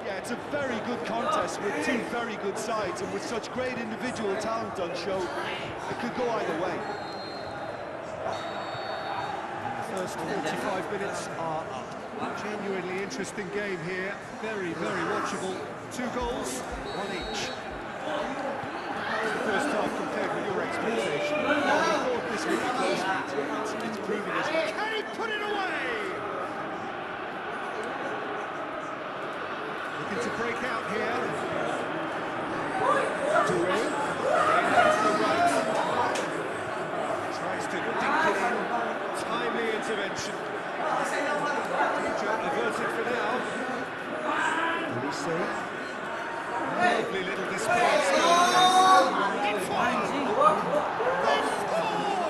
Yeah, it's a very good contest with two very good sides and with such great individual talent on show. It could go either way. The first 45 minutes are up. Genuinely interesting game here. Very, very watchable. 2 goals, 1 each. The first half compared with your expectation. I thought this would be close. It's proving it. Can he put it away? Looking to break out here. Touré. To the right. Tries to dink it in. Timely intervention. Danger averted for now. Olise. Lovely little display of skill. It's fine. They score!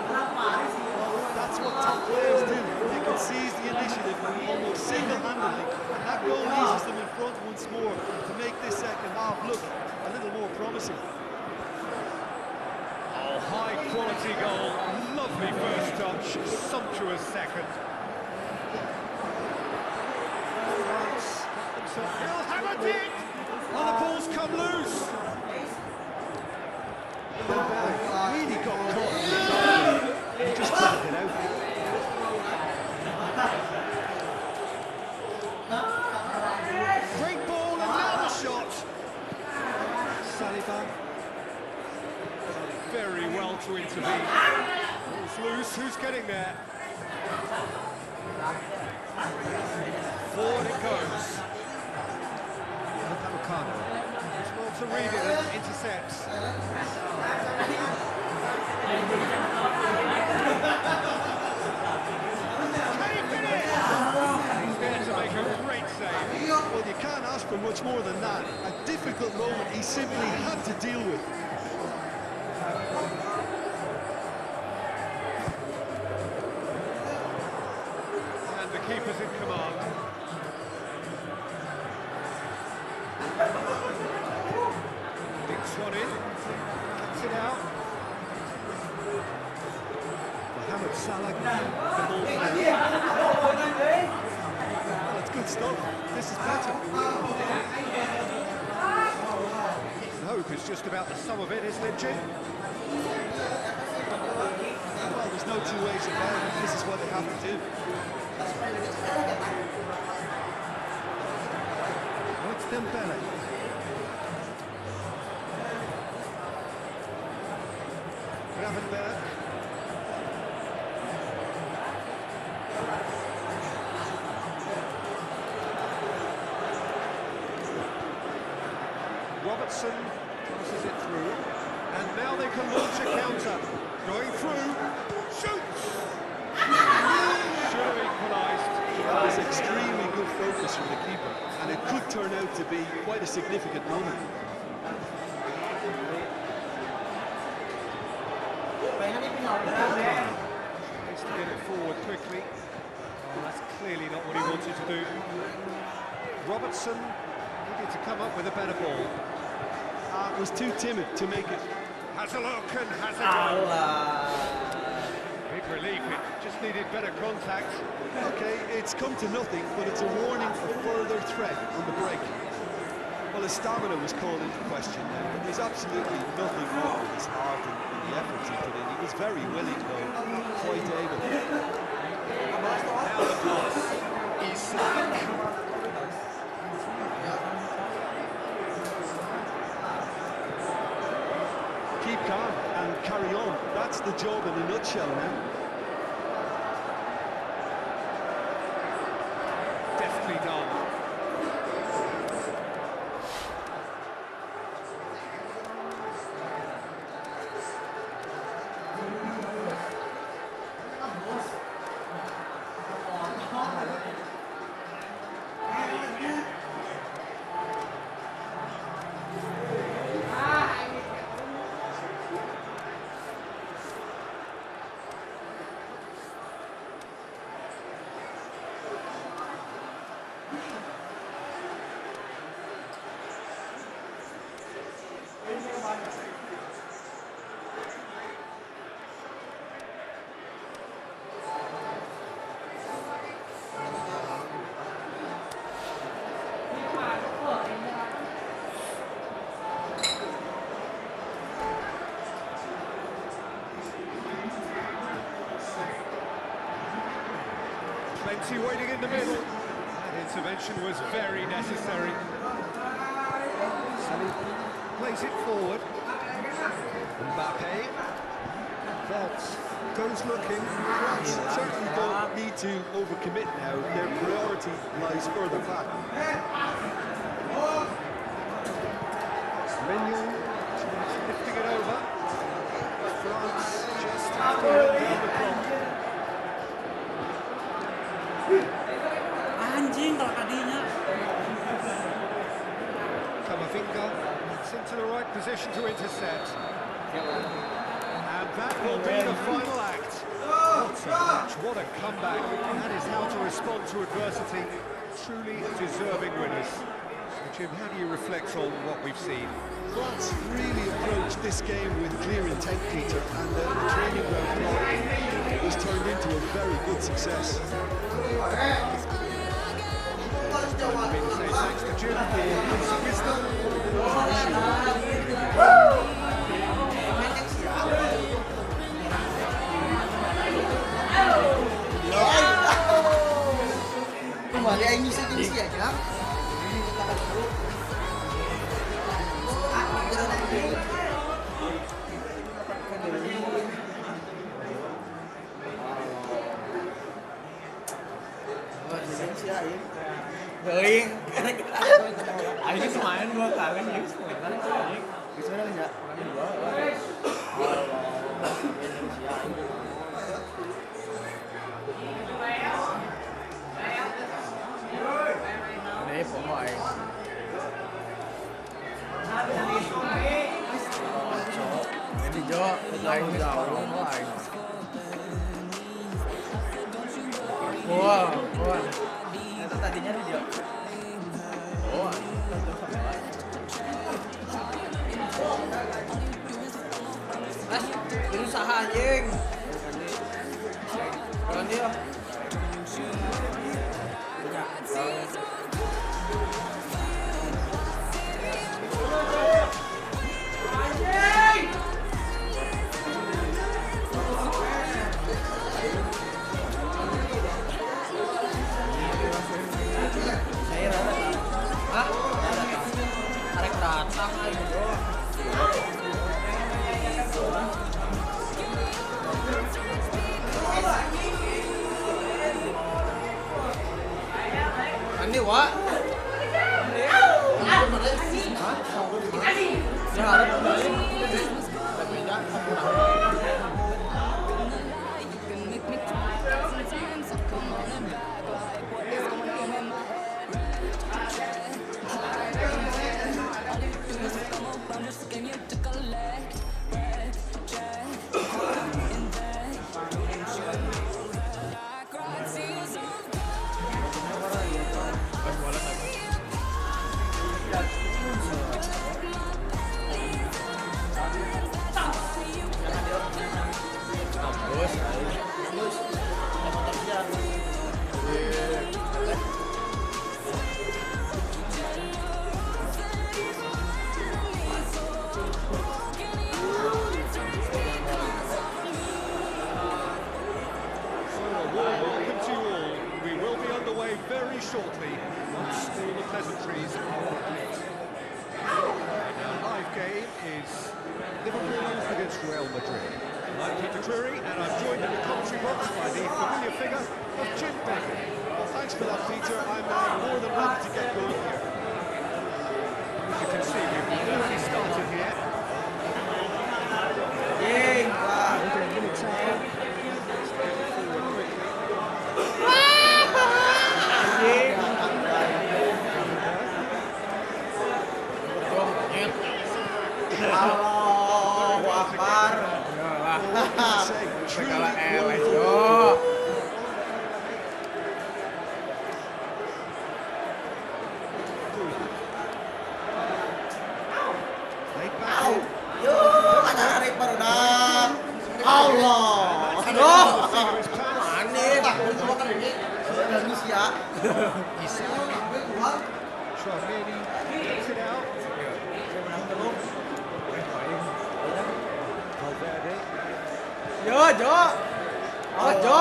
That's what top players do. They can seize the initiative almost single-handedly. And that goal eases them in front once more to make this second half look a little more promising. Oh, high quality goal. Lovely first touch. Sumptuous second. France. So he'll hammer it. And the ball's come loose. Really got caught in the top. He just couldn't get out. Great ball and now the shot. Saliba. Very well to intervene. Ball's loose, who's getting there? Forward it goes. Makasih as well to read it and intercepts. He's there to make a great save. Well, you can't ask for much more than that. A difficult moment he simply had to deal with. And the keeper's in command. Dinks one in, cuts it out. Mohamed Salah, the ball forward. Well, it's good stuff. This is better. And hope is just about the sum of it, isn't it, Jim? Well, there's no two ways about it. This is what they have to do. Oh, it's Dembele. Gravenberg. Robertson passes it through, and now they can launch a counter. Going through, shoots! Should have equalised. That was extremely good focus from the keeper, and it could turn out to be quite a significant moment. Needs to get it forward quickly. Oh, that's clearly not what he wanted to do. Robertson needed to come up with a better ball. Was too timid to make it. Has a look and has a go. Big relief, it just needed better contact. Okay, it's come to nothing, but it's a warning for further threat on the break. Well, his stamina was called into question now, but there's absolutely nothing wrong with his heart and the efforts he put in. He was very willing, though, quite able. Now the pass. Isak. Keep calm and carry on. That's the job in a nutshell now. Deftly done. Plenty waiting in the middle. That intervention was very necessary. So he plays it forward. Mbappe. Volts goes looking. France certainly don't need to overcommit now. Their priority lies further back. Mignon lifting it over. France just have to run down the clock. Anjing kalau tadinya. Kamavinga gets into the right position to intercept. And that will be the final act. What a match, what a comeback. That is how to respond to adversity. Truly deserving winners. So Jim, how do you reflect on what we've seen? France really approached this game with clear intent, Peter, and the training ground plot was turned into a very good success. Say thanks to Jim for his wisdom. Kembali aing bisa jeung sia jam. kali nih. Di sana enggak? Ini pokoknya. Jadi Jo, lain jauh lain. Wah. Itu tadinya dia. Oh. Mas, berusaha anjing. Jangan dia. Hah? Tarik ratang aja, bro. Andi, Wak. Ya, harus very shortly once all the pleasantries are complete. Our live game is Liverpool against Real Madrid. I'm Peter Drury and I'm joined in the commentary box by the familiar figure of Jim Beckett. Well, thanks for that, Peter. I'm more than ready to get going here. As you can see, we've already started here. Allahu Akbar. Segala elek, Jo. Yo, ada tarik baru dah. Allah. Aduh. Aneh. Indonesia. Tchouameni gets it out. Valverde. Jo. Awas, Jo.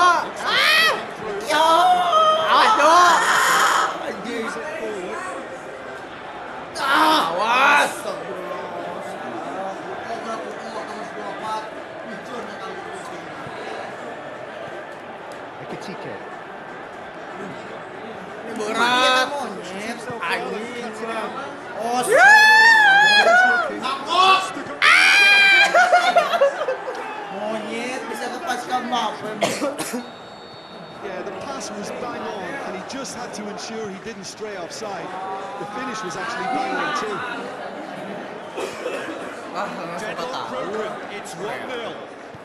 Yo. Awas, Jo. Moves it forward. Awas. Ekitike. Ini berat. Anjing. Oh, monyet bisa lepaskan Mbappe. Yeah, the pass was bang on, and he just had to ensure he didn't stray offside. The finish was actually bang on too. Dead on program. It's 1-0.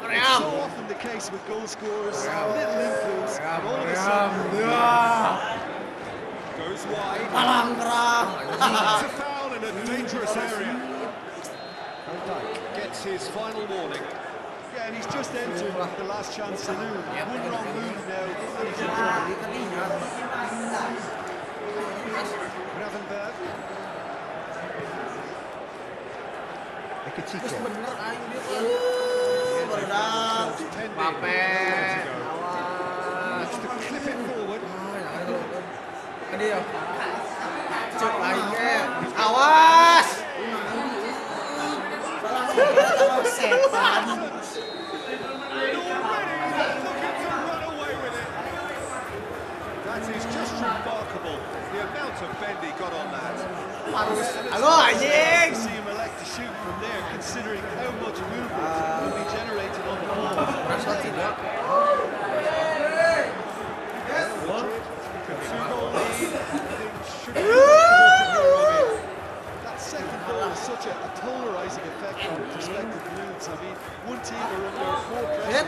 It's so often the case with goal scorers, little influence, and all of a sudden, Goes wide. Palangkrang. It's a foul in a dangerous area. Van Dijk gets his final warning. yeah, and he's just entered the last chance saloon. One wrong move now, and he's in trouble. Gravenberg. Ekitike. Bener aing dia. Baru dah. 10 Mbappe. Needs to clip it forward. Ini ya. Cuk aingnya. Awas. Setan. Looking to run away with it. That is just remarkable. incredible, the amount of bend he got on that. Halo anjing. See him elect to shoot from there, considering how much movement will be generated on the ball. That second goal has such a polarizing effect on prospective moods. I mean, one team are under more pressure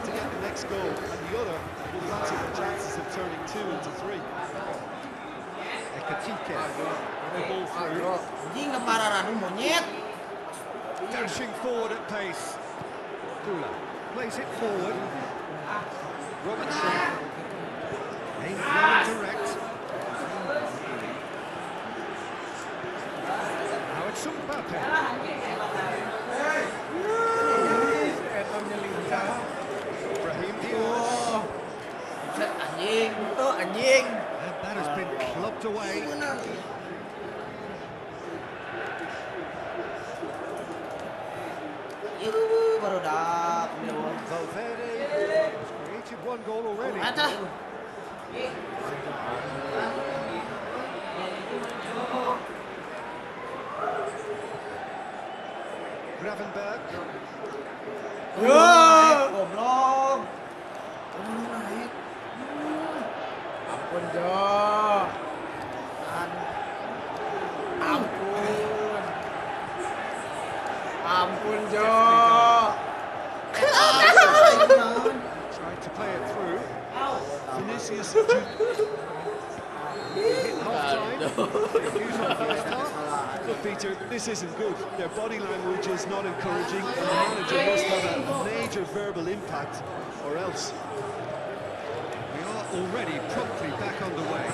to get the next goal, and the other will fancy the chances of turning 2 into 3. Ball through. Anjing parah ranu monyet. Dashing forward at pace. Kula plays it forward. Robertson. Aimed well and direct. Now it's Mbappe. Brahim Diaz. Anjing, tuh anjing. And that has been clubbed away. Baru dak. Valverde has created one goal already. Ada. Gravenberg. Goblok. Naik. Ampun Jo. Ampun. Ampun Jo. Tried to play it through. Vinicius Hit half-time. Views on first half. Look, Peter, this isn't good. Their body language is not encouraging, and the manager must have a major verbal impact, or else. We are already promptly back underway.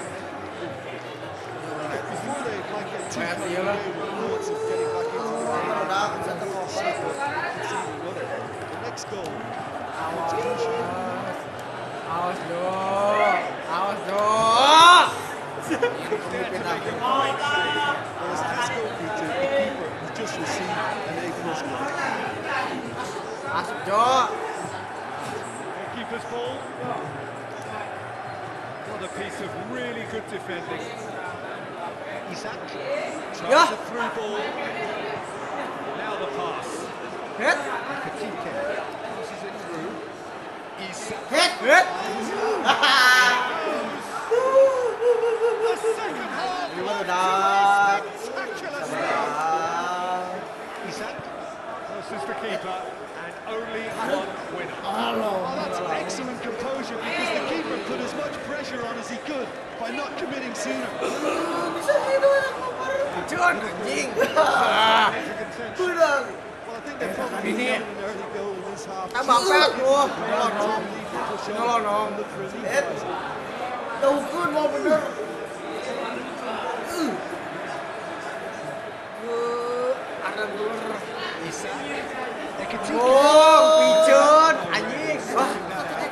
Before they might get too carried away with thoughts of getting back into the game, the next goal. Awas Jo. Awas Jo. Whereas Tesco, Peter, the keeper, has just received an A+ grade. Masuk Jo. Keeper's ball. What a piece of really good defending. Isak tries Yeah. a through ball. Now the pass. Hit. Katike passes it through. Isak. Hit. Hit. The second half. Baru dak. Spectacular start. Isak versus the keeper, and only one winner. Oh, that's excellent composure, because the keeper put as much pressure on as he could by not committing sooner. Bisa gitu anak nomor. Cuan anjing. Udah. Well, I think they probably needed an early goal in this half. Abang pek lu. Nolong. Nolong. Look for an Hit. equaliser. Daukun mau bener. Ada blur. Isak. Ekatike. Oh, pijet anjing. Wah,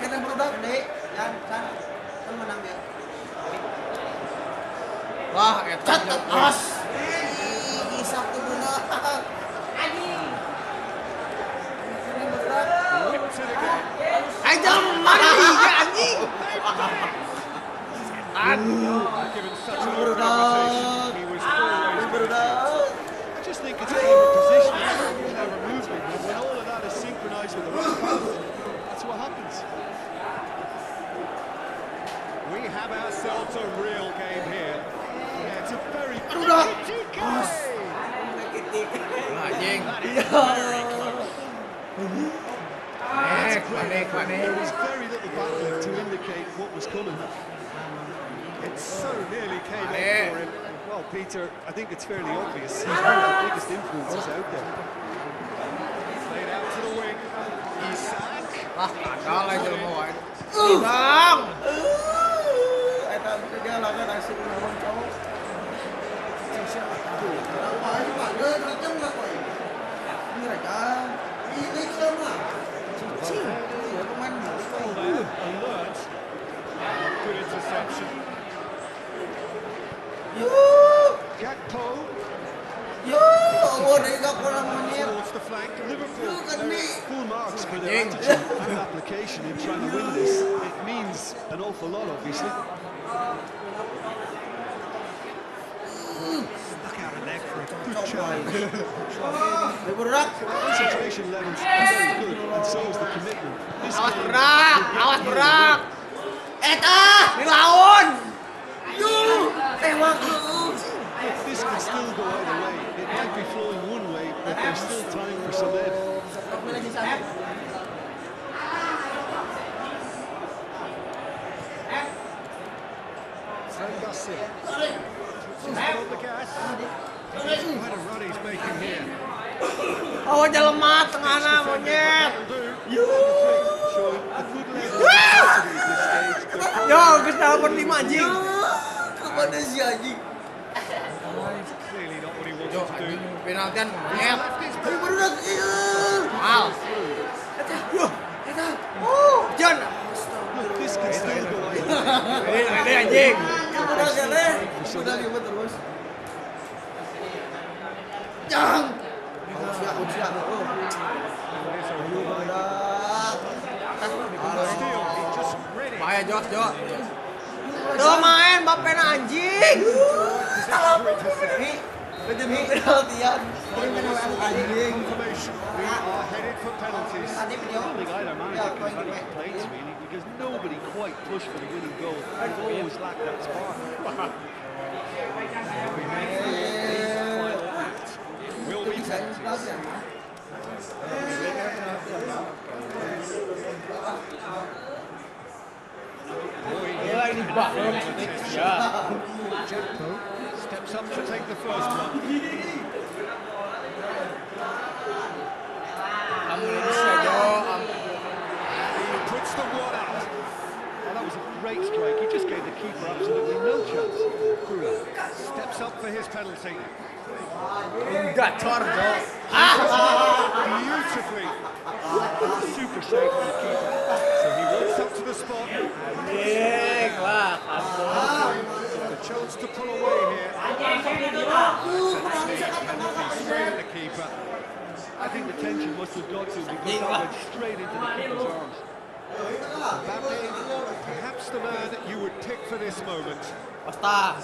kena produk deh. Kan menang dia. Wah, eta as. Isak tuh bener. Anjing. Ini berat. Whipped it again. Aja mati ya anjing. Given such an open reputation, he was always good. I just think it's a game of positioning and clever movement, and when all of that is synchronised with the right pass, that's what happens. We have ourselves a real game here. Yeah, it's a very Ekatike. Anjing. There was very little battling to indicate what was coming. It so nearly came off for him. Well, Peter, I think it's fairly obvious. He's one of the biggest influences out there. Played out to the wing. Isak. Wah, kadal aja mau. Bang. Eta kerja laga asik ngomong cowok. Kenapa aja Pak? Kenceng enggak kok? Ini aja. Ini sama. Cicing. Ya pemain Still there, alert. Good interception. Gakpo Oh, dia enggak pernah menit. towards the flank. Liverpool. Full marks for their attitude and application in trying to win this. It means an awful lot, obviously. Good challenge. Concentration levels are very good, and so is the commitment. This Awas game berak, will get awas either berak. way. Dilawan. This can still go either way. It might be flowing one way, but there's still time for some ebb. Makasih. On the gas. Quite a run he's making here. Aja lemah tengahna monyet. Showing a good level of intensity at this stage. They're Yo, geus telepon 5 anjing. Kepada si anjing. Clearly not what he wanted to do. Penaltian monyet. Ayo berudak. Mal. Jon. Look, this can still go either way. Ini anjing. Berudak ya, Le. Berudak ya terus. Jang. Siap. Oh. Ayo berudak. Still, he just ready. Bahaya Jok. Tuh main Bapena anjing. Demi penaltian. Anjing. Confirmation. We are headed for penalties. I don't think either manager can have any complaints really, because nobody quite pushed for the winning goal. They've always lacked that spark. Will be penalties. Ini bak. Ya. Jacko steps up to take the first one. Kamu Indonesia Jok. He puts the one out. Oh, that was a great strike. He just gave the keeper absolutely no chance. Steps up for his penalty. Gacor Jok. Beautifully. Super save from the keeper. So he walks up to the spot. Anjing lah. A chance to pull away here. Straight at the keeper. I think the tension must have got to him because that went straight into the keeper's arms. Mbappe, perhaps the man that you would pick for this moment. Pasta.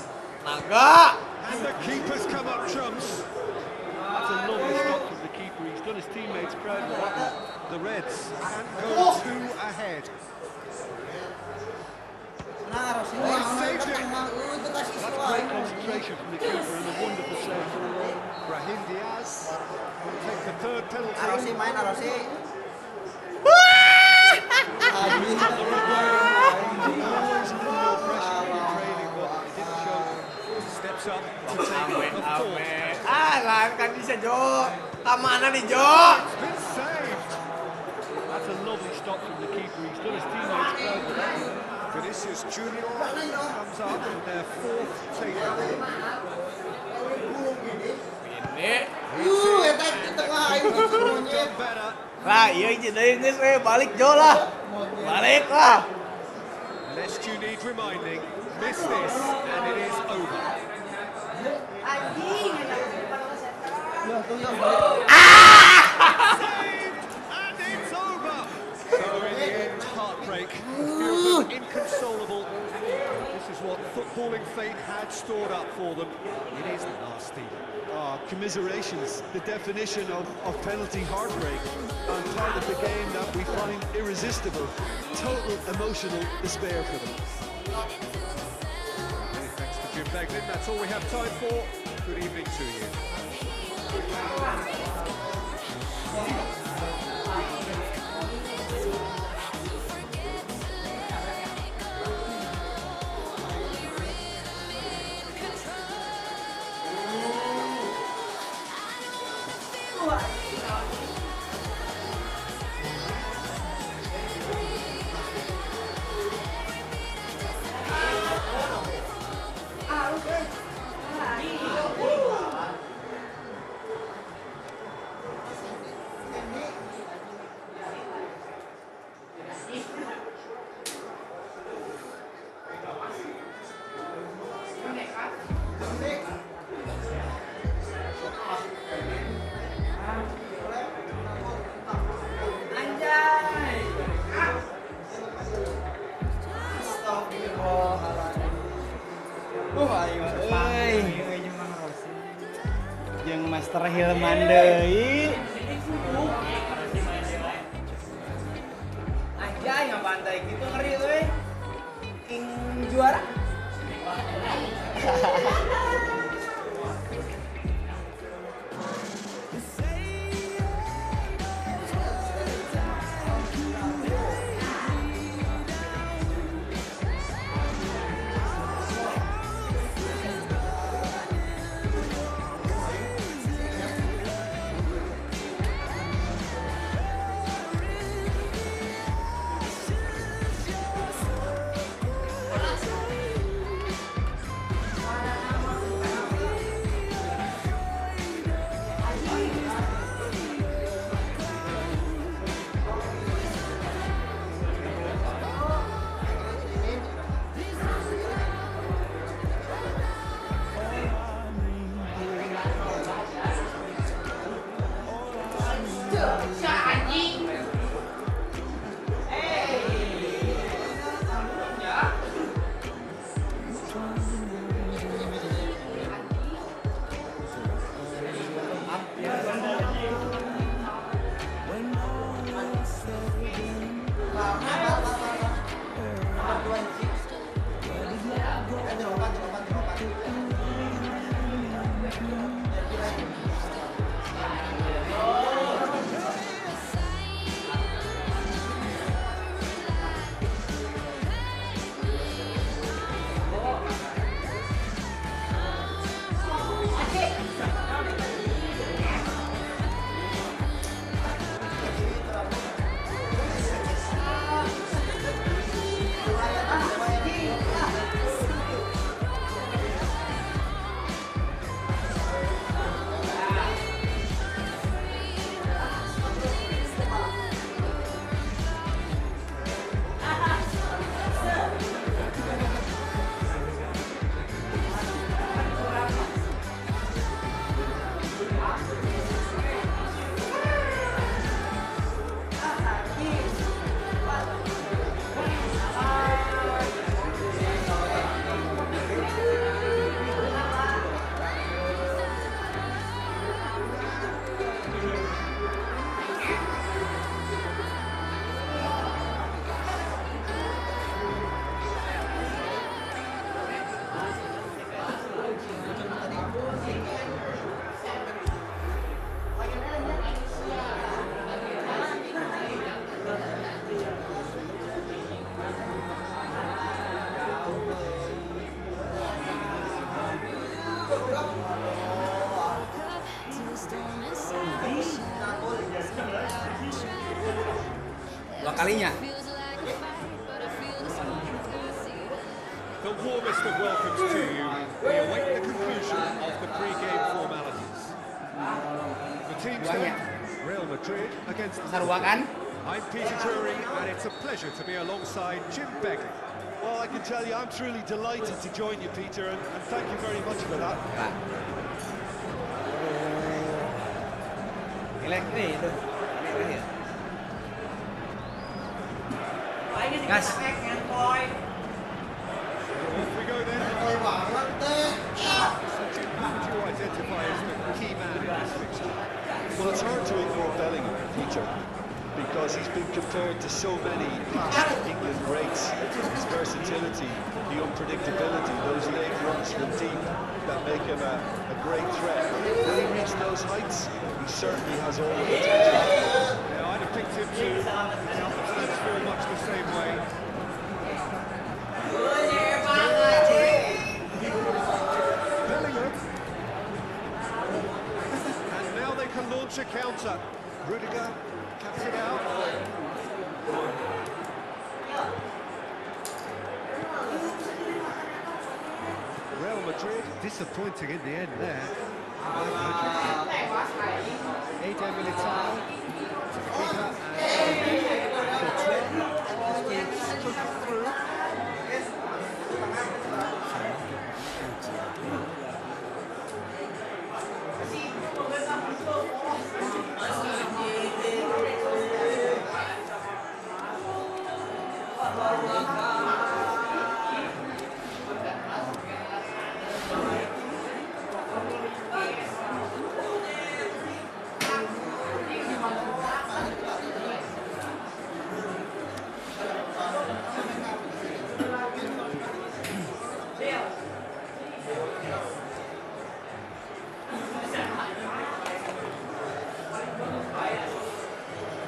Naga. And the keeper's come up trumps. That's a lovely stop from the keeper. He's done his teammates proud with that one. The Reds can't go two ahead. Nah, Rosi. Itu kasih That's great concentration from the keeper and a wonderful save. Brahim Diaz will take the third penalty. Rosi main Rosi. Always under more pressure when you're training, but it didn't show. Steps up to take the fourth. Lain kan bisa Jok. Kamana nih Jok? It's been saved. That's a lovely stop from the keeper. He's done his teammates proud with that one. Vinicius Junior comes up in their fourth takeover. Ini. Eta di tengah ayo monyet. Done better. Lah iya jadi geus we balik Jo lah. Balik lah. Lest you need reminding, miss this and it is over. Ya, tuh ya. Saved and it's over. So in the end, heartbreak. Feels inconsolable. This is what footballing fate had stored up for them. It is nasty. Oh, commiserations, the definition of penalty heartbreak, and part of the game that we find irresistible. Total emotional despair for them. Many thanks to Jim Beglin. That's all we have time for. Good evening to you. Master Hilman deui. Aja yang pantai gitu ngeri euy. King juara. Dua kalinya. The warmest of welcomes to you. We await the conclusion of the pre-game formalities. The teams then, Real Madrid against Sarua kan? I'm Peter Drury, and it's a pleasure to be alongside Jim Begley. Well, I can tell you, I'm truly delighted to join you, Peter, and thank you very much for that. Relax nih itu. Gas. Off we go then. Oi banget teh. Who would you identify as the key man in this fixture? Well, it's hard to ignore Bellingham, Peter, because he's been compared to so many past England greats. His versatility, the unpredictability, those late runs from deep that make him a great threat. Will he reach those heights? He certainly has all the potential. Yeah, I'd have picked him too. Let's feel much the same way. Bellingham. And now they can launch a counter. Rudiger caps it out. Real Madrid disappointing in the end there. Eder Militao to the keeper and Courtois through.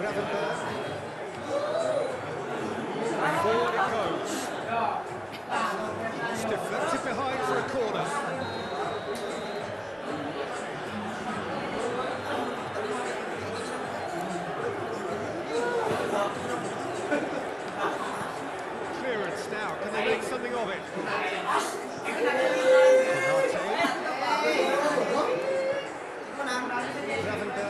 Gravenberg. Forward it goes. It's deflected behind for a corner. Clearance now, can they make something of it? Ramadhan.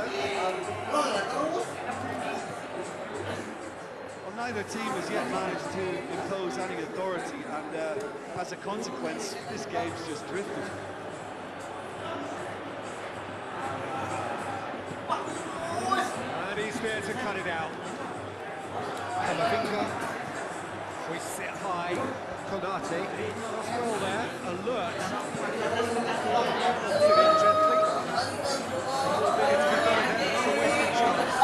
Well, neither team has yet managed to impose any authority, and as a consequence, this game's just drifted. And he's there to cut it out. Camavinga. We sit high. Konate. Scroll there. Alert. Onto him gently. It's a wasted chance.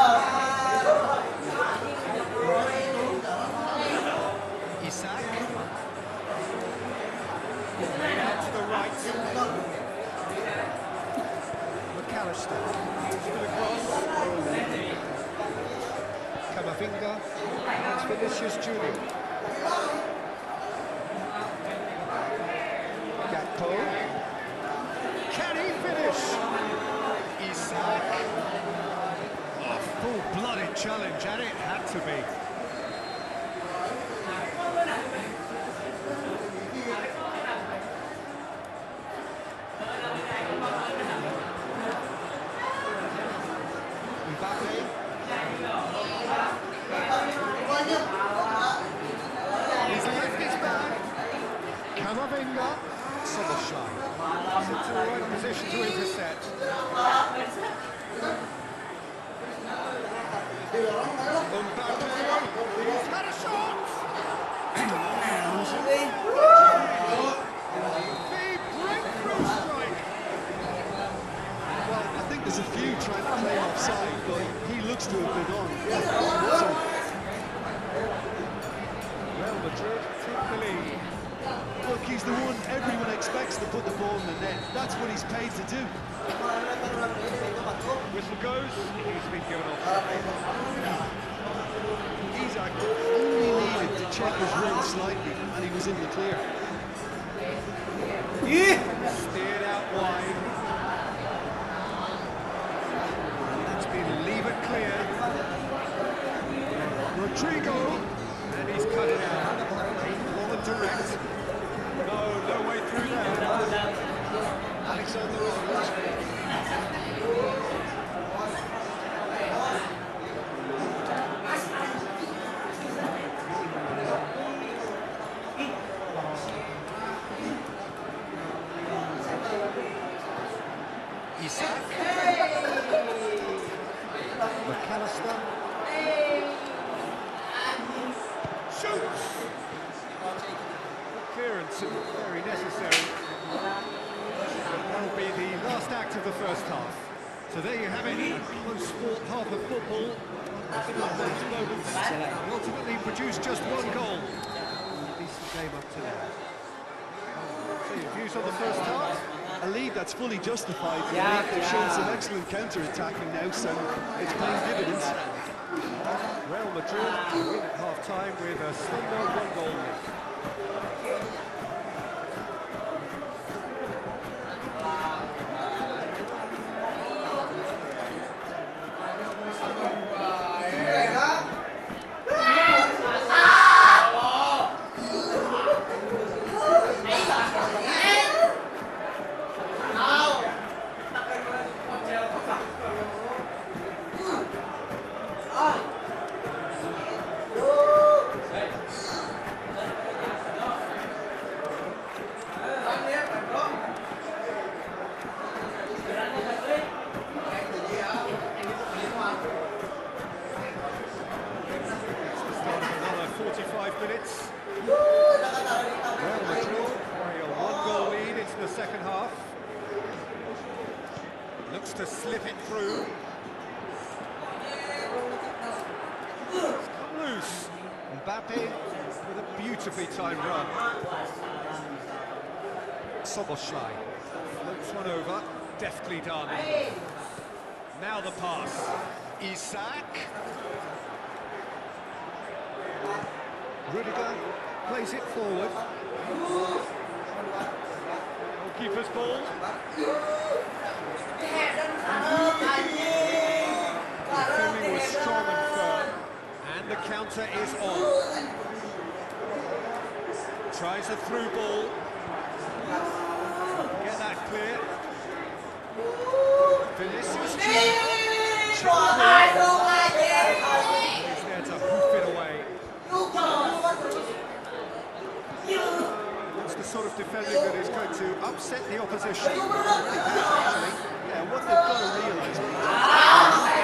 Isak. Out to the right. Makasih Yang. Still across. Camavinga. It's Vinicius Junior. Gakpo. Can he finish? Isak. A full-blooded challenge, and it had to be. Mbappe. He's left his back. Camavinga. Soboslai. He's into the right position to intercept. Mbappe. He's had a shot. The breakthrough strike. Well, I think there's a few trying to claim offside, but he looks to have been on. So, Real Madrid take the lead. look, he's the one everyone expects to put the ball in the net. That's what he's paid to do. Whistle goes. He's been given off. Isak only needed to check his run slightly, and he was in the clear. Steered out wide. It's been leave it clear. Rodrigo. And he's cut it out. Long and direct. No way through there. Alexander Arnold. Isak. Makasih. Shoots. Clearance very necessary. That will be the last act of the first half. So there you have it, a close sport half of football. Those moments ultimately produced just one goal. Decent game up to now. So your views on the first half? A lead that's fully justified. Yeah, They've shown some excellent counter-attacking now, so it's paying dividends. Real Madrid win at half-time with a slender one-goal lead. Minutes. Real Madrid carry a one-goal lead into the second half. Looks to slip it through. It's come loose. Mbappe with a beautifully timed run. Soboslai floats one over, deftly done. Now the pass. Isak. Rudiger plays it forward. Goalkeeper's ball. Defending was strong and firm. And the counter is on. Tries a through ball. Get that clear. Vinicius Junior. He's there to hoof it away. It's the sort of defending that is going to upset the opposition. Yeah, what they've got to realise is that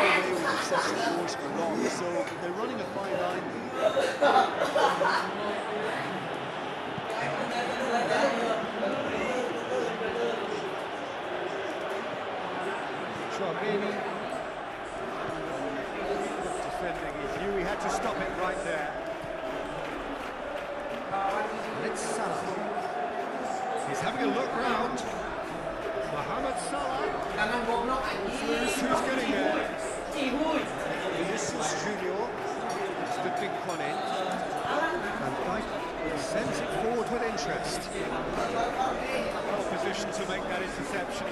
they with excessive force for long, so they're running a fine line. Tchouaméni defending, he knew he had to stop it right there. And it's Salah. He's having a look round. Mohamed Salah. Who's getting there? Vinicius Junior. It's the big one in. And Dyke sends it forward with interest. Well positioned to make that interception.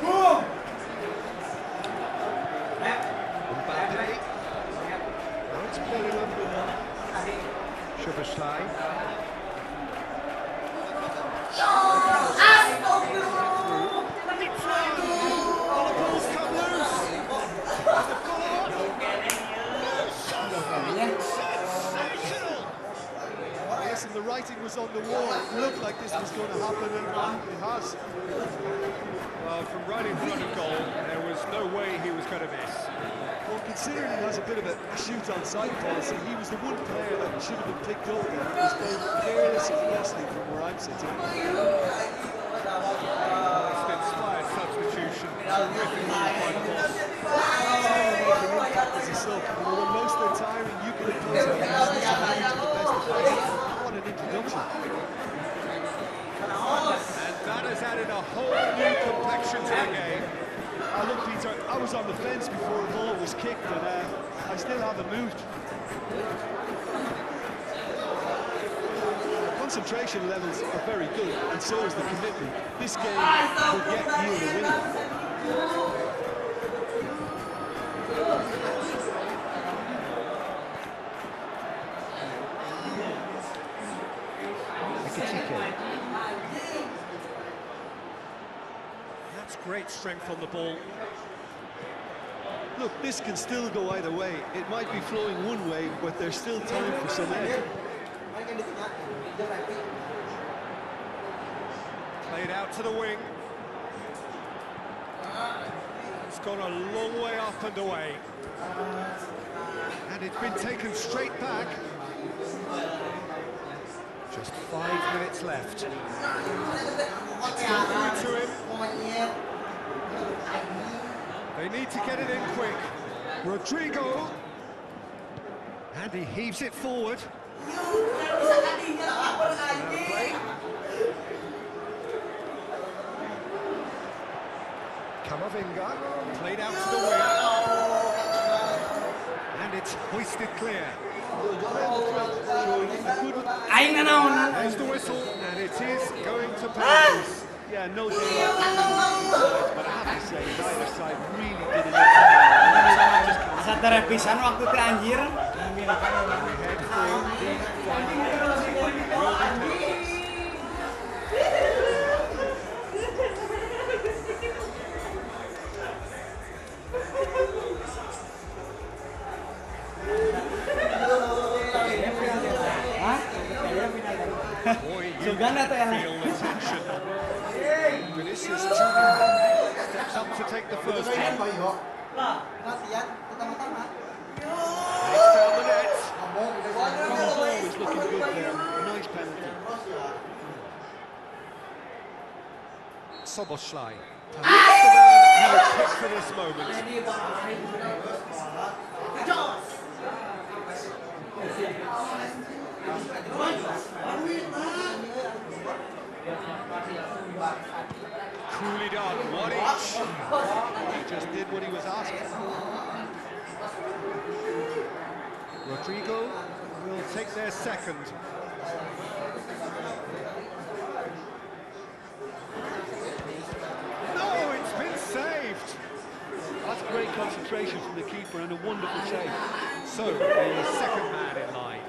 Mbappe. Now it's Bellingham. Szoboszlai. And the writing was on the wall. It looked like this was going to happen, and it has. Well, from right in front of goal, there was no way he was going to miss. Well, considering he has a bit of a shoot-on-sight policy, he was the one player that should have been picked up there. It was both careless and costly from where I'm sitting. It's an inspired substitution. Terrific move by the boss. As a sub, when most are tiring, you can impose a the best effect. What an introduction. And that has added a whole new complexion to the game. Look, Peter, I was on the fence before the ball was kicked, and I still haven't moved. Concentration levels are very good, and so is the commitment. This game will get you the winner. That's great strength on the ball. Look, this can still go either way. It might be flowing one way, but there's still time for some edge. Played out to the wing. It's gone a long way up and away. And it's been taken straight back. Just 5 minutes left. It's gone through to him. They need to get it in quick. Rodrigo. And he heaves it forward. Camavinga. Played out to the wing. And it's hoisted clear. There's the whistle, and it is going to penalties. Yeah, no doubt. But I have to say, neither side really did it. Sadar pisan waktu ke anjir. We head for the final. Boy, you feel the tension. Vinicius Junior steps up to take the first one. He's down the net. Always looking good there. Nice penalty. Szoboszlai. Perhaps the man you would pick for this moment. Coolly done, one each. He just did what he was asked. their second. No, it's been saved. That's great concentration from the keeper and a wonderful save. So, the second man in line.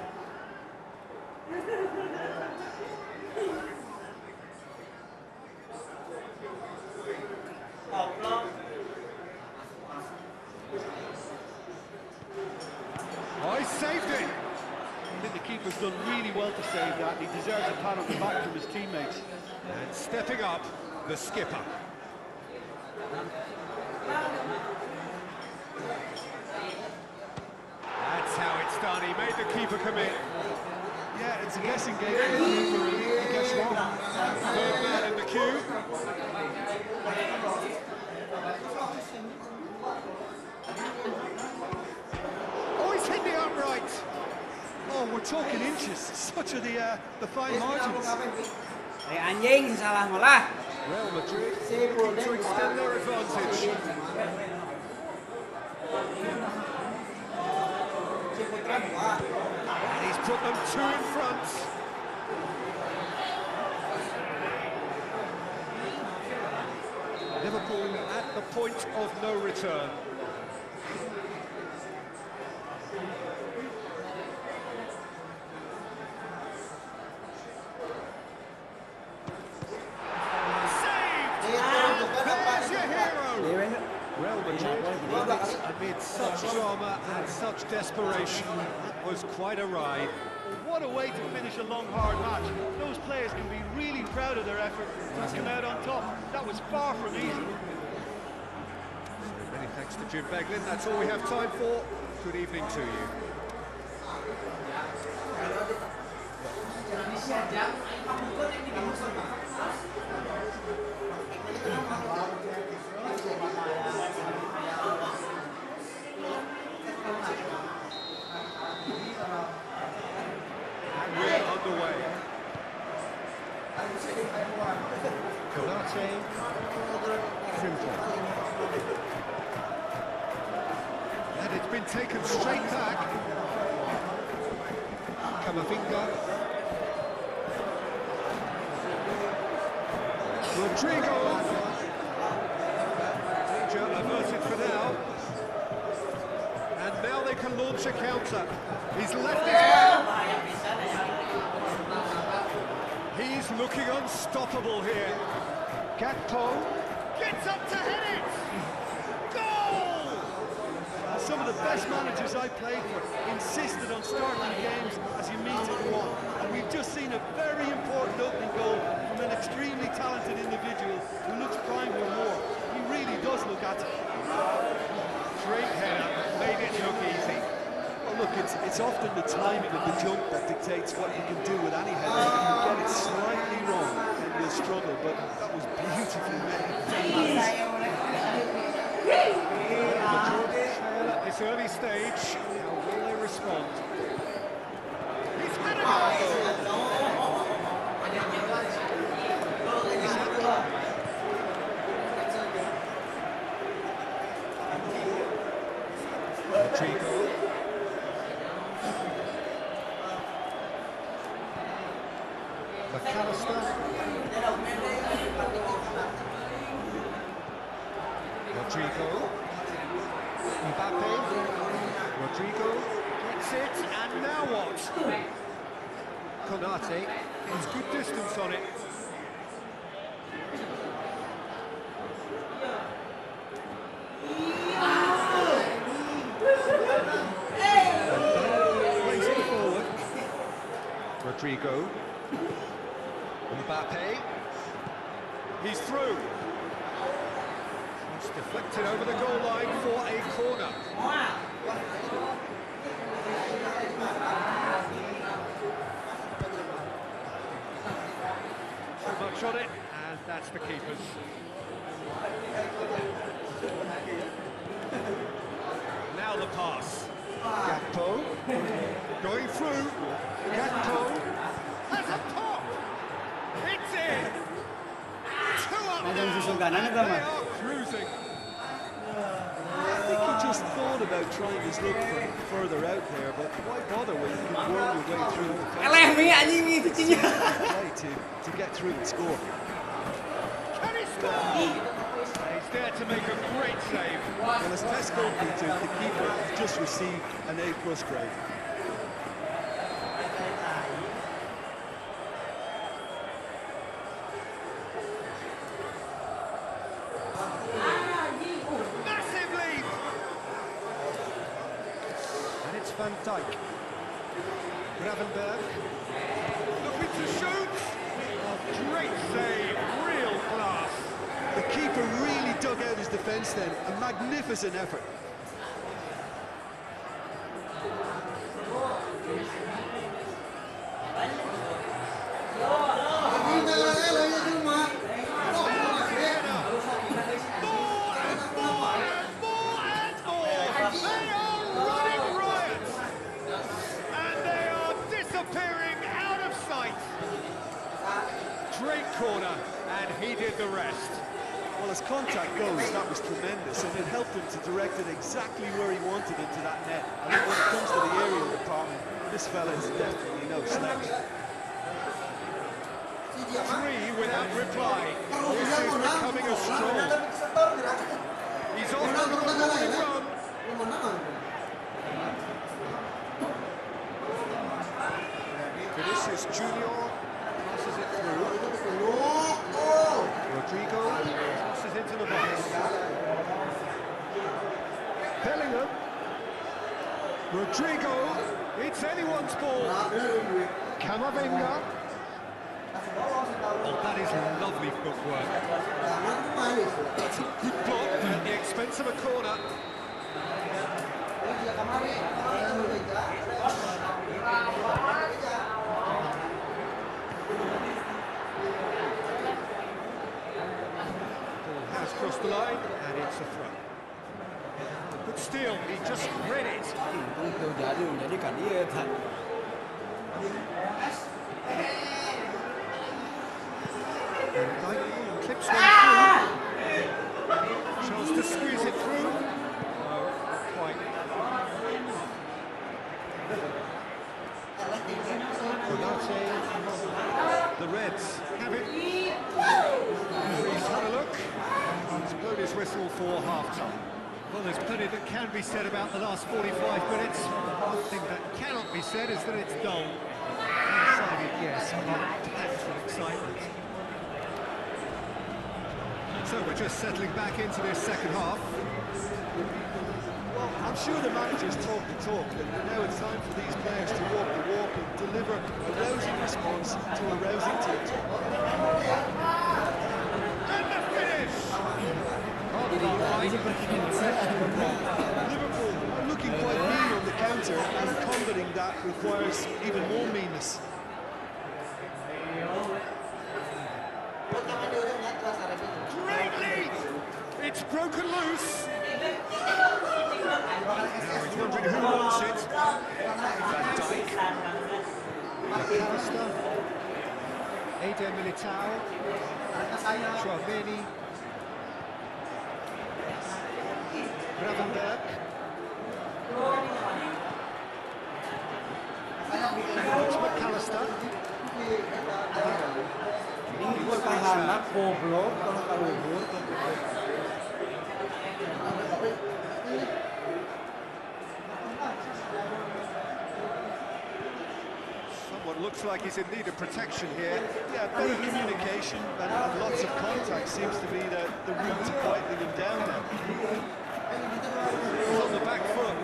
Oh, he saved it! I think the keeper's done really well to save that, and he deserves a pat on the back from his teammates. And stepping up, the skipper. That's how it's done. He made the keeper commit. Yeah, it's a guessing game for the keeper, and he gets wrong. Third man in the queue. Oh, he's hit the upright. Oh, we're talking inches. Such are the fine margins. Anjing salah malah. Real Madrid looking to extend their advantage. And he's put them two in front. Liverpool at the point of no return. Real Madrid won it amid such drama and such desperation. It was quite a ride. What a way to finish a long, hard match. Those players can be really proud of their effort to come out on top. That was far from easy. So many thanks to Jim Beglin. That's all we have time for. Good evening to you. And we're underway. Konate, Frimpong. And it's been taken straight back. Camavinga. Rodrigo. Danger averted for now. And now they can launch a counter. He's left his man. He's looking unstoppable here. Gakpo gets up to hit it. Goal! Some of the best managers I played for insisted on starting games as you meet at one. And we've just seen a very important opening goal from an extremely talented individual who looks primed for more. He really does look at it. Great header, made it look easy. Well, look, it's often the timing of the jump that dictates what you can do with any header. If you get it slightly wrong, then you'll struggle, but that was beautifully made. At this early stage, how will they respond? He's had a goal! Rodrigo. Makasih Rodrigo. Mbappe. Rodrigo gets it, and now what? Konate has good distance on it. Plays it forward. Rodrigo. Mbappe. He's through. It's deflected over the goal line for a corner. Too much on it, and that's the keeper's. Now the pass. Gakpo going through. Gakpo has a pop. It's in. Two up now. They are cruising. you just thought about trying his luck from further out there, but why bother when you can worm your way through the defense? Eleh mi anjing mi kucingnya. Play to get through and score. Can he score? And he's there to make a great save. Well, as test goalkeeper, the keeper has just received an A+ grade. Massive lead! And it's Van Dijk. Gravenberg. Looking to shoot. Oh, great save, real class. The keeper really dug out his defence then. A magnificent effort. Great corner, and he did the rest. Well, as contact goes, that was tremendous, and it helped him to direct it exactly where he wanted it to that net. I think when it comes to the aerial department, this fella is definitely no slouch. 3 without reply. This is becoming a stroll. He's off on the run. Vinicius Junior passes it through. Rodrigo tosses into the box. Bellingham. Rodrigo. It's anyone's ball. Camavinga. Oh, that is lovely footwork. That's a good block at the expense of a corner. Ball has crossed the line, and it's a throw. But still, he just read it. Itu jadi kan dia kan. Clips one through. Chance to squeeze it through. No, not quite. Konate. The Reds have it. Referee's had a look. He's blown his whistle for half-time. Well, there's plenty that can be said about the last 45 minutes. One thing that cannot be said is that it's dull. One-sided, yes, but packed with excitement. So we're just settling back into this second half. Well, I'm sure the managers talk the talk, and now it's time for these players to walk the walk and deliver a rousing response to a rousing team. And the finish! Liverpool are looking quite mean on the counter, and combating that requires even more meanness. Great lead! It's broken loose. Now he's wondering who wants it. Van Dijk. Makasih Yang. Militao. Tchouameni. Gravenberg. It's Makasih. Ini buat anak goblok kalau kalubur. Someone looks like he's in need of protection here. Yeah, better communication and lots of contact seems to be the route to quieting him down now. He's on the back foot.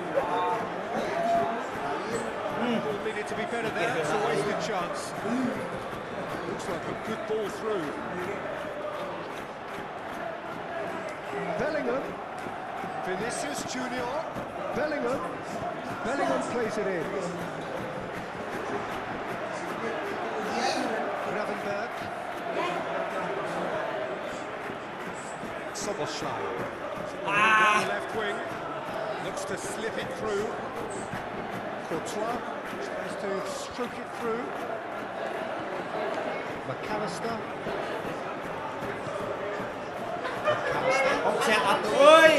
Ball needed to be better there. It's a wasted chance. Looks like a good ball through. Bellingham. Vinicius Junior. Bellingham. Bellingham plays it in. Gravenberg. Soboslai. Down the left wing. Looks to slip it through. Courtois tries to stroke it through. Makasih. Offset atuh euy.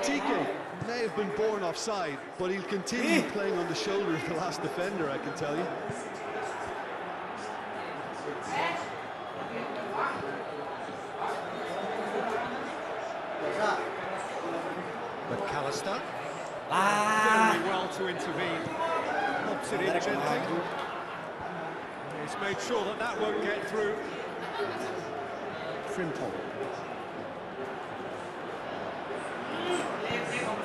Ekitike may have been born offside, but he'll continue playing on the shoulder of the last defender, I can tell you. Makasih very well to intervene. Pops it in gently. He's made sure that that won't get through. Frimpong.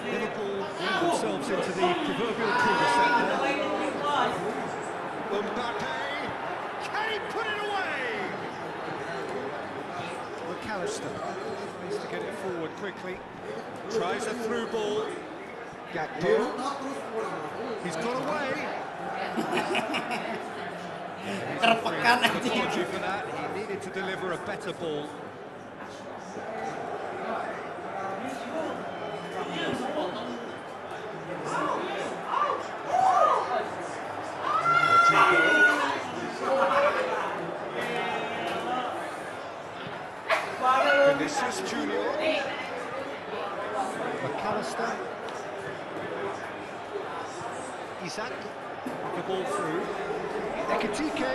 Liverpool bring themselves into the proverbial cul-de-sac now. Mbappe, can he put it away? Makasih needs to get it forward quickly. Tries a through ball. Gakpo. He's got away. Terpekan aja. Apology for that. He needed to deliver a better ball. Vinicius Junior. Makasih. Isaac. The ball through. Ekitike.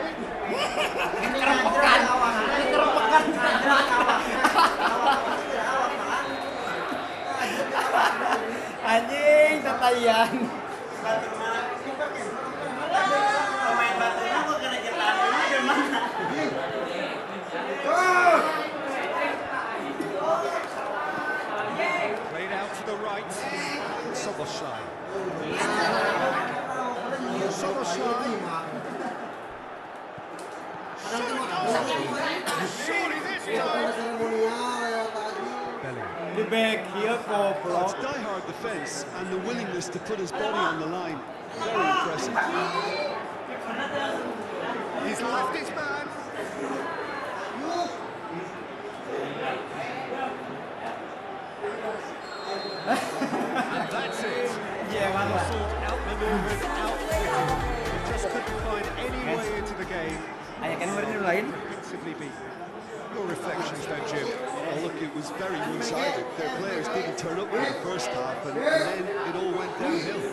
Anjing, tatayan. Pemain batunya kok kena jalanan gimana? Played out to the right. Soboslai. Surely this time. The back here, It's die-hard defence and the willingness to put his body on the line. Very impressive. He's left his man. And that's it. Outmaneuvered, outwitted. He just couldn't find any way into the game. Ayah kan warna lain. Principally beat. Your reflections then, Jim. Oh, look, it was very one-sided. Their players didn't turn up in the first half, and then it all went downhill.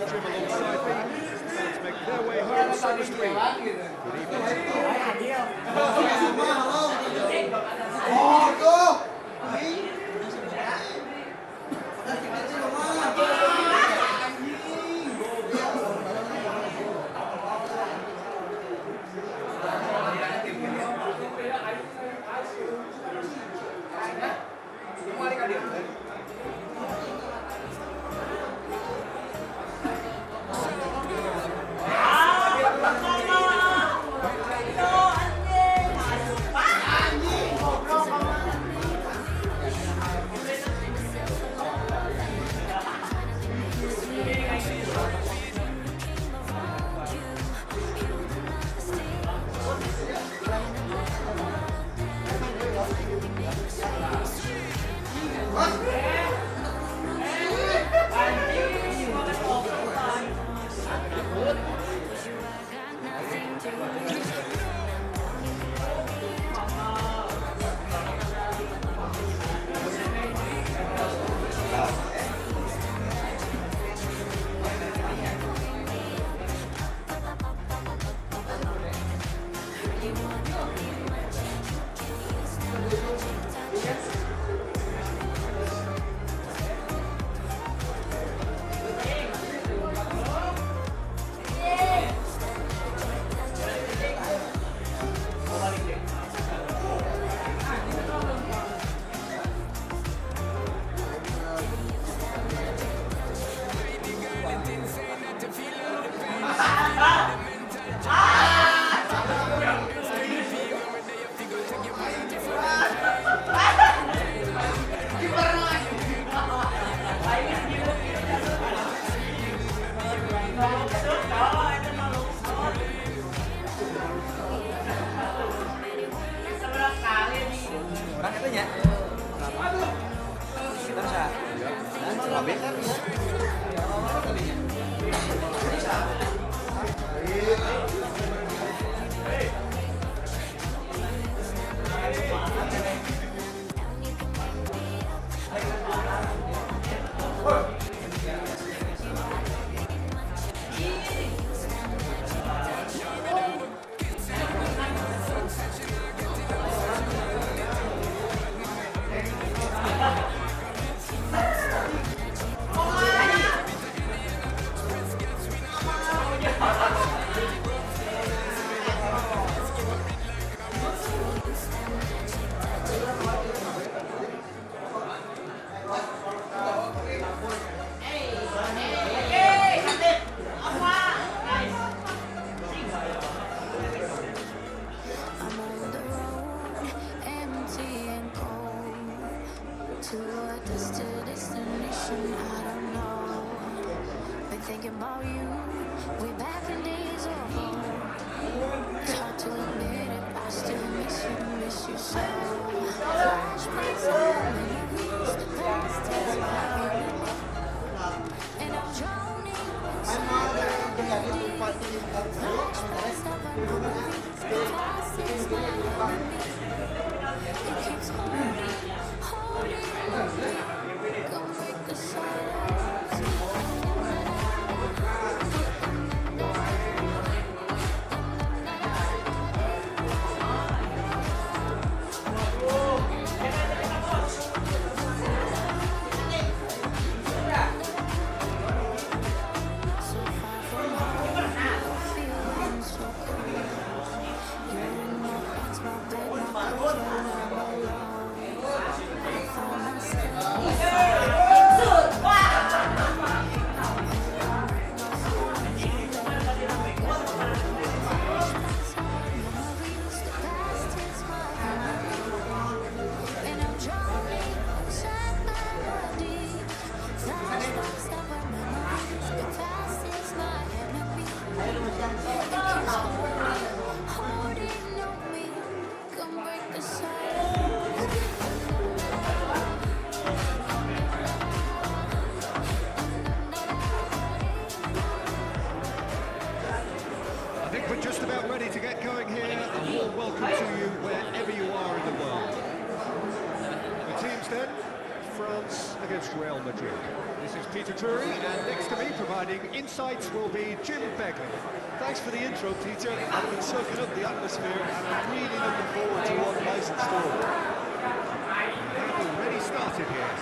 Jim alongside me. Let's make their way home. Summer Street. Good evening. to a destination I don't know. Been thinking about you way back in days of old. It's hard to admit it, but I still miss you so. Flashbacks of memories, the past is my enemy, and I'm drowning inside my melody. Flashbacks of memories, the past is my enemy. It keeps holding me. Come break the silence. So far from home, feeling so cold. You're in my thoughts, my bed, my comfort, I'm alone. I found myself. Memories, the past is my enemy, and I'm drowning inside my body. Flashbacks of our memories, the past is my enemy. It keeps holding on me. Come break the silence. I think we're just about ready to get going here. A warm welcome to you wherever you are in the world. The teams then, France against Real Madrid. This is Peter Turi, and next to me providing insights will be Jim Begley. Thanks for the intro, Peter. I've been soaking up the atmosphere, and I'm really looking forward to what lies in store. We've already started here.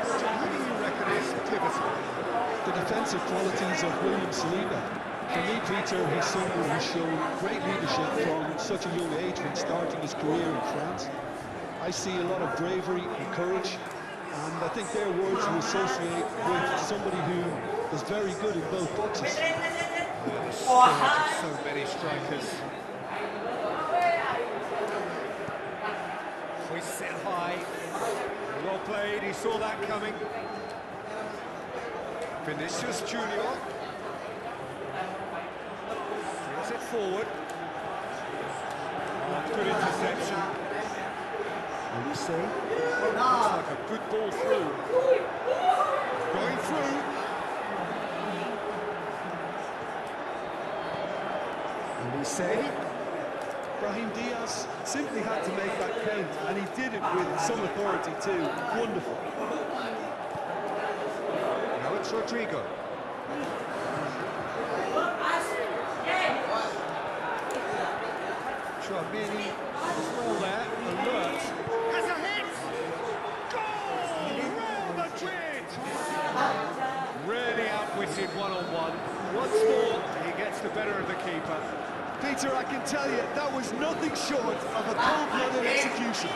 So who do you reckon is pivotal? The defensive qualities of William Saliba. For me, Peter, he's someone who's shown great leadership from such a young age when starting his career in France. I see a lot of bravery and courage, and I think they're words to associate with somebody who is very good in both boxes. So many strikers. Hoist it high. Well played, he saw that coming. Vinicius Junior. Brings it forward. Oh, good interception. And you see, looks like a good ball through. Going through. And you see, Brahim Diaz simply had to make that count, and he did it with some authority too. Wonderful. now it's Rodrigo. Tchouaméni as well there, alert. Has a hit! Goal! Real Madrid! Really outwitted one-on-one. Once more, he gets the better of the keeper. Peter, I can tell you, that was nothing short of a cold-blooded execution.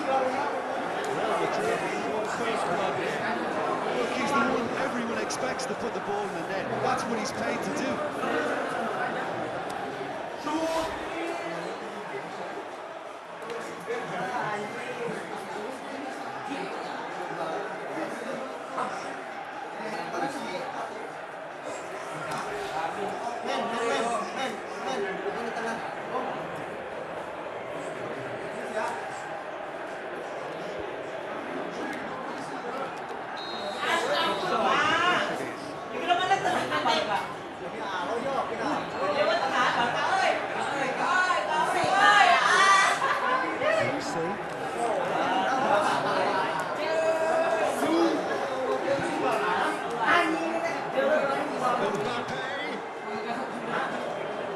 Real Madrid wants his club. Look, he's the one everyone expects to put the ball in the net. That's what he's paid to do.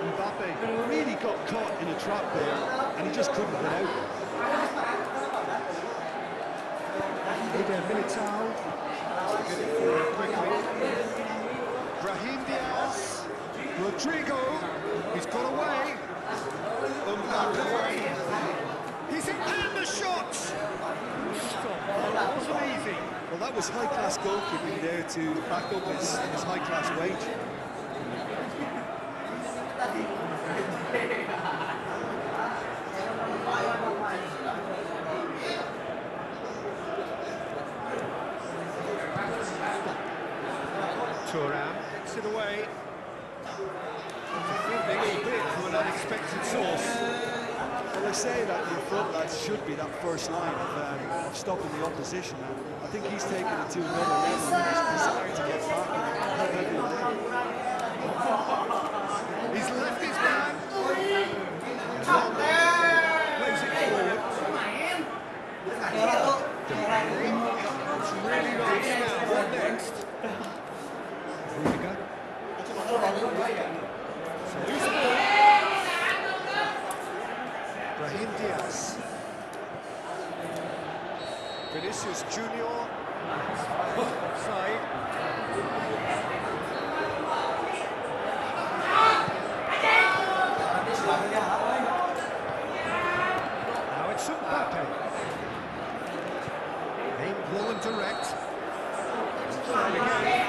Mbappe really got caught in a trap there, and he just couldn't get out. Eder Militao to get it forward quickly. Brahim Diaz, Rodrigo, he's got away. Mbappe, he's in and the shot! Stop, that wasn't easy. Well, that was high-class goalkeeping there to back up his high-class wage. unexpected source. Well, they say that your front lads should be that first line of stopping the opposition, and I think he's taken it to another level with his desire to get back and help everyone out. He's left his man. Plays it forward. It's really nice now. What next? Rudiger. So who's the ball? Brahim Diaz. Vinicius Junior. Offside. Now it's Mbappe. Aimed low and direct. Offside again.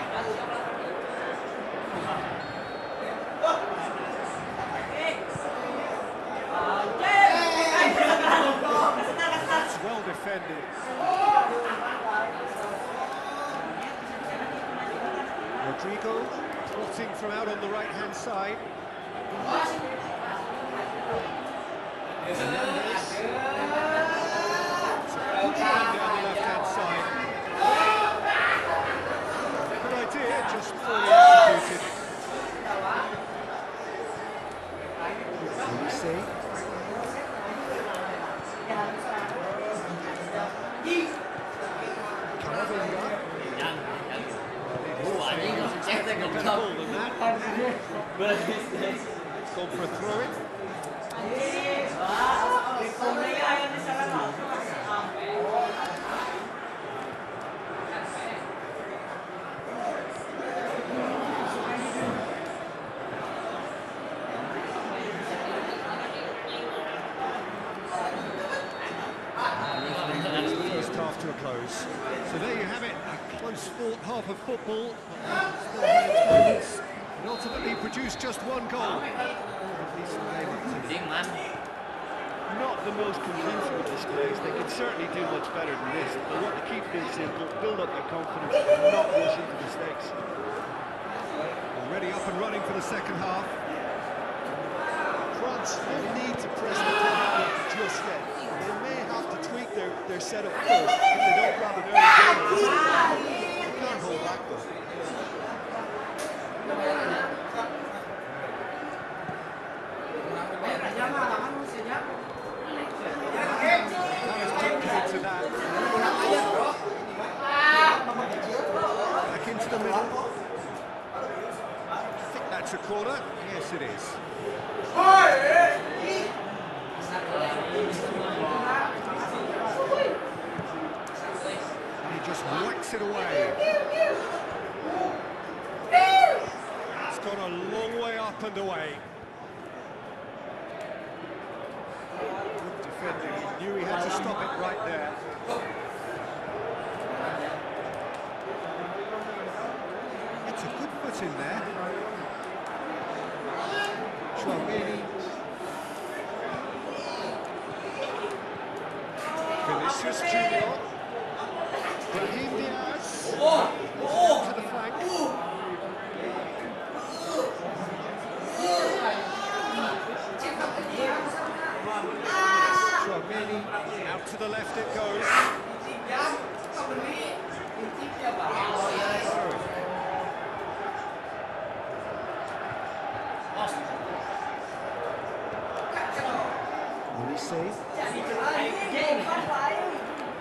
That's well defended. Rodrigo plotting from out on the right-hand side. Hernandez. It's a good run down the left-hand side. Good idea, just poorly executed. What do you say? Camavinga. Better ball than that. It's gone for a throw-in. First half to a close. So there you have it, a close-fought half of football. Still had its moments, and ultimately produced just one goal. Not the most convincing of displays. They could certainly do much better than this. They want to keep things simple, build up their confidence, and not rush into mistakes. Already up and running for the second half. France don't need to press the tempo just yet. They may have to tweak their setup first if they don't grab an early goal. They can't hold back though. To that. Back into the middle. I think that's a corner. Yes, it is. And he just whacks it away. It's gone a long way up and away. Good defending. He knew he had to stop it right there. It's a good foot in there. Chouameni. Vinicius Junior. Brahim Diaz. To the flank. Chouameni. Out to the left it goes.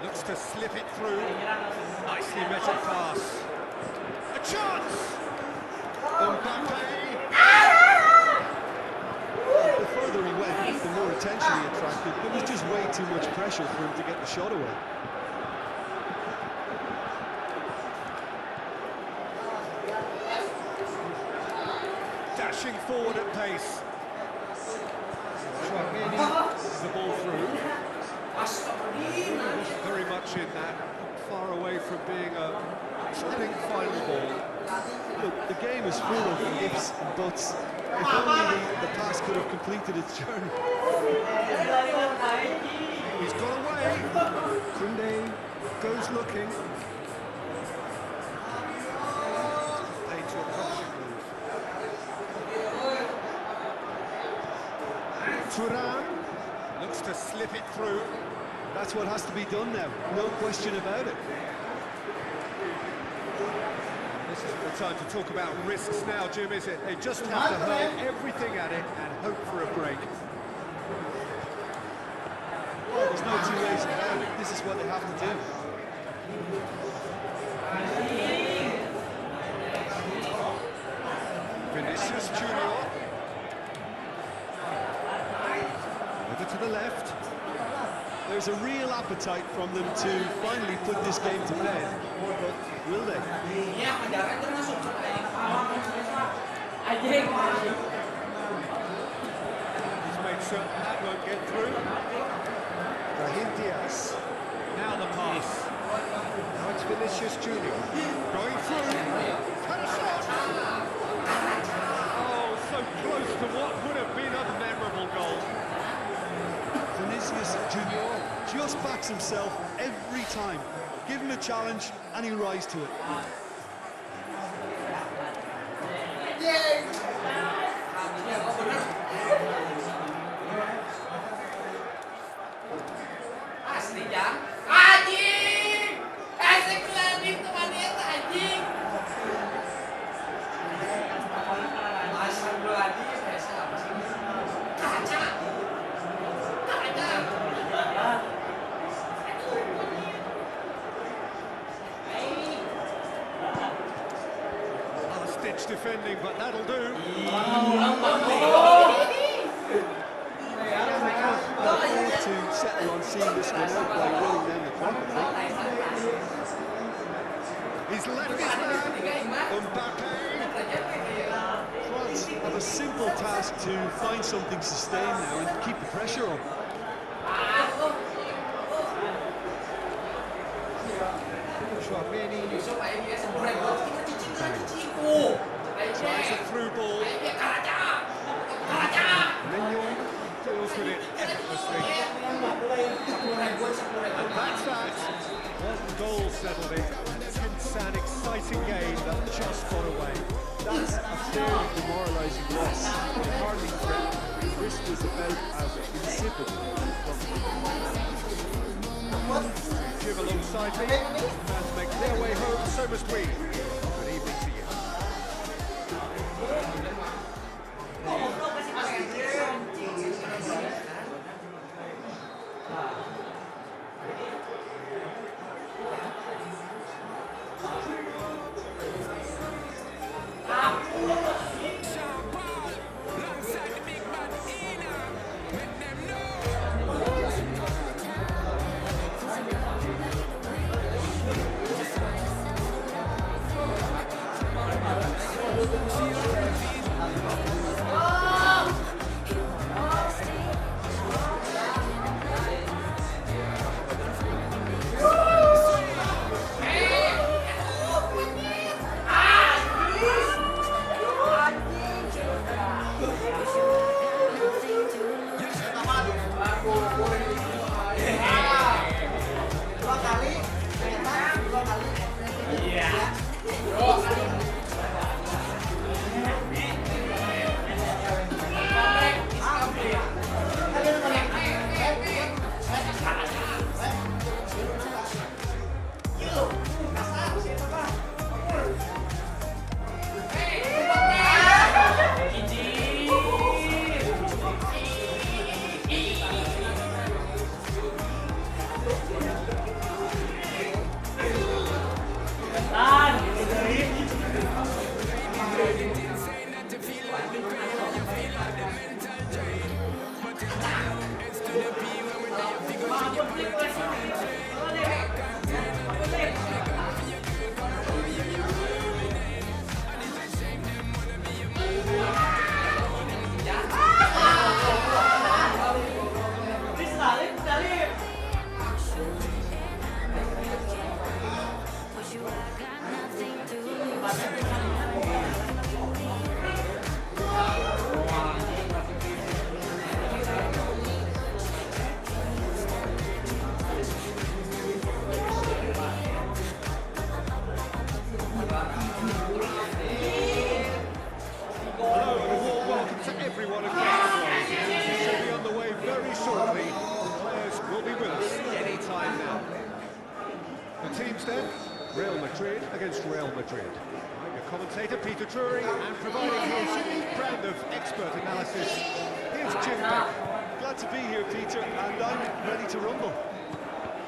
Looks to slip it through. Nicely measured pass. A chance! Mbappe! The further he went, the more attention he attracted. There was just way too much pressure for him to get the shot away. Dashing forward at pace. Chouameni, the ball through. Wasn't very much in that, far away from being a tripping final ball. Look, the game is full of ifs and buts. If only the pass could have completed its journey. He's got away. Koundé goes looking. Played to a crouching move. Thuram looks to slip it through. That's what has to be done now, no question about it. This isn't the time to talk about risks now, Jim, is it? They just have to hurl everything at it and hope for a break. Well, there's no two ways about it. This is what they have to do. Vinicius Junior. Over to the left. There's a real appetite from them to finally put this game to bed. But will they? He's made certain that won't get through. Brahim Diaz. Now the pass. Now it's Vinicius Junior. Going through. Cut a shot. Oh, so close to what would have been a memorable goal. Vinicius Junior just backs himself every time. Give him a challenge and he'll rise to it. Asli Jang. Anjing! Asik lagi teman dia anjing. Astagfirullahaladzim, biasa apa sih? Kaca. Last-ditch defending, but that'll do. To settle on seeing this one out by rolling down the clock, I think. He's left his man. Mbappe. France have a simple task to find something sustained now and keep the pressure on. Chouameni tries a through ball. Mignon deals with it effortlessly. And that's that. One goal settled it. A tense and exciting game that just got away. That's a fairly demoralising loss. They hardly threatened. The risk was about as insipid. Jim alongside me. Fans make their way home, so must we. Good evening to you. Real Madrid. I'm your commentator, Peter Drury, and providing his unique brand of expert analysis, here's Jim Beck. Glad to be here, Peter, and I'm ready to rumble.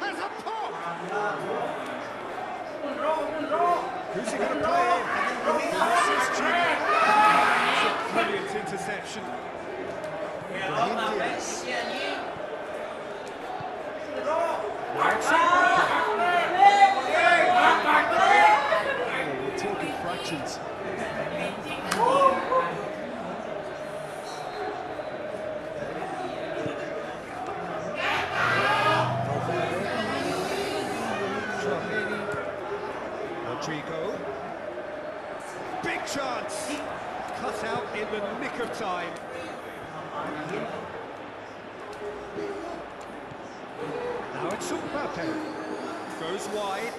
Has a pop! Who's he going to play in? Vinicius Junior. It's a brilliant interception. Brahim Diaz. We're talking fractions. Rodrigo. Big chance! Cut out in the nick of time. Now it's Mbappe. Goes wide.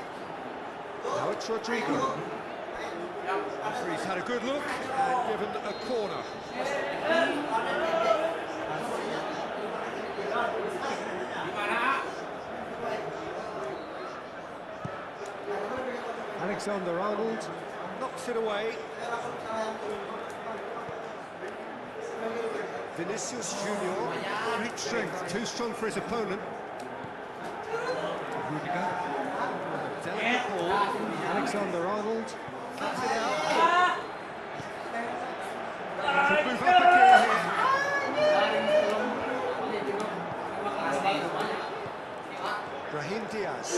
Now it's Rodrigo. Referee's had a good look and given a corner. Alexander-Arnold knocks it away. Vinicius Junior, great strength, too strong for his opponent. Rudiger, with a delicate ball. Alexander-Arnold cuts it out. Could move up a gear here. Brahim Diaz.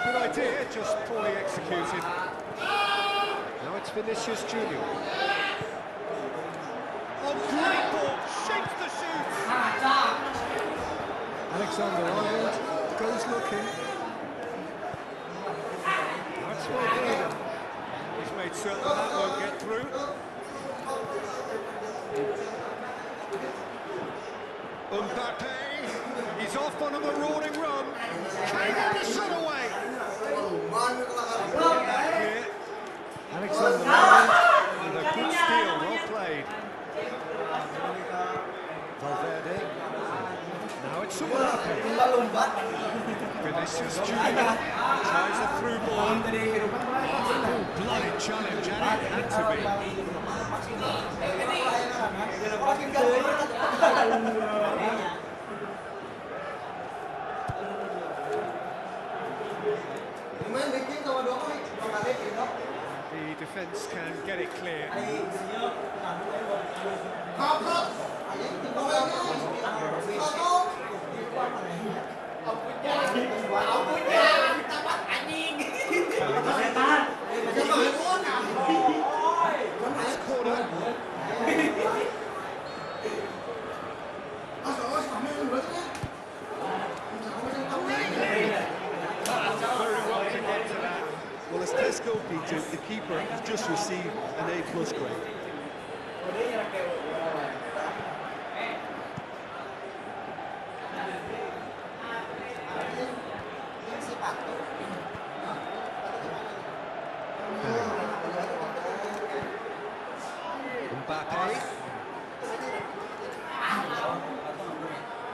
Good idea, just poorly executed. Now it's Vinicius Junior. Oh, great ball! Shapes the shoot! Alexander-Arnold goes looking. That's well. He's made certain that won't get through. Mbappe, he's off on a marauding run. Can he get the shot away? Here, Alexander-Arnold with a good steal, well played. Valverde. Now it's Mbappe. Vinicius Junior tries a through ball. Full-blooded challenge, and it had to be. The defence can get it clear. Corner. Well, as Tesco, Peter, the keeper has just received an A+ grade. Mbappe.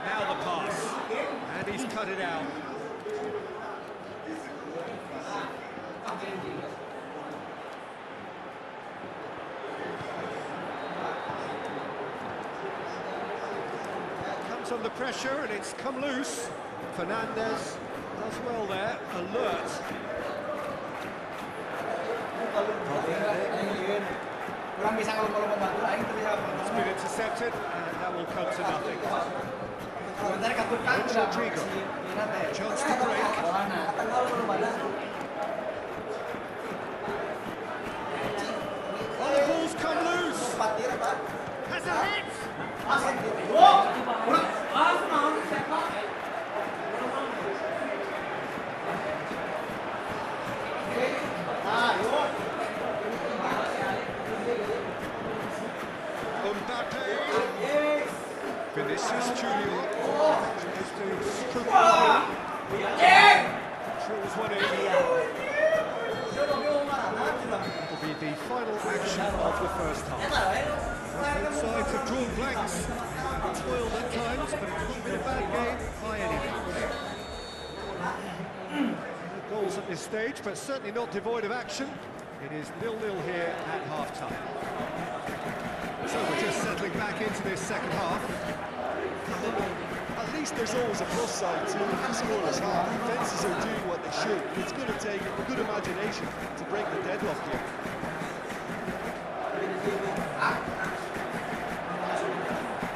Now the pass. And he's cut it out. Comes under pressure and it's come loose. Fernandez does well there, alert. It's been intercepted and that will come to nothing. It's Rodrigo. Chance to break. Oh, the ball's come loose. Has a hit. Mbappe. Vinicius Junior. Tries to stroke it away. Drills one in. Will be the final action of the first half. Both sides have drawn blanks, toiled at times, but it's not been a bad game by any means. The goals at this stage, but certainly not devoid of action. It is 0-0 here at half-time. So we're just settling back into this second half. At least there's always a plus side to the scoreless half. Defences are doing what they should. It's going to take a good imagination to break the deadlock here.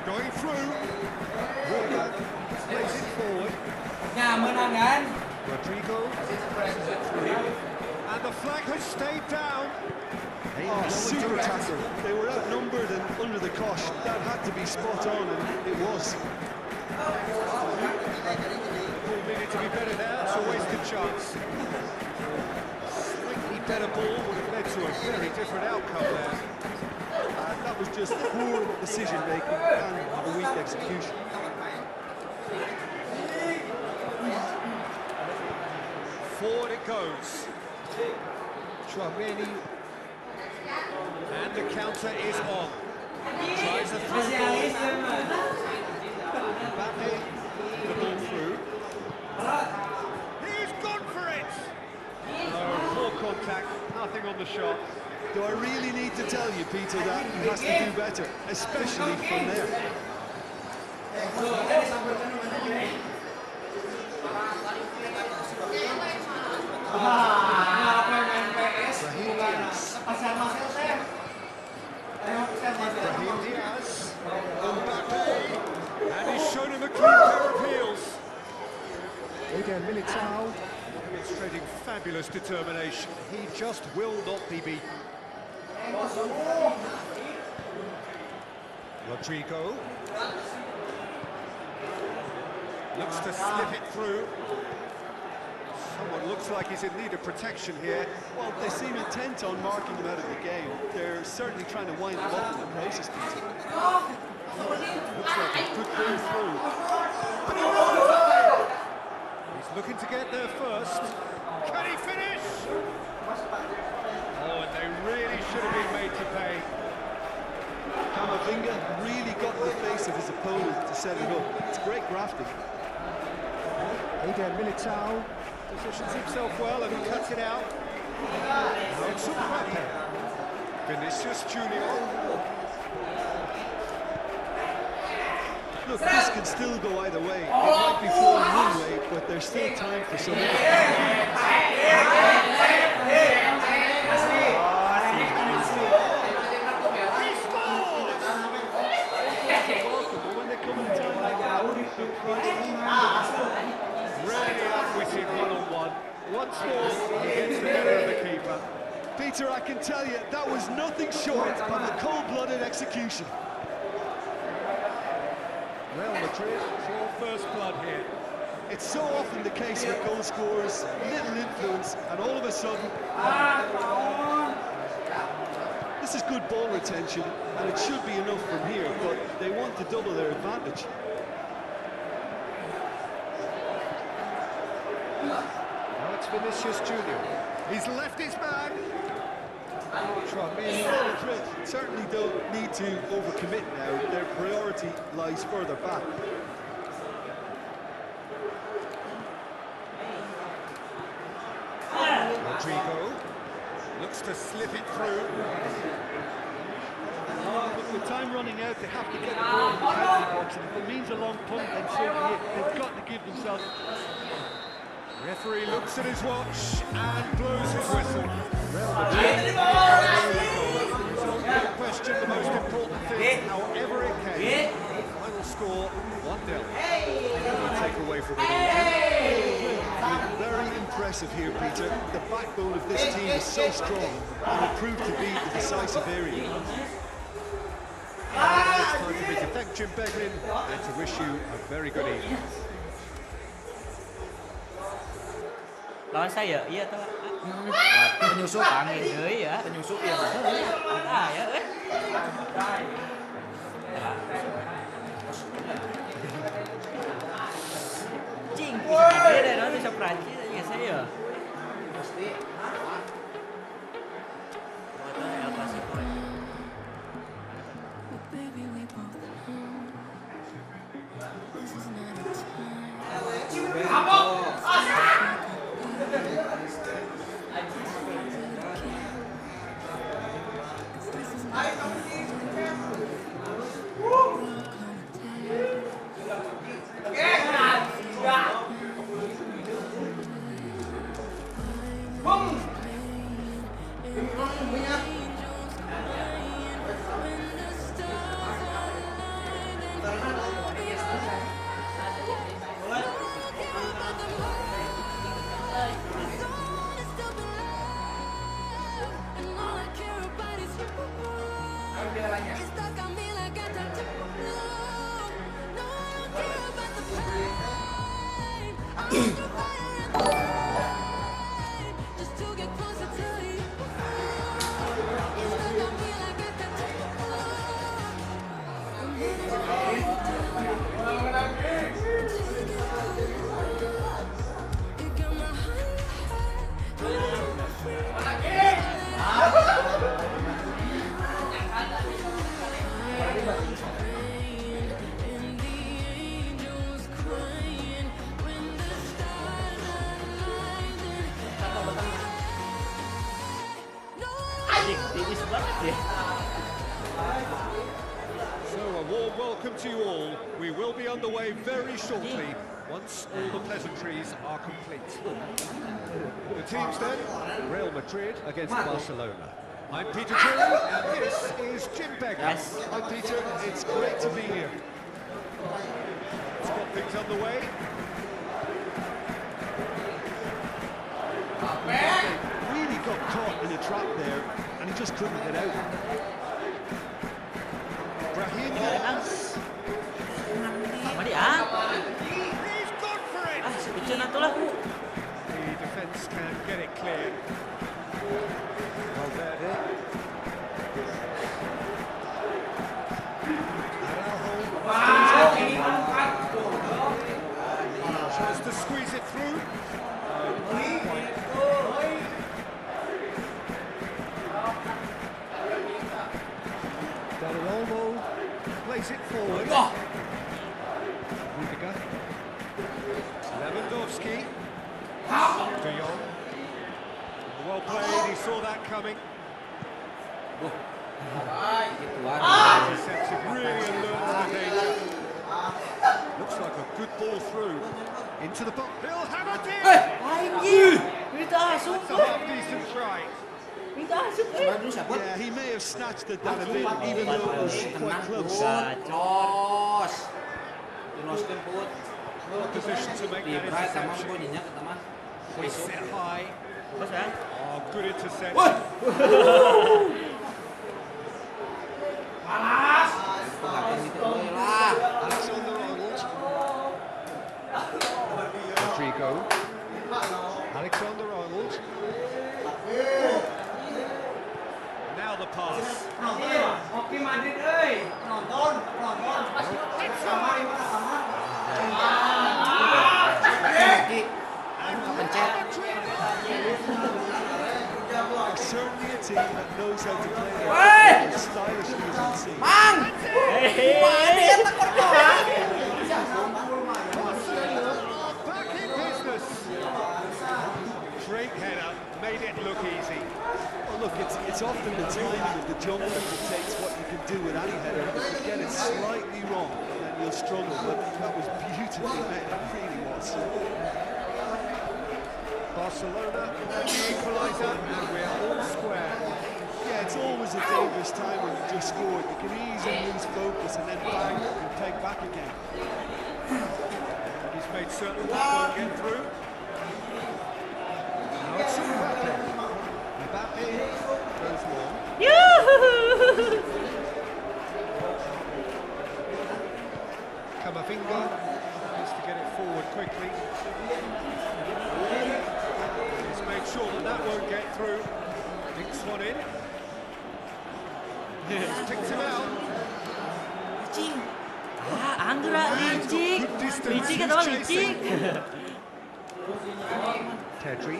Going through. Walker plays it forward. Rodrigo. And the flag has stayed down. Oh, super tackle. They were outnumbered and under the cosh. That had to be spot on, and it was. Ball needed to be better there. It's a wasted chance. Slightly better ball would have led to a very different outcome there. That was just poor decision-making and a weak execution. Forward it goes. Chouameni. And the counter is on. Tries a through ball. Mbappe, the ball through. He's gone for it! Oh, poor contact, nothing on the shot. Do I really need to tell you, Peter, that he has to do better, especially from there? Brahim Diaz, Mbappe, and he's shown him a clean pair of heels. Again, Militao, demonstrating fabulous determination. He just will not be beaten. Rodrigo looks to slip it through. Someone looks like he's in need of protection here. Well, they seem intent on marking him out of the game. They're certainly trying to wind him up in the process, Peter. Looks like a good ball through. He's looking to get there first. Can he finish? Oh, and they really should have been made to pay. Camavinga really got in the face of his opponent to set it up. It's great grafting. Eden Militao positions himself well and he cuts it out. Now it's Mbappe. Vinicius Junior. Look, this can still go either way. It might be falling one way, but there's still time for some. Really outwitted one-on-one. Once more, he gets the better of the keeper. Peter, I can tell you, that was nothing short of a cold-blooded execution. Real Madrid draw first blood here. It's so often the case with goal scorers, little influence, and all of a sudden... This is good ball retention, and it should be enough from here, but they want to double their advantage. Now it's Vinicius Junior. He's left his man. Madrid certainly don't need to overcommit now. Their priority lies further back. Rodrigo looks to slip it through. With time running out, they have to get the ball in the penalty box, and if it means a long punt, then so be it. They've got to give themselves... Referee looks at his watch and blows his whistle. Real Madrid. No question, the most important thing, however it came. Final score, 1-0. Take away from it all. Very impressive here, Peter. The backbone of this team is so strong, and it proved to be the decisive area. It's time for me to thank Jim Begrin and to wish you a very good evening. Lawan saya, iya tuh. Penyusup Angin euy ya. penyusup ya. Ah ya euy. Cing, dia dari mana bisa Prancis aja saya. Pasti. El Clasico. Baby, we both know this is not a time. welcome to you all. We will be underway very shortly once all the pleasantries are complete. The teams then, Real Madrid against Barcelona. I'm Peter Tree, and this is Jim Beggar. Yes. Hi Peter, it's great to be here. Let's get things underway. Really got caught in a trap there, and he just couldn't get out. Brahim Sama dia. He's gone for it! Lucu na to lah. The defence can get it clear. Valverde. Araujo. Tries to squeeze it through. Olmo plays it forward. Rudiger. Lewandowski. De Jong. Well played, he saw that coming. Intercepted, really alert to the danger. Looks like a good ball through. Into the box. He'll hammer it in! Anjir. Minta asup. That's a half decent try. Minta asup. Yeah, he may have snatched it down a bit, even though it was quite close. Jos. Dinoskeun put. Well positioned to make Di that berat sama interception. pokoknya kata mah. Hoists it high. Bos ya. Oh, good interception. Malas. Pengakuan gitu euy lah. Alexander-Arnold. Rodrigo. Alexander-Arnold. Now the pass. Oke Madrid euy. Nonton. Certainly a team that knows how to play their game as stylishly as we've seen. Mang. Back in business. Great header, made it look easy. Well, look, it's often the timing of the jump that dictates what you can do with any header. If you get it slightly wrong, then you'll struggle. But that was beautifully made, it really was. Barcelona, the equaliser, and we're all square. Yeah, it's always a dangerous time when you just scored. You can easily lose focus and then bang, you can take back again. He's made certain that won't get through. Now it's Mbappe. Mbappe goes long. Camavinga needs to get it forward quickly. He's made sure that won't get through. Dinks one in. He's picked him out. Licik. Anggra licik. Licik kata orang licik. Pedri.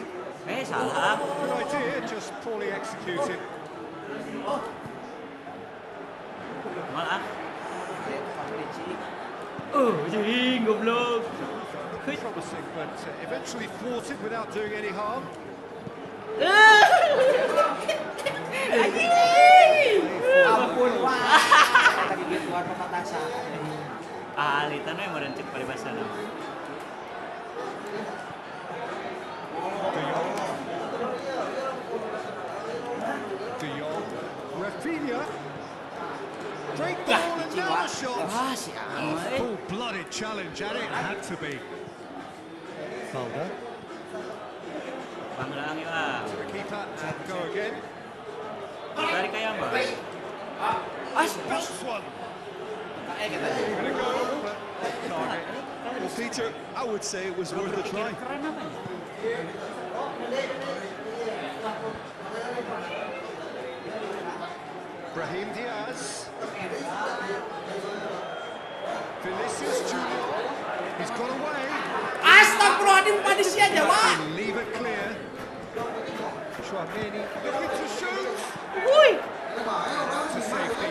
Salah. Good idea, just poorly executed. Malah. Jing goblok. Promising, but eventually thwarted without doing any harm. Ampun wah. Tadi dia keluar pepatasan. Alitan yang merencik paribasan. De Jong. Rafinha. Great ball and now the shot. Full-blooded challenge at it, had to be. Valda. Banglang ya. The keeper and go again. Dari kaya apa? That's one. Gonna go, but target. Well, Peter, I would say it was worth a try. Keren apa ya? Brahim Diaz. Vinicius Junior. He's got away. Astagfirullahaladzim manusia aja wah. They leave it clear. Chouameni looking to shoot. Woi. To safety.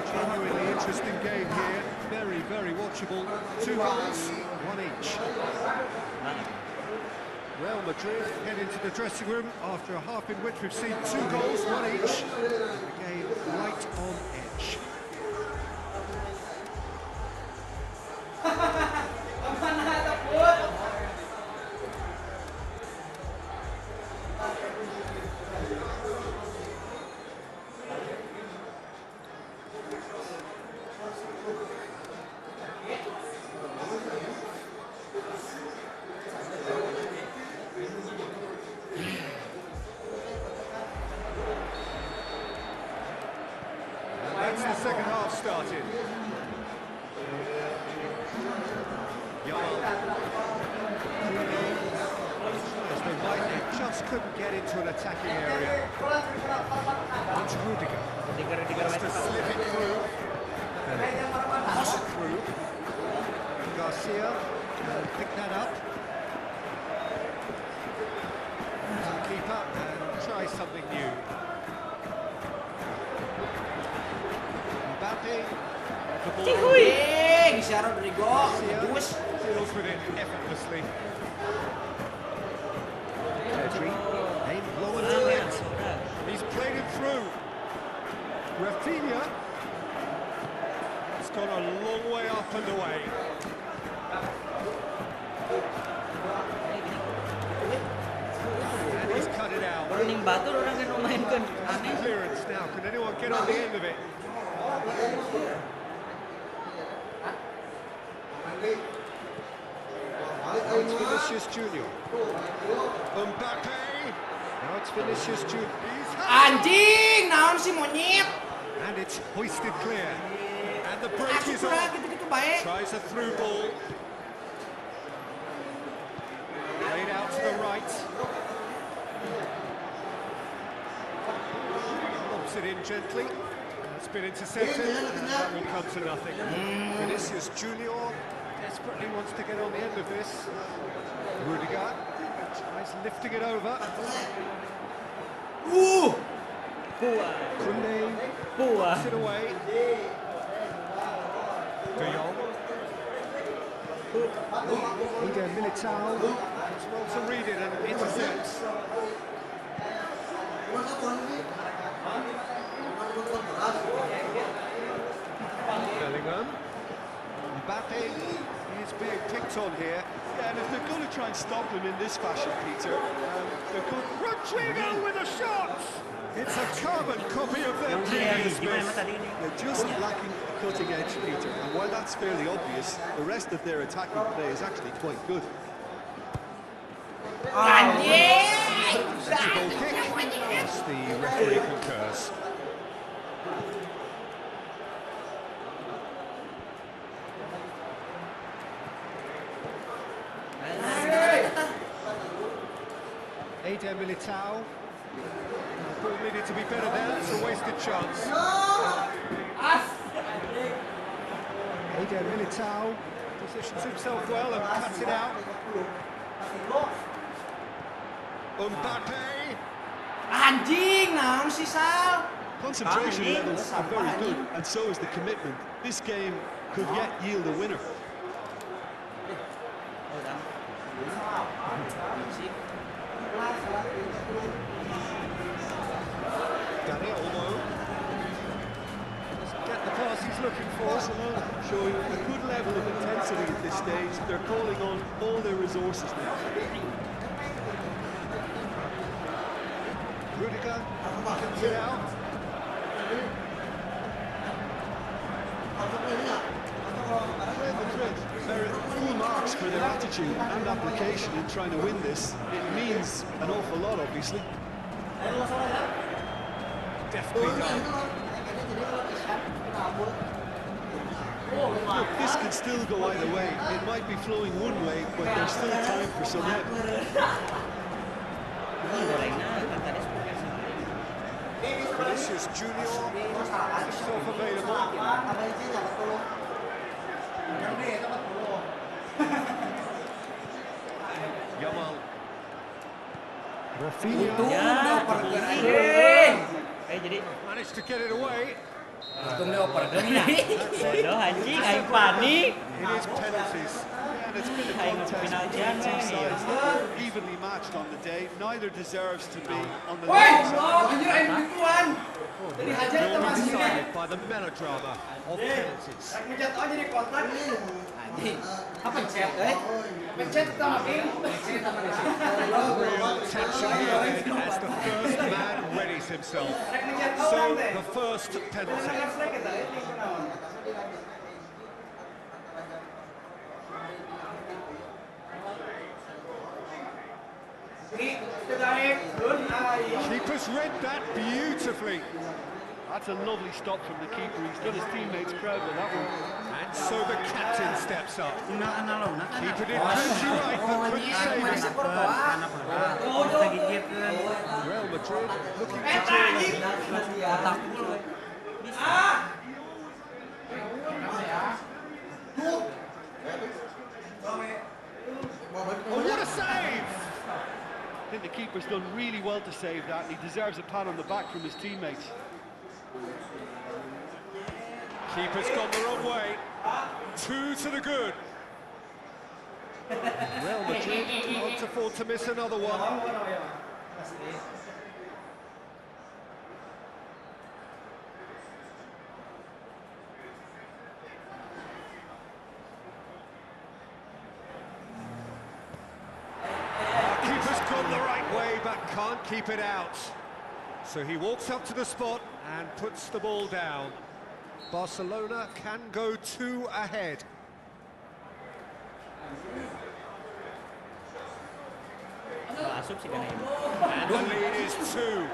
Genuinely interesting game here. Very, very watchable. 2 goals, 1 each. Real Madrid head into the dressing room after a half in which we've seen 2 goals, one each. The game right on edge. That's the second half started. Yamal. Tries the right, they just couldn't get into an attacking area. It's Rudiger. Just to slip it through. Push it through. Garcia pick that up. Keep up and try something new. Cihuy, bisa Rodrigo, push. Deals with it effortlessly. Pedri, aim low and to it. He's played it through. Rafinha. It's gone a long way up and away. And he's cut it out. Burning batur orang kan memainkan. Aneh. Clearance now. Can anyone get on the end of it? Now it's Vinicius Junior. Mbappe. Now it's Vinicius Junior. Anjing, naon sih monyet? And it's hoisted clear. And the break Aku is kurang on. gitu-gitu baik. Tries a through ball. Played out to the right. Lobs it in gently. It's been intercepted. That will come to nothing. Vinicius Junior desperately wants to get on the end of this. Rudiger tries lifting it over. Kunde puts it away. De Jong. Eder Militao as well to read it and intercepts. Bellingham. Mbappe is being picked on here. Yeah, and if they're going to try and stop him in this fashion, Peter, they're going to... Rodrigo with a shot! It's a carbon copy of their previous miss. They're just lacking a cutting edge, Peter, and while that's fairly obvious, the rest of their attacking play is actually quite good. Anjing! That's a goal kick. Yes, the referee concurs. Eder Militao. The ball needed to be better there. It's a wasted chance. Eder Militao positions himself well and cuts it out. Mbappe. Anjing, naon sih Sal? Concentration levels are very good, and so is the commitment. This game could yet yield a winner. Dani Olmo. Doesn't get the pass he's looking for. Barcelona showing a good level of intensity at this stage. They're calling on all their resources now. Rudiger gets it out. Real Madrid are full marks for their attitude and application in trying to win this. It means an awful lot, obviously. Deftly done. Look, this could still go either way. It might be flowing one way, but there's still time for some help. Vinicius Junior himself available. Yamal. Rafinha Jadi managed to get it away. Untung dia oper dong ya. bodoh anjing, aing panik. It is penalties. And it's been a Aing contest penaltian, between two man. sides that were evenly matched on the day. Neither deserves to be on the Woi, losing side. anjir aing begituan. Tadi hajar Will tuh be masih decided by the melodrama of penalties. rek ngejat aja di kotak. Anjing. Apa pencet euy? Pencet kita makin. Pencet apa nih? Real tension here then as the first man readies himself. Rek ngejat So orang teh. the first penalty. Refleks kita ini kunaon? Keeper's read that beautifully. That's a lovely stop from the keeper. He's done his teammates proud with that one. And so the captain steps up. Keeper did Oh, plenty right, but couldn't save it. Real Madrid looking to draw level. Oh, what a save! I think the keeper's done really well to save that, and he deserves a pat on the back from his teammates. Keeper's gone the wrong way. 2 to the good. Real Madrid can't afford to miss another one. Keeper's gone the right way, but can't keep it out. So he walks up to the spot and puts the ball down. Barcelona can go 2 ahead. Asup sih kan ini. And the lead is 2.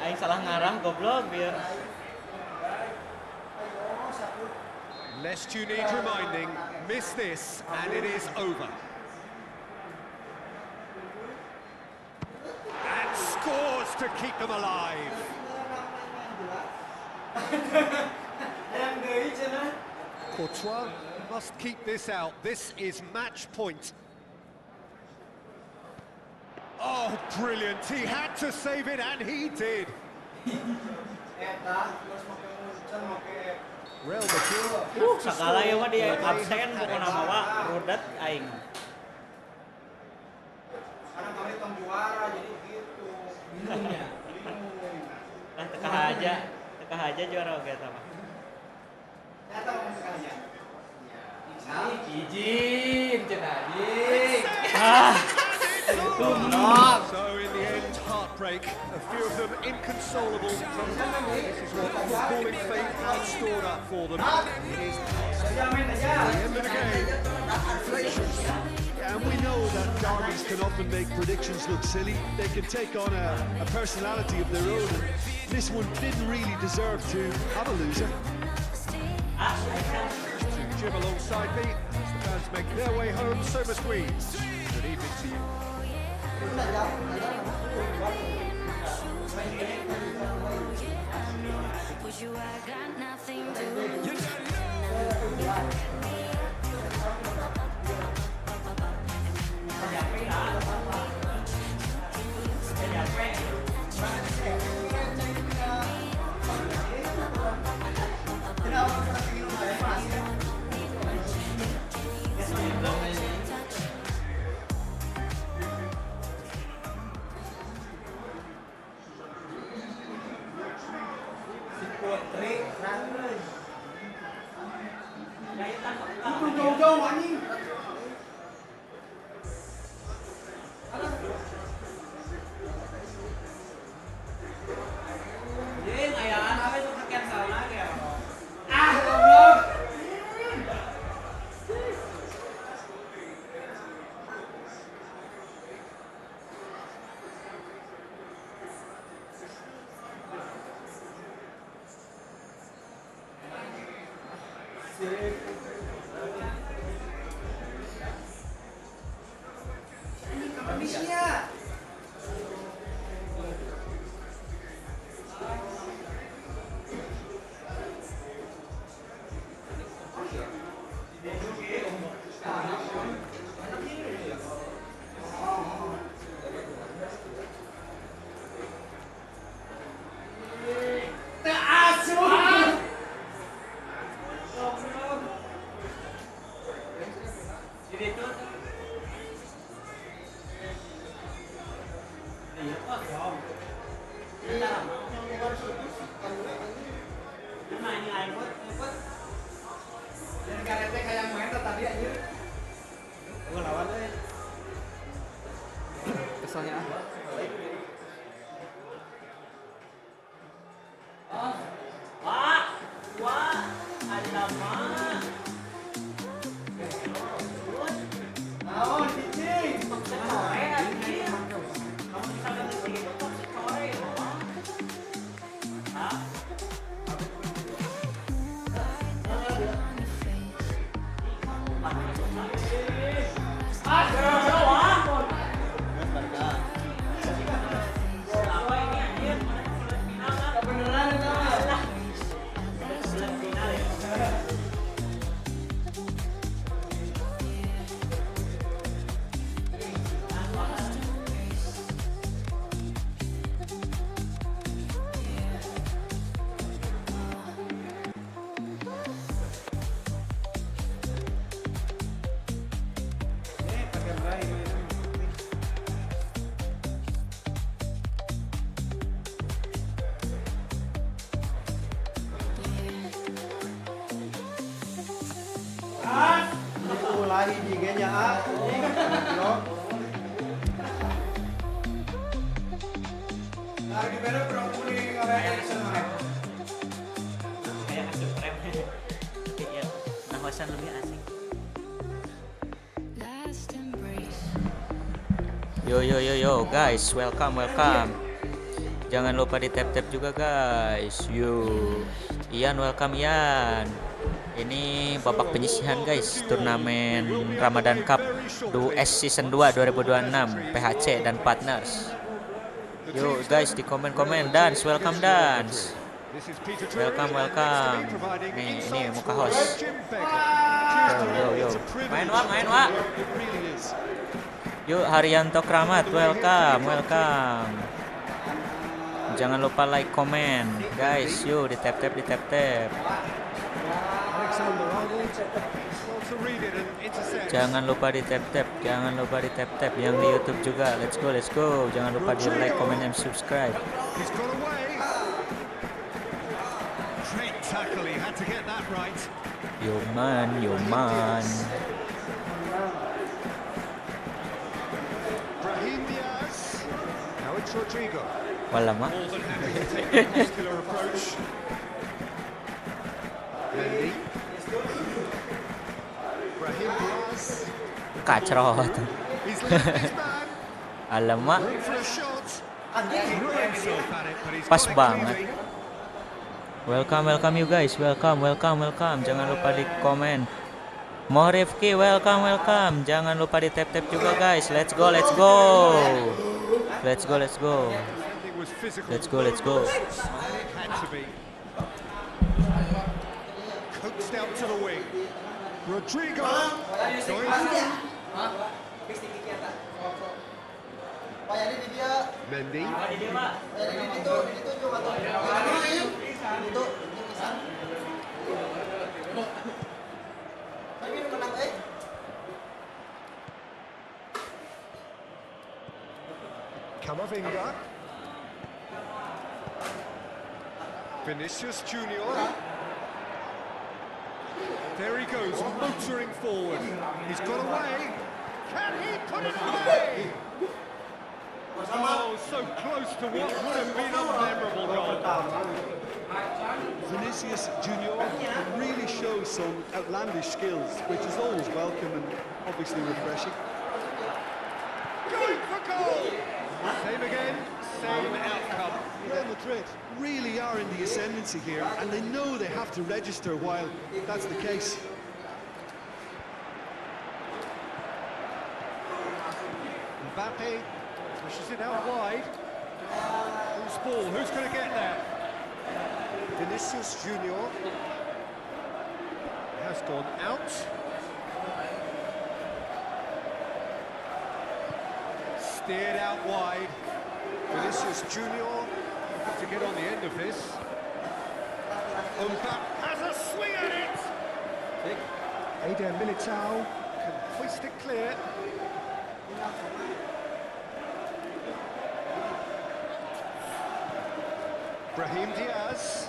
Aing salah ngarah goblok biar. Lest you need reminding, miss this and it is over. And scores to keep them alive. Courtois must keep this out. This is match point. Oh, brilliant. He had to save it, and he did. Real Madrid. Sakala ya mah dia absen bukan nama wa rodat aing. Karena kami tong juara jadi gitu. Minumnya. Lah teka aja juara oge eta mah. Nyata mau sekali aja. Izin, cenah anjing. So in the end, heartbreak. A few of them inconsolable. This is what falling fate had stored up for them. It is the end of the game. And we know that derbies can often make predictions look silly. They can take on a personality of their own. And this one didn't really deserve to have a loser. To Jim alongside me, as the fans make their way home, so must we. Good evening to you. With you, I got nothing to Jauh-jauh anjing. Jing, ayaan apa itu sekian salah ya? Ah, goblok. Habisnya. Dan karetnya kayak main tadi aja. Gua lawan deh. Keselnya Mulai di genya A. Lagi bener kurang kuning kayak kayak asik rem. Iya, nafasan lebih asik. Last embrace. Yo guys, welcome. Jangan lupa di tap juga guys. Yo. Ian, welcome Ian. Ini babak penyisihan guys, turnamen Ramadhan CUP S Season 2 2026 PHC dan Partners. Yo guys, di komen dance, welcome dance. Welcome. Ini muka host. Yo. Main wa. Yuk Haryanto Kramat, welcome. Jangan lupa like, komen, guys. Yuk di tap. Jangan lupa di tap. Yang di YouTube juga. Let's go. Jangan lupa di like, comment, and subscribe. He's got away. Great tackle, he had to get that right. Yo man. Brahim Diaz. Now it's Rodrigo. Walama. More than happy to take a muscular approach. Mendy. Brahim Diaz. Kacrot. He's left his man. Alamak. Room for a shot. Threw himself at it, but he's Pas got it banget. cleanly. Welcome you guys. Welcome. Jangan lupa di komen. Mo Rifki, welcome. Jangan lupa di tap juga guys. Let's go. Something was physical. Let's go. And it had to be. Coaxed out to the wing. Rodrigo. Going through. Pak Yani di dia. Mendy. Pak Yani di itu coba tuh. Itu tulisan. Tapi menang Camavinga. Vinicius Junior. There he goes, motoring forward. He's got away. Can he put it away? Oh, so close to what would have been a memorable goal. Vinicius Junior really shows some outlandish skills, which is always welcome and obviously refreshing. Going for goal. Same again, same outcome. Real Madrid really are in the ascendancy here, and they know they have to register while that's the case. Mbappe pushes it out wide. Who's ball? Who's going to get there? Vinicius Junior has gone out. Steered out wide. Vinicius Junior looking to get on the end of this. Mbappe has a swing at it. Eder Militao can hoist it clear. Brahim Diaz.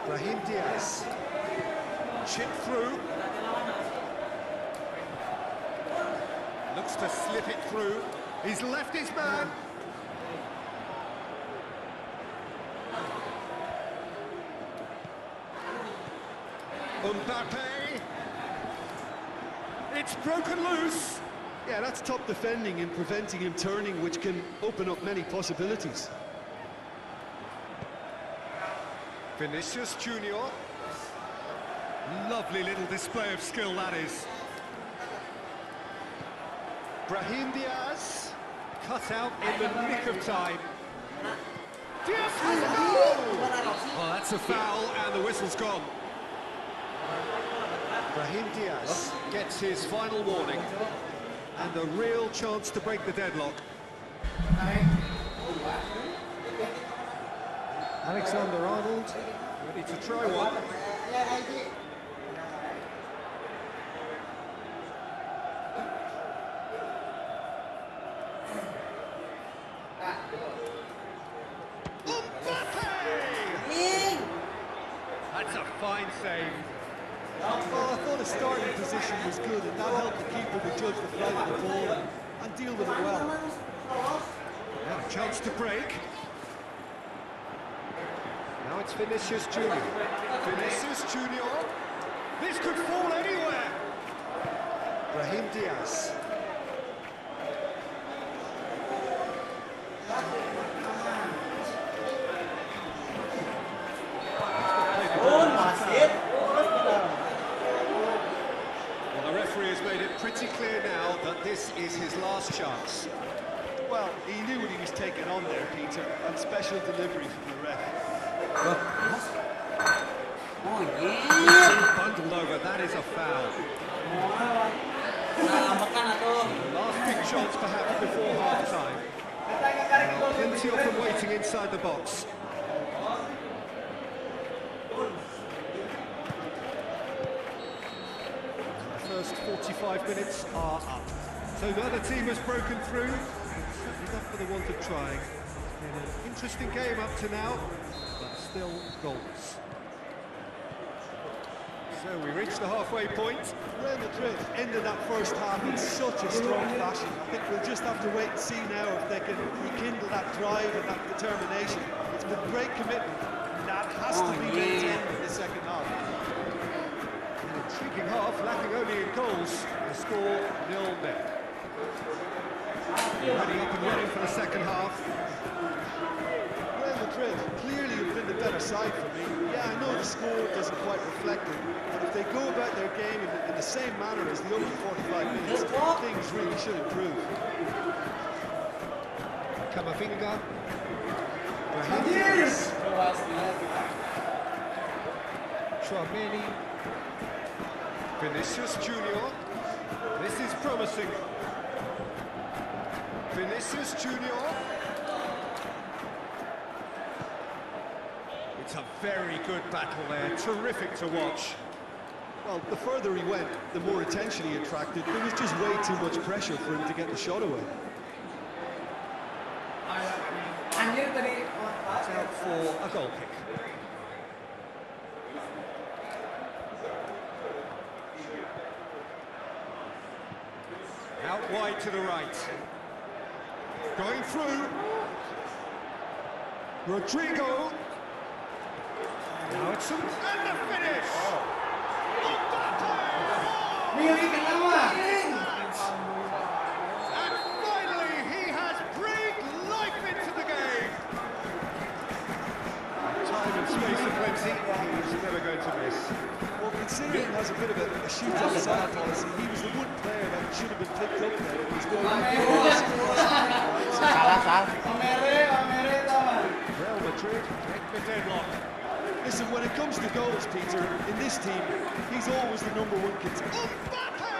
Brahim Diaz. Chip through. Looks to slip it through. He's left his man. Mbappe. It's broken loose. Yeah, that's top defending and preventing him turning, which can open up many possibilities. Vinicius Junior. Lovely little display of skill, that is. Brahim Diaz. Cut out in the nick of time. Diaz has a goal! Well, that's a foul, and the whistle's gone. Brahim Diaz gets his final warning, and a real chance to break the deadlock. Alexander-Arnold, ready to try one. Mbappe! That's a fine save. Well, I thought his starting position was good, and that helped the keeper to judge the flight of the ball and deal with it well. Now a chance to break. Now it's Vinicius Junior. Vinicius Junior. This could fall anywhere. Brahim Diaz. Well, the referee has made it pretty clear now that this is his last chance. Well, he knew what he was taking on there, Peter, and special delivery from the ref. Oh yeah. Bundled over, that is a foul. Last big chance perhaps before half-time. Plenty of them waiting inside the box. The first 45 minutes are up. So the other team has broken through. Certainly not for the want of trying. Been an interesting game up to now, but still goals. So we reach the halfway point. Real Madrid ended that first half in such a strong fashion. I think we'll just have to wait and see now if they can rekindle that drive and that determination. It's been great commitment, and that has to be maintained in the second half. An intriguing half, lacking only in goals. The score 0-0. Already up and running for the second half. Real Madrid clearly have been the better side for me. Yeah, I know the score doesn't quite reflect it, but if they go about their game in the same manner as the opening 45 minutes, things really should improve. Camavinga. Brahim Diaz. Tchouaméni. Vinicius Junior. This is promising. Vinicius Junior. It's a very good battle there, terrific to watch. Well, the further he went, the more attention he attracted. There was just way too much pressure for him to get the shot away. It's out for a goal kick. Out wide to the right. Going through. Rodrigo. Now it's and the finish. And finally, he has breathed life into the game. Time and space aplenty. He's never going to miss. Well, considering he has a bit of a shoot outside policy, he was the one player that should have been picked up there. He was going Real Madrid break the deadlock. Listen, when it comes to goals, Peter, in this team, he's always the #1 contender. Mbappe!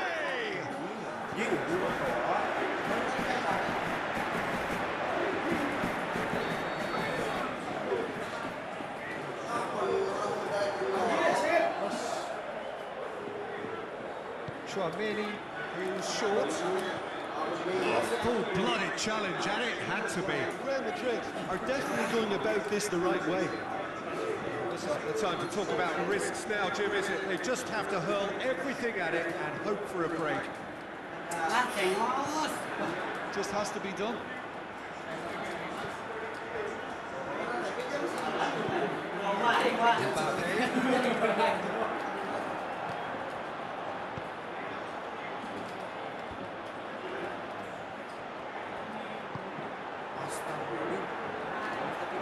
Tchouaméni, who's short. Full-blooded challenge, and it had to be. Real Madrid are definitely going about this the right way. This isn't the time to talk about the risks now, Jim, is it? They just have to hurl everything at it and hope for a break. Just has to be done.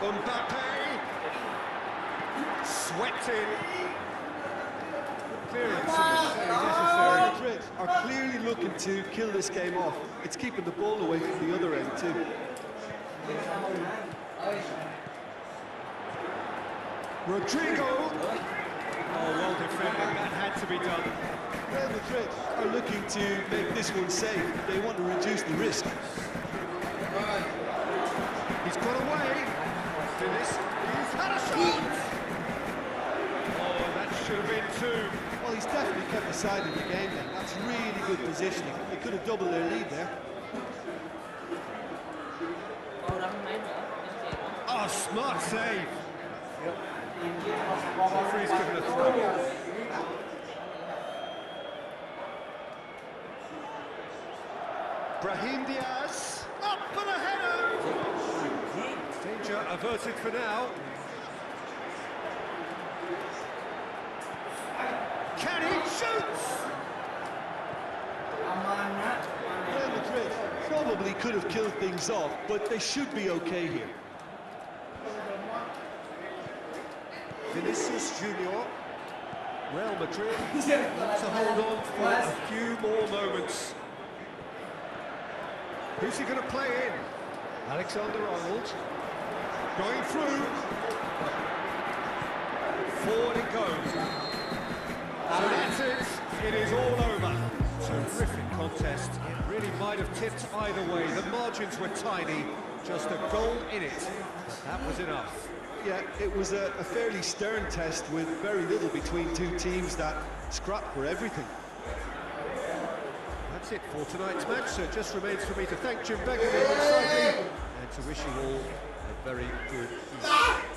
Mbappe swept in. Clearance is very necessary. Madrid are clearly looking to kill this game off. It's keeping the ball away from the other end too. Rodrigo. Oh, well defended. That had to be done. Real Madrid are looking to make this one safe. They want to reduce the risk. He's got away. Dennis, he's had a shot. Oh, that should have been two. Well, he's definitely kept the side in the game then. That's really good positioning. They could have doubled their lead there. Oh, smart save. Referee's given a throw. Brahim Diaz, up for the header! Danger averted for now. Can he shoot? Real Madrid probably could have killed things off, but they should be okay here. Vinicius Junior. Real Madrid want to hold on for a few more moments. Who's he going to play in? Alexander-Arnold. Going through. Forward it goes. So that's it. It is all over. Terrific contest. It really might have tipped either way. The margins were tiny. Just a goal in it. That was enough. Yeah, it was a fairly stern test with very little between two teams that scrapped for everything. That's it for tonight's match, so it just remains for me to thank Jim Beckham and to wish you all a very good evening.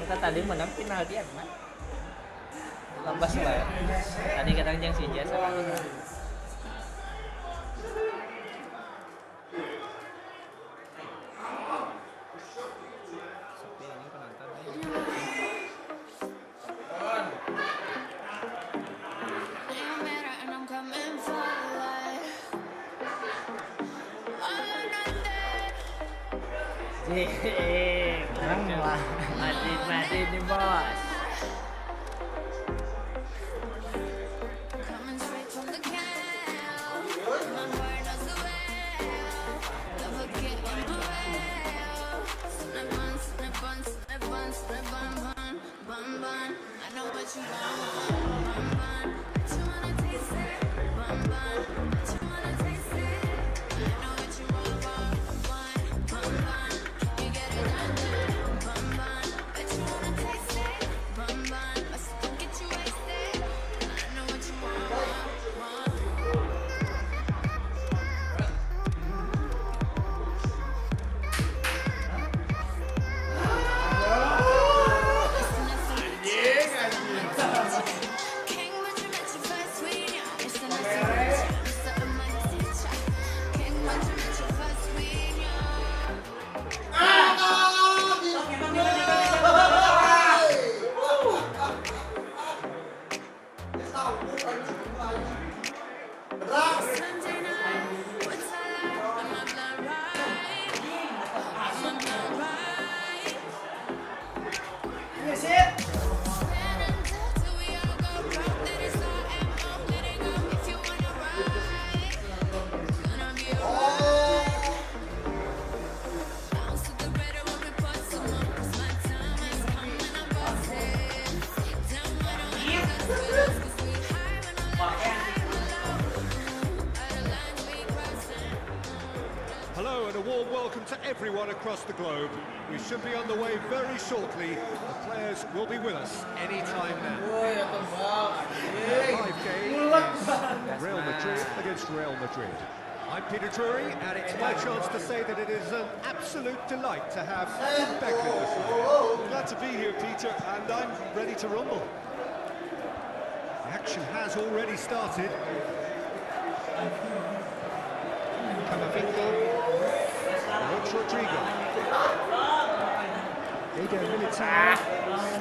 Kita tadi menang penalti kan, Mat? Lambas wae. Tadi kadang jeung si Jasa kan. Madrid nih bos. Coming straight from the canal. My heart knows the well. Never get in my well. Snap on, snap on, snap on, snap on, bun, bun, bun. I know what you want, bun, bun. Bet you wanna taste it, bun, bun. Bet you wanna taste it. I know what you want, bun, bun, bun. You get it done, bun, bun. Bet you wanna taste it. Hello and a warm welcome to everyone across the globe. We should be on the way very shortly. The players will be with us any time now. Live game is Real Madrid against Real Madrid. I'm Peter Drury, and it's my chance to say that it is an absolute delight to have Beck with us. Glad to be here, Peter, and I'm ready to rumble. The action has already started. Camavinga, Roach Rodrigo. Eder Militao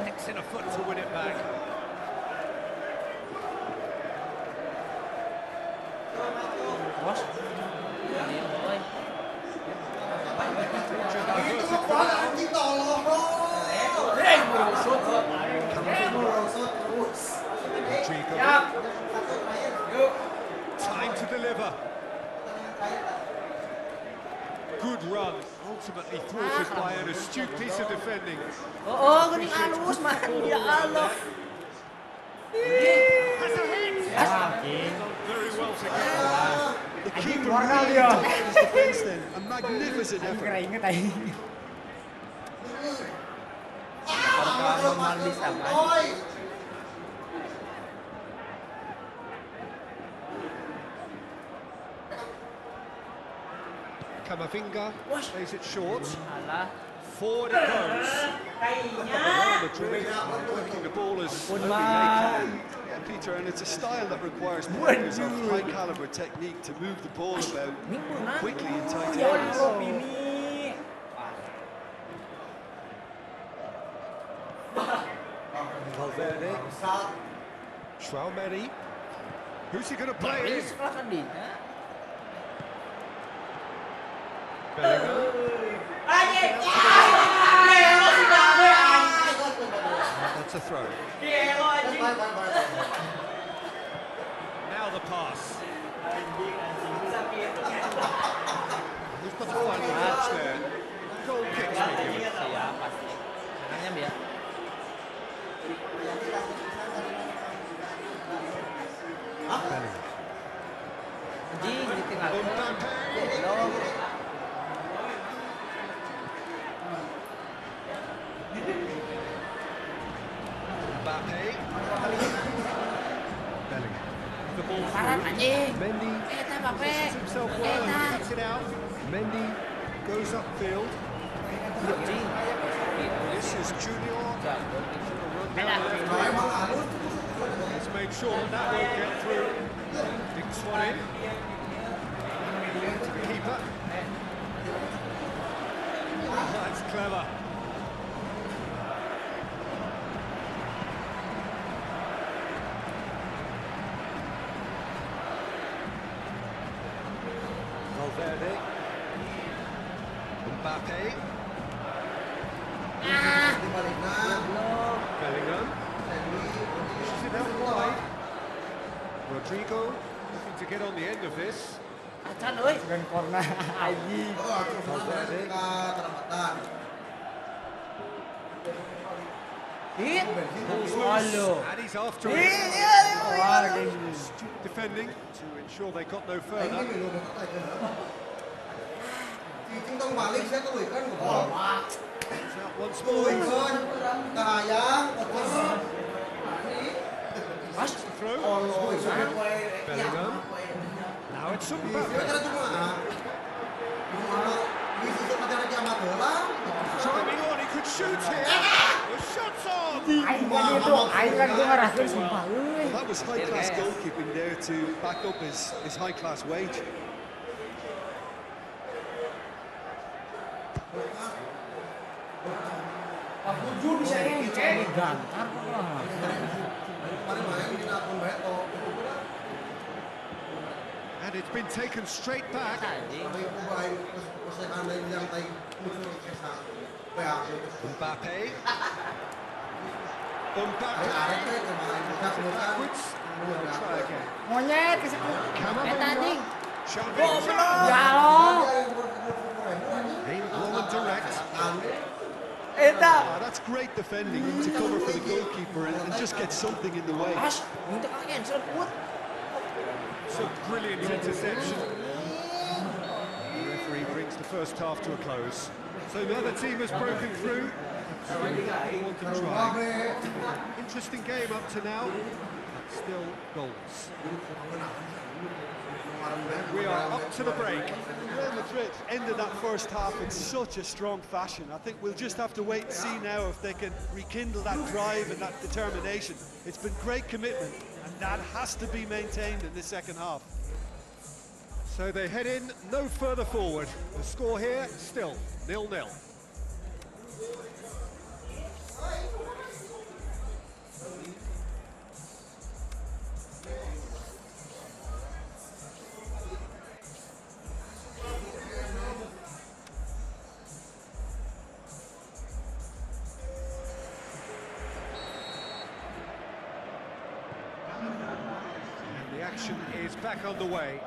sticks in a foot to win it back. Rodrigo. Time to deliver. Good run, ultimately thwarted by an astute piece of defending. Oh, gini halus mah. Ya Allah. Has a hit! Very well together. The keeper really dominated his defence then. A magnificent effort. Ingat aja. Normal bisa kan? Camavinga plays it short. Alah. Forward it goes. Real Madrid working the ball as slowly they can. Yeah, Peter, and it's a style that requires players of high caliber technique to move the ball about quickly in tight areas. Valverde. Traumeri. Who's he going to play in? Bellingham. That's a throw. Now the pass. Who's got the final touch there? Goal kick's been given. Mbappe. Bellingham. The ball through. Mendy pushes himself well and cuts it out. Mendy goes upfield. This is Junior. He's made sure that won't get through. Big swan in. To the keeper. That's clever. Valverde. Mbappe. Bellingham. Pushes it out wide. Rodrigo looking to get on the end of this. Valverde. And he's after it. Astute defending to ensure they got no further. It's out once more. Throw. Bellingham. Now it's Mbappe. Driving on, he could shoot here. The shot's on. Well, that was high-class goalkeeping there to back up his high-class wage. And it's been taken straight back. Mbappe. Backwards. Try again. Monyet ke situ. Camavinga. Ya Allah. Aimed low and direct. Ah, that's great defending to cover for the goalkeeper and just get something in the way. Minta cancel put. It's a brilliant interception. The referee brings the first half to a close. So the other team has broken through. They want to try. Interesting game up to now, but still goals. We are up to the break. Real Madrid ended that first half in such a strong fashion. I think we'll just have to wait and see now if they can rekindle that drive and that determination. It's been great commitment, and that has to be maintained in the second half. So they head in no further forward. The score here still 0-0. And the action is back underway.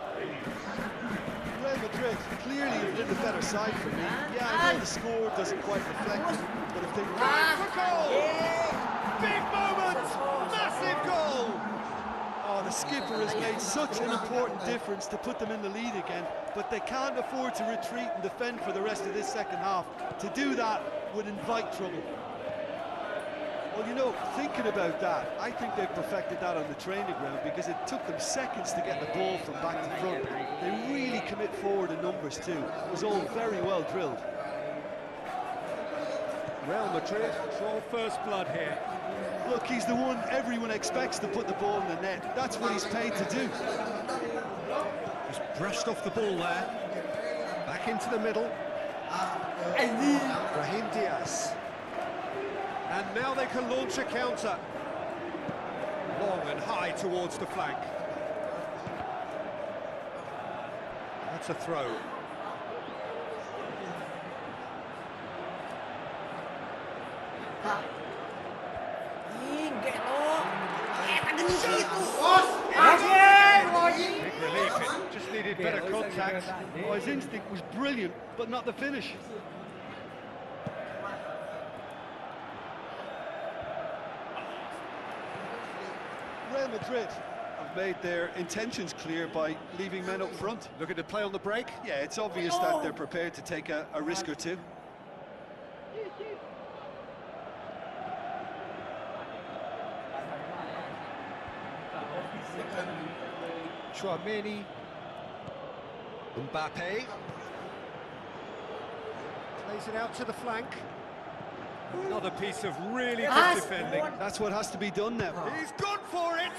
Real Madrid clearly have been the better side for me. Yeah, I know the score doesn't quite reflect it, but if they For goal! Big moment! Massive goal! Oh, the skipper has made such an important difference to put them in the lead again, but they can't afford to retreat and defend for the rest of this second half. To do that would invite trouble. Well, you know, thinking about that, I think they've perfected that on the training ground because it took them seconds to get the ball from back to front. They really commit forward in numbers too. It was all very well drilled. Real Madrid draw first blood here. Look, he's the one everyone expects to put the ball in the net. That's what he's paid to do. Just brushed off the ball there. Back into the middle. Brahim Diaz. And now they can launch a counter. Long and high towards the flank. That's a throw. Big relief, it just needed better contact. Oh, his instinct was brilliant, but not the finish. Real Madrid have made their intentions clear by leaving men up front. Looking to play on the break. Yeah, it's obvious that they're prepared to take a risk or two. Chouameni. Mbappe. Plays it out to the flank. Another piece of really good defending. That's what has to be done now. He's gone for it!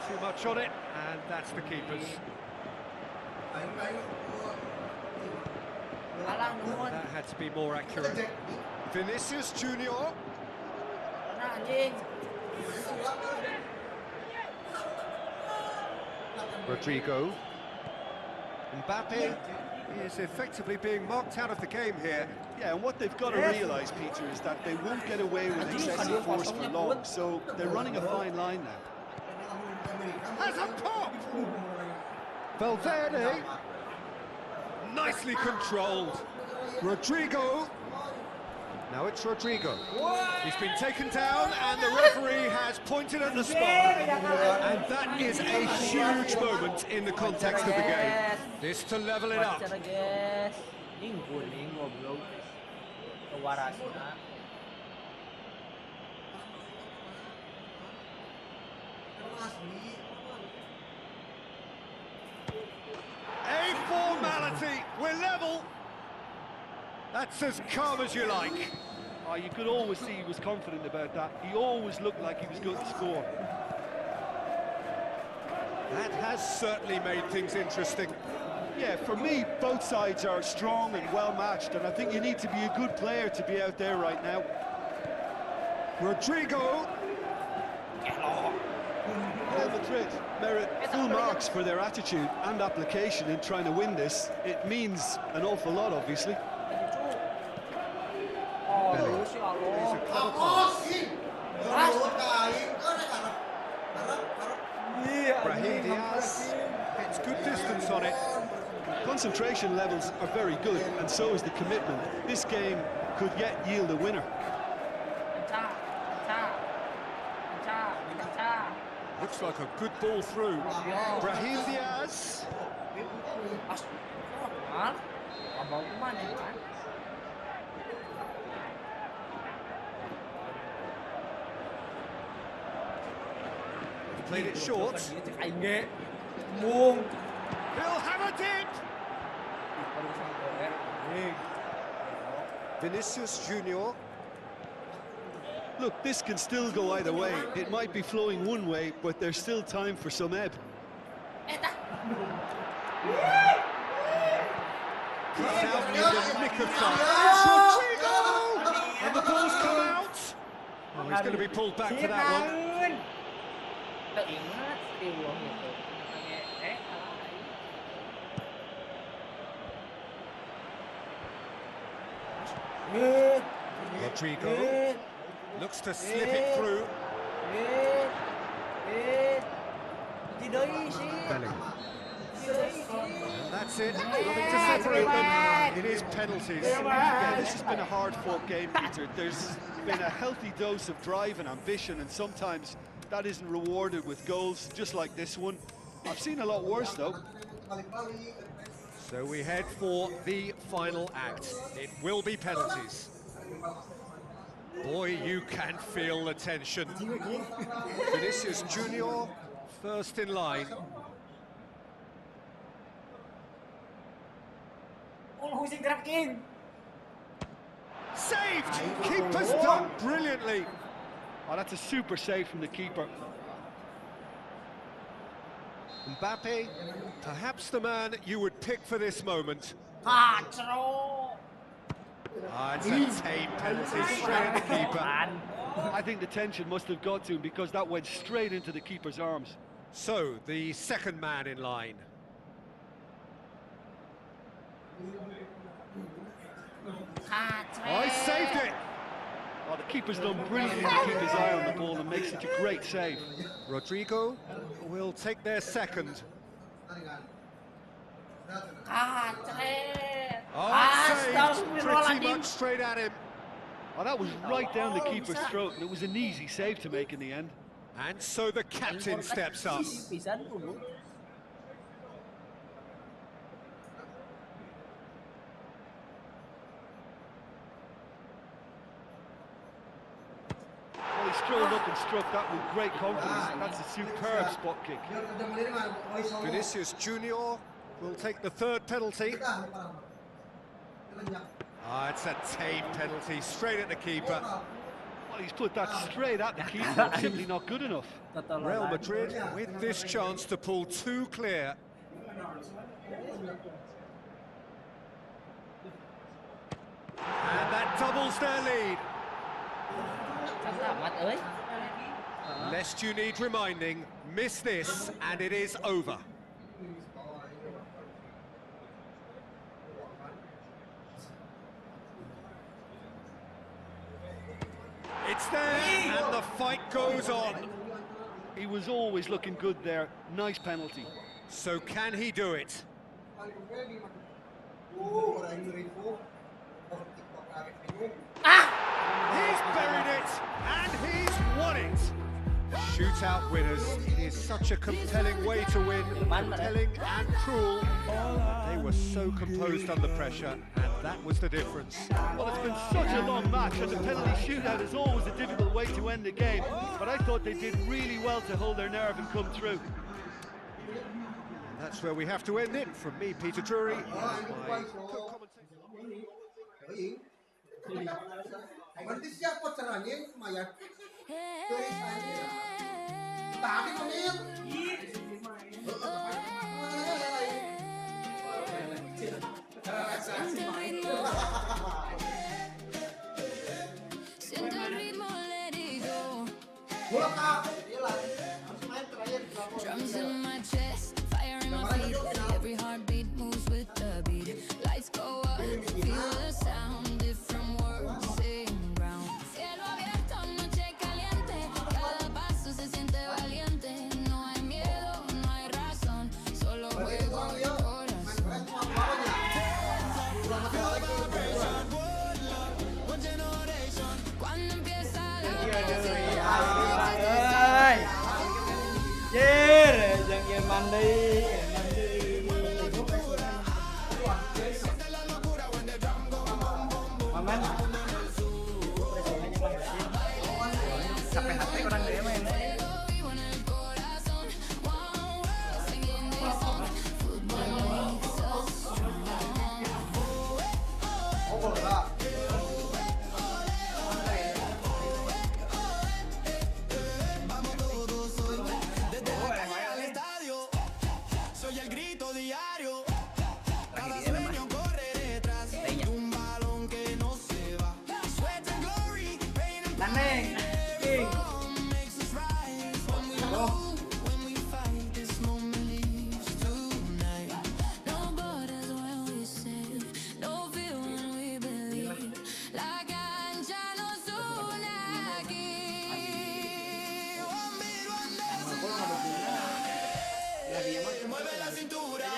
Too much on it, and that's the keeper's. That had to be more accurate. Vinicius Junior. Rodrigo. Mbappe is effectively being marked out of the game here. Yeah, and what they've got to realise, Peter, is that they won't get away with excessive force for long, so they're running a fine line now. Has a pop! Valverde. Nicely controlled. Rodrigo. Now it's Rodrigo. He's been taken down and the referee has pointed at the spot. And that is a huge moment in the context of the game. This to level it up. A formality. We're level. That's as calm as you like. Oh, you could always see he was confident about that. He always looked like he was going to score. That has certainly made things interesting. Yeah, for me, both sides are strong and well matched, and I think you need to be a good player to be out there right now. Rodrigo. Real Madrid merit full marks for their attitude and application in trying to win this. It means an awful lot, obviously. Brahim Diaz gets good distance on it. Concentration levels are very good, and so is the commitment. This game could yet yield a winner. Looks like a good ball through. Brahim Diaz. Played it short. He'll have a dip. Vinicius Junior. Look, this can still go either way. It might be flowing one way, but there's still time for some ebb. Cut out in the nick of time. It's Rodrigo! And the ball's come out. Oh, he's going to be pulled back for that one. Rodrigo looks to slip it through. Bellingham. And that's it. Nothing to separate them. It is penalties. Yeah, this has been a hard-fought game, Peter. There's been a healthy dose of drive and ambition, and sometimes that isn't rewarded with goals, just like this one. I've seen a lot worse, though. So we head for the final act. It will be penalties. Boy, you can feel the tension. Vinicius Junior, first in line. Saved! Keeper's done brilliantly. Oh, that's a super save from the keeper. Mbappe, perhaps the man you would pick for this moment. It's a tame penalty straight at the keeper. I think the tension must have got to him because that went straight into the keeper's arms. So, the second man in line. I saved it! Oh, the keeper's done brilliantly to keep his eye on the ball and make such a great save. Rodrigo will take their second. Saved pretty much straight at him. Oh, that was right down the keeper's throat, and it was an easy save to make in the end. And so the captain steps up. Well, he strolled up and struck that with great confidence. That's a superb spot kick. Vinicius Junior will take the third penalty. It's a tame penalty, straight at the keeper. Well, he's put that straight at the keeper. It's simply not good enough. Real Madrid with this chance to pull two clear. And that doubles their lead. Lest you need reminding, miss this and it is over. It's there, and the fight goes on. He was always looking good there. Nice penalty. So can he do it? He's buried it, and he's won it. Shootout winners. It is such a compelling way to win. Compelling and cruel. They were so composed under pressure, and that was the difference. Well, it's been such a long match, and the penalty shootout is always a difficult way to end the game. But I thought they did really well to hold their nerve and come through. And that's where we have to end it. From me, Peter Drury, and my co-commentator. Berarti siapa caranya Maya? Tadi menit. Siento el ritmo, let it go. Drums in my chest, fire in my feet. Every heartbeat moves with the beat. Lights go up, feel the sound. Different words, same ground. Cielo abierto, noche caliente. Cada paso se siente valiente. No hay miedo, no hay razón. eman deui. Maman. Sampai hati orang dia main. Neng, King. No borders when we sing, no fear when we believe. La cancha nos une aquí. Mueve la cintura.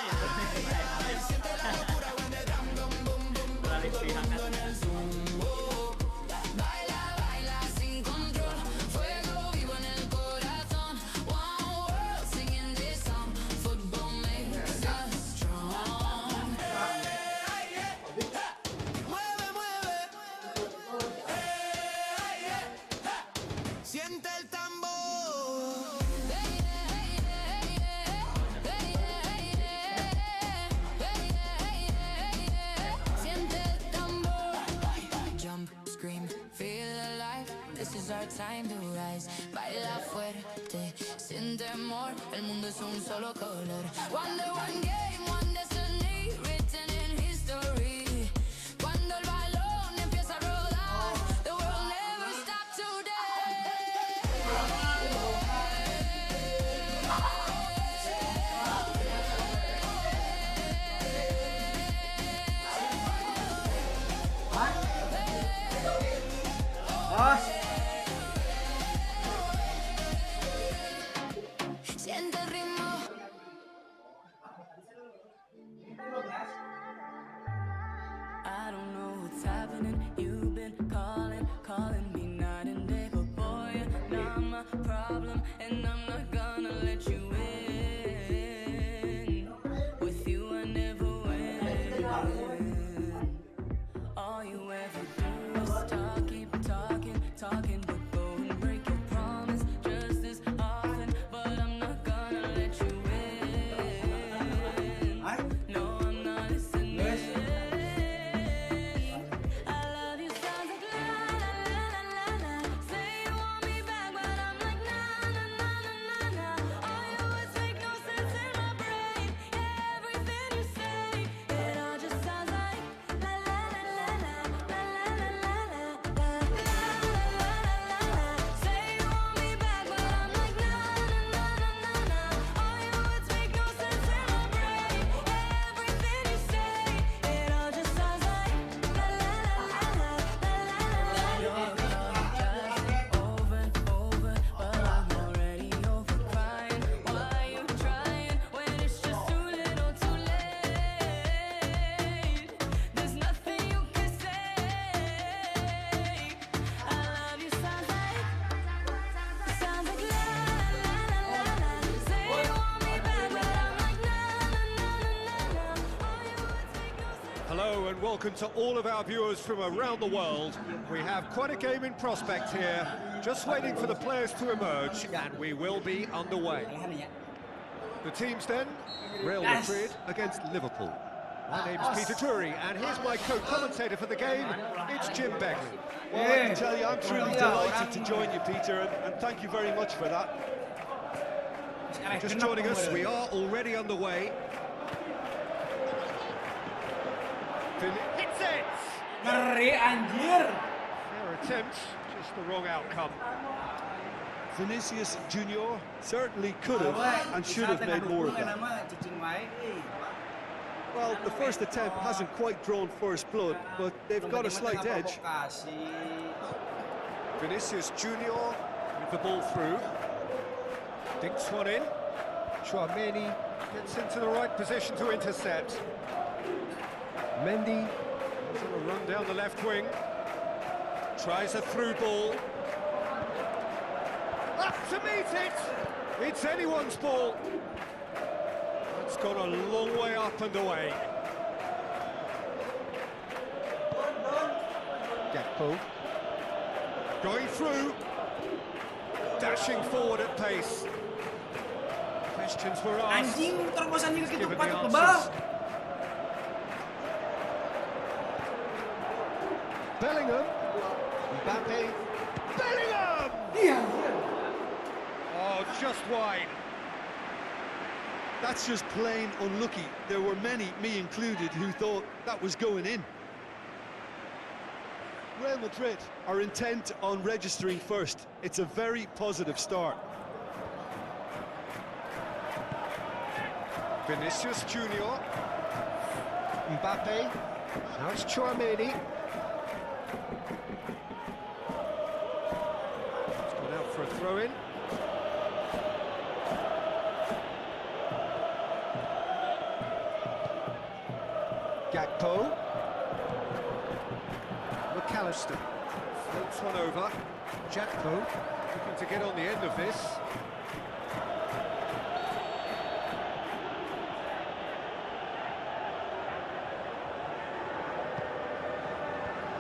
Baila, baila sin control. Fuego vivo en el corazón. One world singing this song. Football makes us strong. Mueve, mueve. Siente el tambor. Siente el tambor. Jump, scream, feel alive. This is our time to rise. Baila fuerte, sin temor. El mundo es un solo color. Wonder one game, one destiny, written in history. Cuando el balón empieza a rodar, the world never stop today. Siente el ritmo. I don't know what's happening. You've been calling me night and day, but boy, you're not my problem, and I'm not gonna let you in. With you, I never win. All you ever do is talk, keep talking, but go and break your promise just as often. But I'm not gonna let you in. No, I'm not listening. I love you sounds like la la la la la. Say you want me back, but I'm like na na na na na na. All your words make no sense in my brain. Yeah, everything you say, it all just sounds like la la la la la la la la la la la la la. Say you want me back, but I'm like na na na na na na. All your words make no sense in my brain. Yeah, everything you say, it all just sounds like la la la la la la la. Your love just over and over, but I'm already over crying. Why you trying when it's just too little, too late? There's nothing you can say. I love you sounds like la la la la la. Say you want me back, but I'm like na na na na na. All your words make no sense. Hello and welcome to all of our viewers from around the world. We have quite a game in prospect here, just waiting for the players to emerge, and we will be underway. The teams then, Real Madrid against Liverpool. My name's Peter Drury, and here's my co-commentator for the game, it's Jim Begley. Well, I can tell you, I'm truly delighted to join you, Peter, and thank you very much for that. Just joining us, we are already underway. Hits it! Ngeri anjir. Fair attempt, just the wrong outcome. Vinicius Junior certainly could have and should have made more of that. Well, the first attempt hasn't quite drawn first blood, but they've got a slight edge. Vinicius Junior with the ball through. Dinks one in. Chouameni gets into the right position to intercept. Mendy is on a run down the left wing. Tries a through ball. Up to meet it! It's anyone's ball. It's gone a long way up and away. Gakpo. Going through. Dashing forward at pace. Questions were asked. Anjing, terobosan juga gitu Given the patut answers. tebal. Bellingham. Mbappe. Bellingham! Iya. Oh, just wide. That's just plain unlucky. There were many, me included, who thought that was going in. Real Madrid are intent on registering first. It's a very positive start. Vinicius Junior. Mbappe. Now it's Chouameni. It's gone out for a throw-in. Gakpo. Makasih floats one over. Gakpo looking to get on the end of this.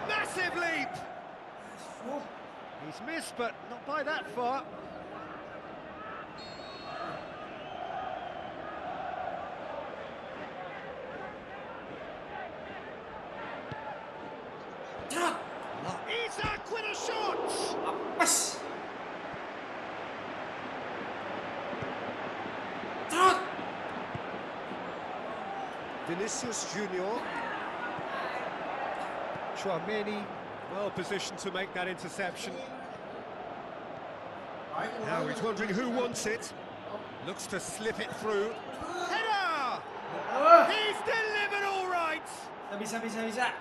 Massive leap! He's missed, but not by that far. Isaac with a shot! Pas. Trot. Vinicius Junior. Chouameni, well positioned to make that interception. Now he's wondering who wants it. Looks to slip it through. Header! He's delivered all right! Bisa.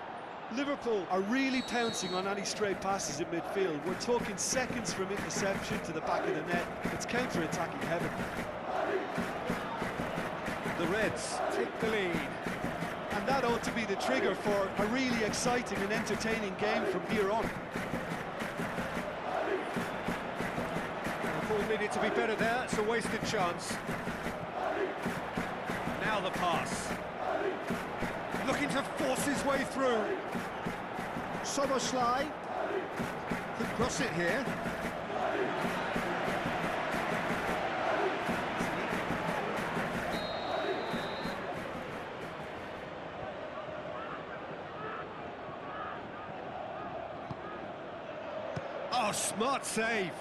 Liverpool are really pouncing on any stray passes in midfield. We're talking seconds from interception to the back of the net. It's counter-attacking heaven. The Reds take the lead. And that ought to be the trigger for a really exciting and entertaining game from here on. The ball needed to be better there, it's a wasted chance. Now the pass. Looking to force his way through. Soboslai could cross it here. Oh, smart save.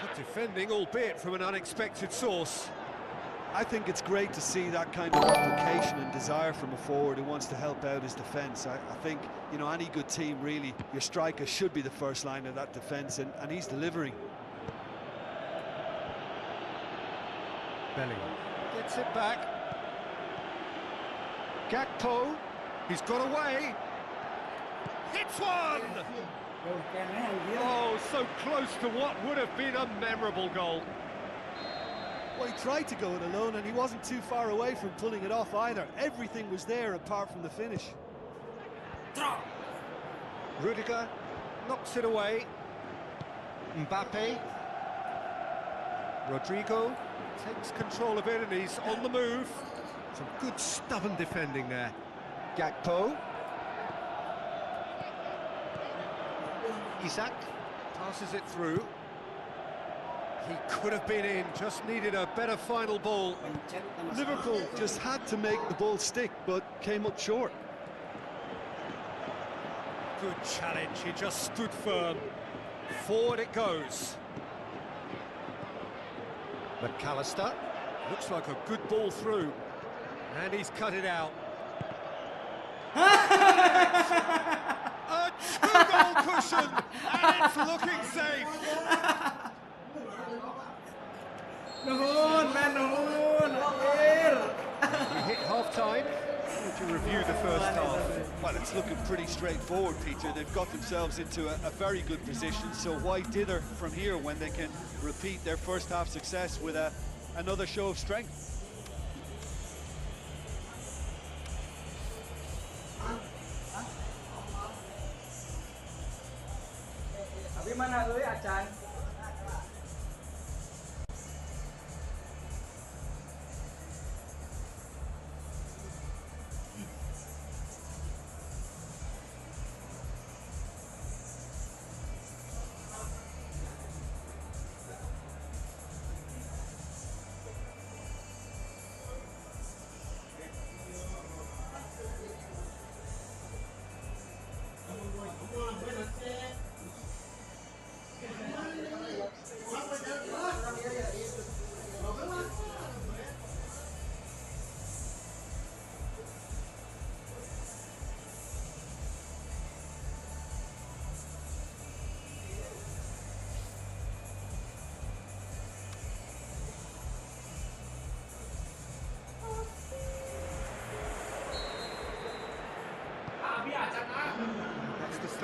Good defending, albeit from an unexpected source. I think it's great to see that kind of application and desire from a forward who wants to help out his defence. I think, you know, any good team, really, your striker should be the first line of that defence, and he's delivering. Bellingham gets it back. Gakpo, he's got away. Hits one! Oh, so close to what would have been a memorable goal. Well, he tried to go it alone, and he wasn't too far away from pulling it off either. Everything was there apart from the finish. Rudiger knocks it away. Mbappe. Rodrigo takes control of it, and he's on the move. Some good stubborn defending there. Gakpo. Isaac passes it through. He could have been in, just needed a better final ball. Liverpool just had to make the ball stick, but came up short. Good challenge, he just stood firm. Forward it goes. Makasih. Looks like a good ball through. And he's cut it out. A two-goal cushion, and it's looking safe. Nuhun, man, nuhun. We hit half-time. Would you review the first half? Well, it's looking pretty straightforward, Peter. They've got themselves into a very good position, so why dither from here when they can repeat their first half success with another show of strength? Tapi mana euy acan?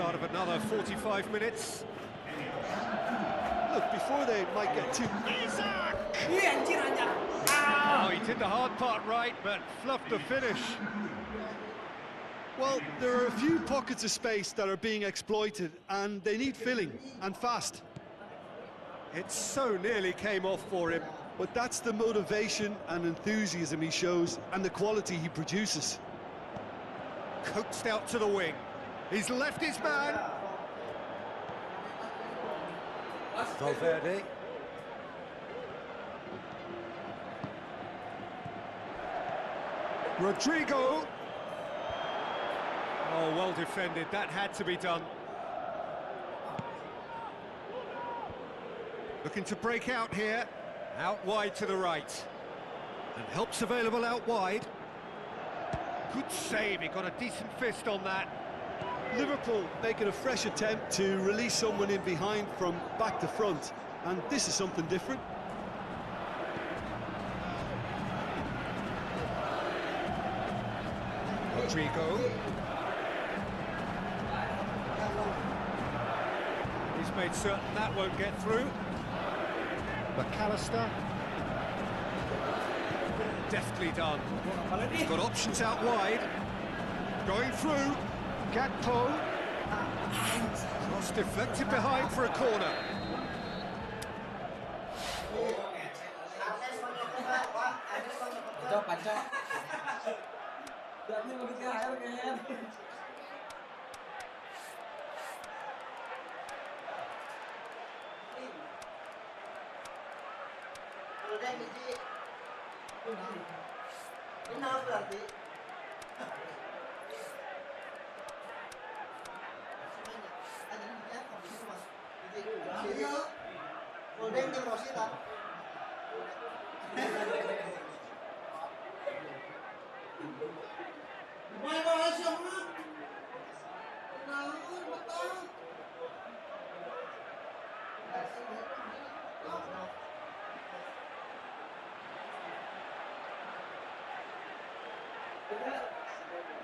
start of another 45 minutes. Look, before they might get too... Isaac! Iya anjir anjir. Oh, he did the hard part right, but fluffed the finish. Well, there are a few pockets of space that are being exploited, and they need filling, and fast. It so nearly came off for him. But that's the motivation and enthusiasm he shows, and the quality he produces. Coaxed out to the wing. He's left his man. Valverde. Rodrigo. Oh, well defended. That had to be done. Looking to break out here. Out wide to the right. And help's available out wide. Good save. He got a decent fist on that. Liverpool making a fresh attempt to release someone in behind from back to front, and this is something different. Rodrigo. He's made certain that won't get through. Makasih. Deftly done. He's got options out wide. Going through. Gakpo. Cross deflected behind for a corner. Pancok. Berarti mau ke air kayaknya. Udah biji. Benar berarti. Holding di Rossi tak? Baik siapa? Nah, betul.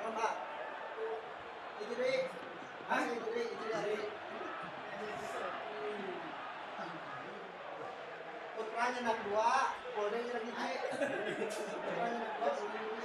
Mbak, itu deh. Itu dari. Putranya nak 2, holdingnya lagi biji. Putranya nak 2, holdingnya.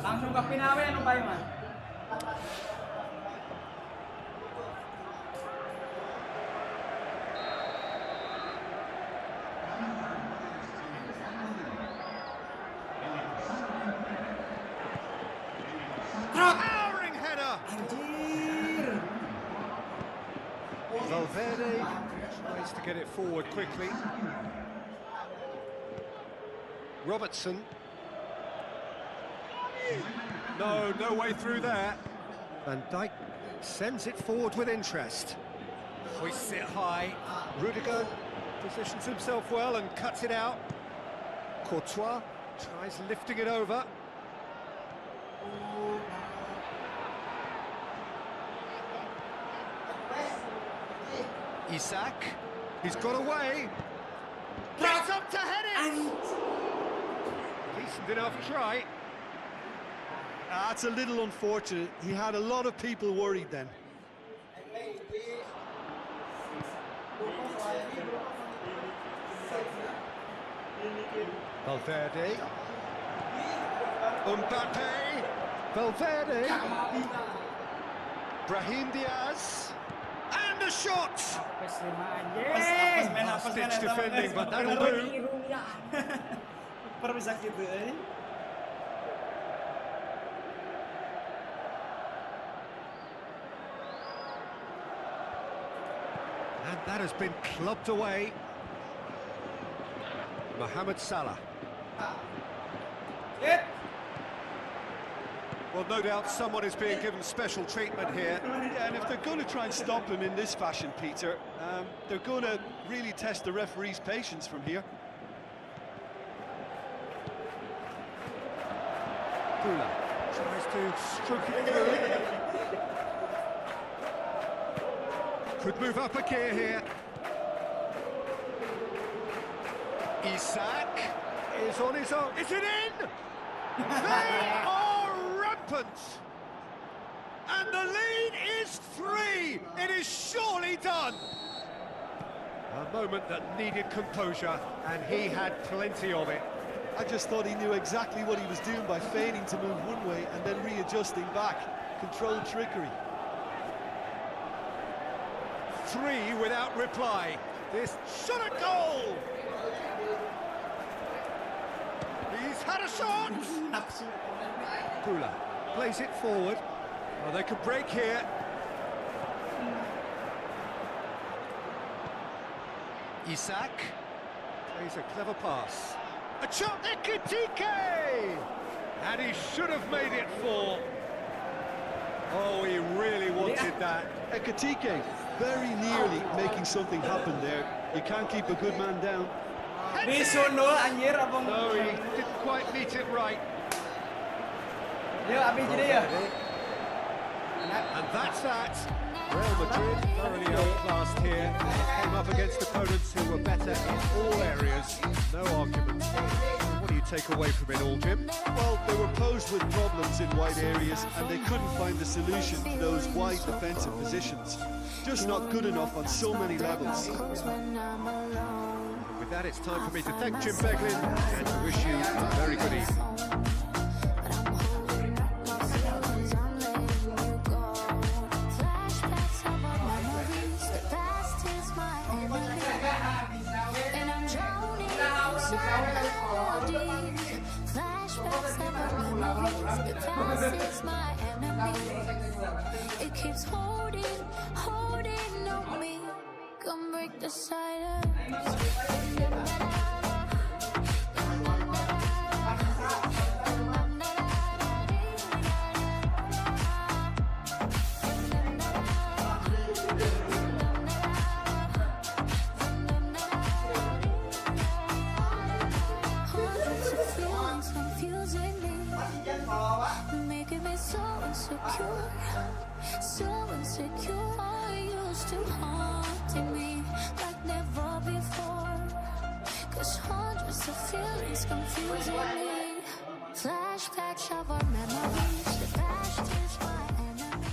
Langsung ke Pinawe anu bae mah. Towering header. Valverde tries to get it forward quickly. Robertson. No way through there. Van Dijk sends it forward with interest. Hoists it high. Rudiger positions himself well and cuts it out. Courtois tries lifting it over. Isaac, he's got away. Gets up to head it! Decent enough try. That's a little unfortunate. He had a lot of people worried then. Valverde. Mbappe. Valverde. Brahim Diaz. And a shot! Last-ditch defending, but that'll do. Perpisak gitu And that has been clubbed away. Mohamed Salah. Well, no doubt someone is being given special treatment here. Yeah, and if they're going to try and stop him in this fashion, Peter, they're going to really test the referee's patience from here. Kula tries to stroke it through. Could move up a gear here. Isak is on his own. Is it in? They are rampant! And the lead is 3! It is surely done! A moment that needed composure, and he had plenty of it. I just thought he knew exactly what he was doing by feigning to move one way and then readjusting back. Controlled trickery. 3 without reply. This shot at goal! He's had a shot! Kula plays it forward. Oh, they could break here. Isak plays a clever pass. A shot, Ekitike! And he should have made it 4. Oh, he really wanted that. Ekitike very nearly making something happen there. You can't keep a good man down. Bisono anjir abang. No, he didn't quite meet it right. Ya, abis jadi ya. And that's that. Real Madrid thoroughly outclassed here. Came up against opponents who were better in all areas. No argument. What do you take away from it all, Jim? Well, they were posed with problems in wide areas and they couldn't find the solution to those wide defensive positions. Just not good enough on so many levels. With that, it's time for me to thank Jim Beglin and to wish you a very good evening. It keeps holding on me. Come break the silence. Hundreds of feelings confusing me, making me so insecure, so insecure. Used to haunting me like never before. 'Cause hundreds of feelings confusing me. Flashbacks of our memories. The past is my enemy.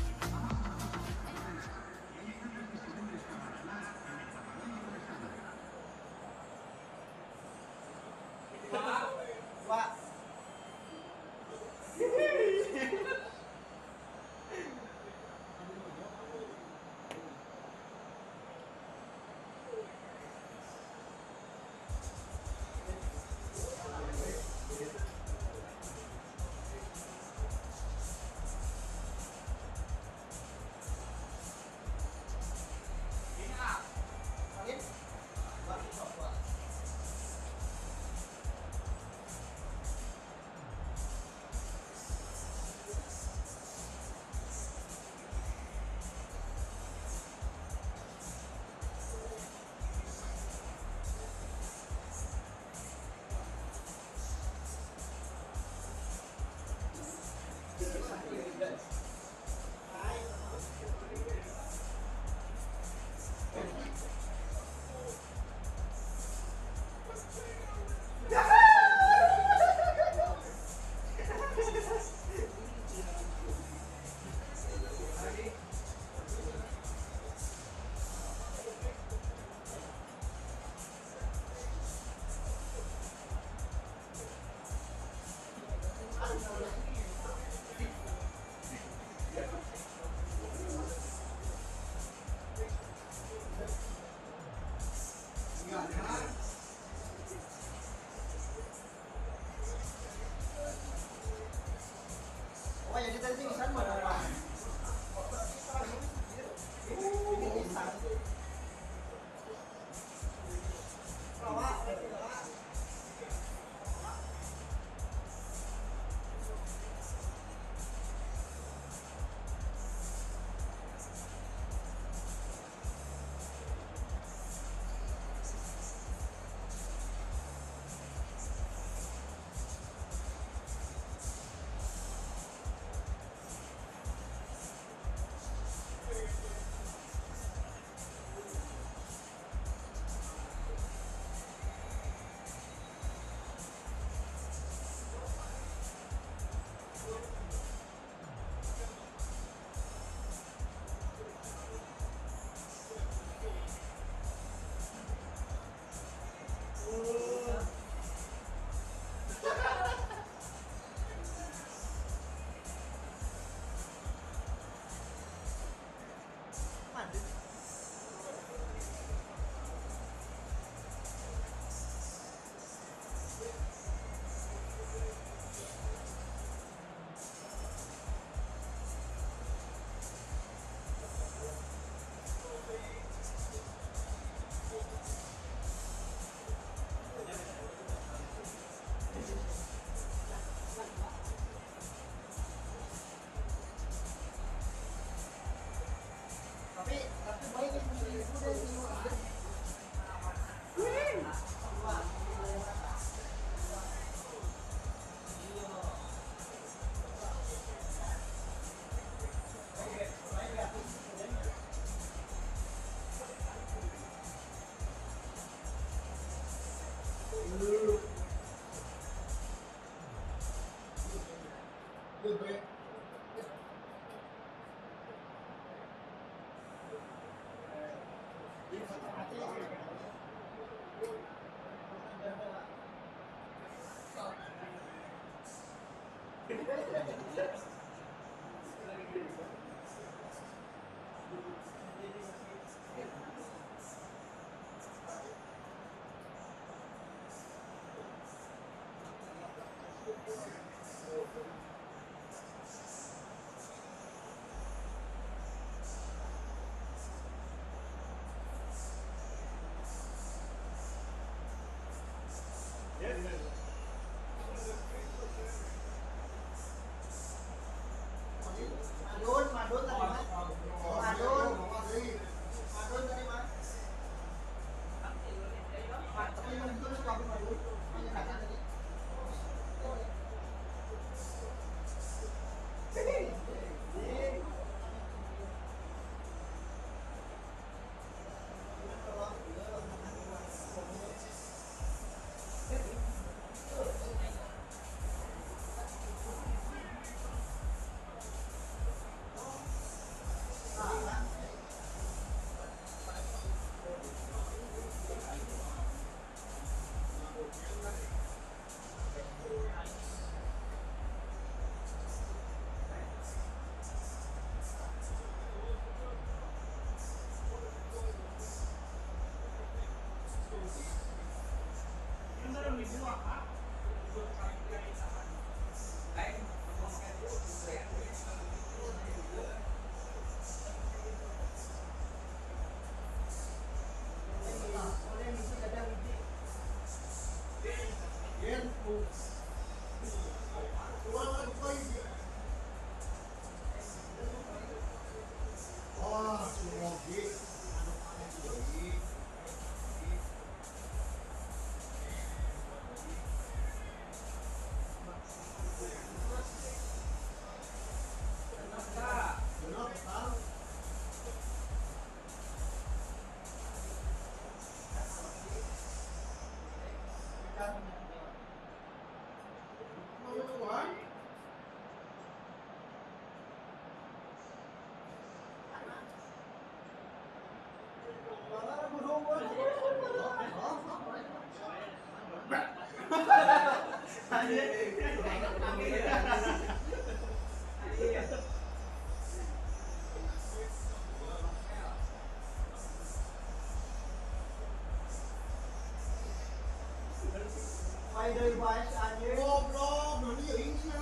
Goblok, nanti ya ini ya.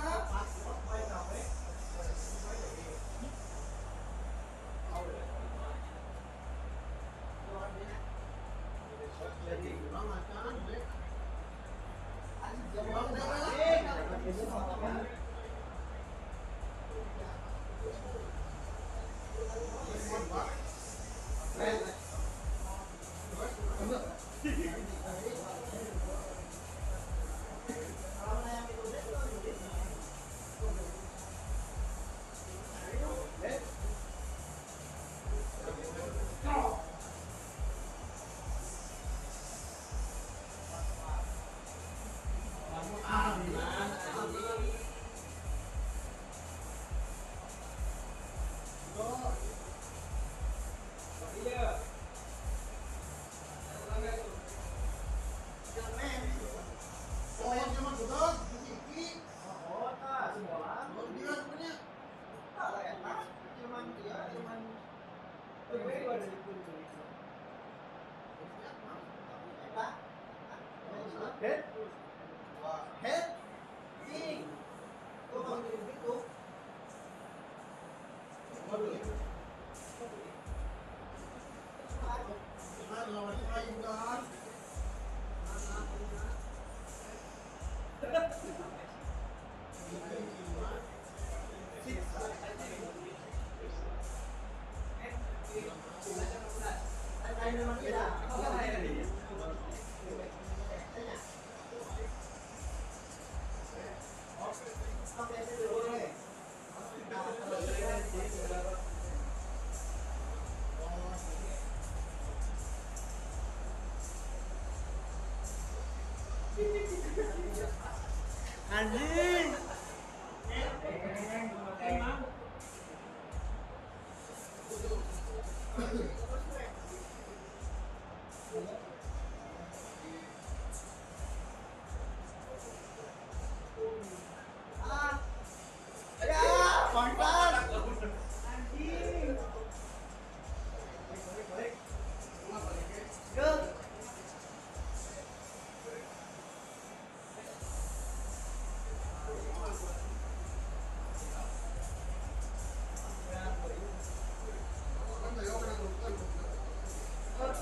Anjing.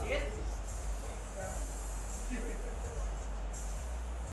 Yes.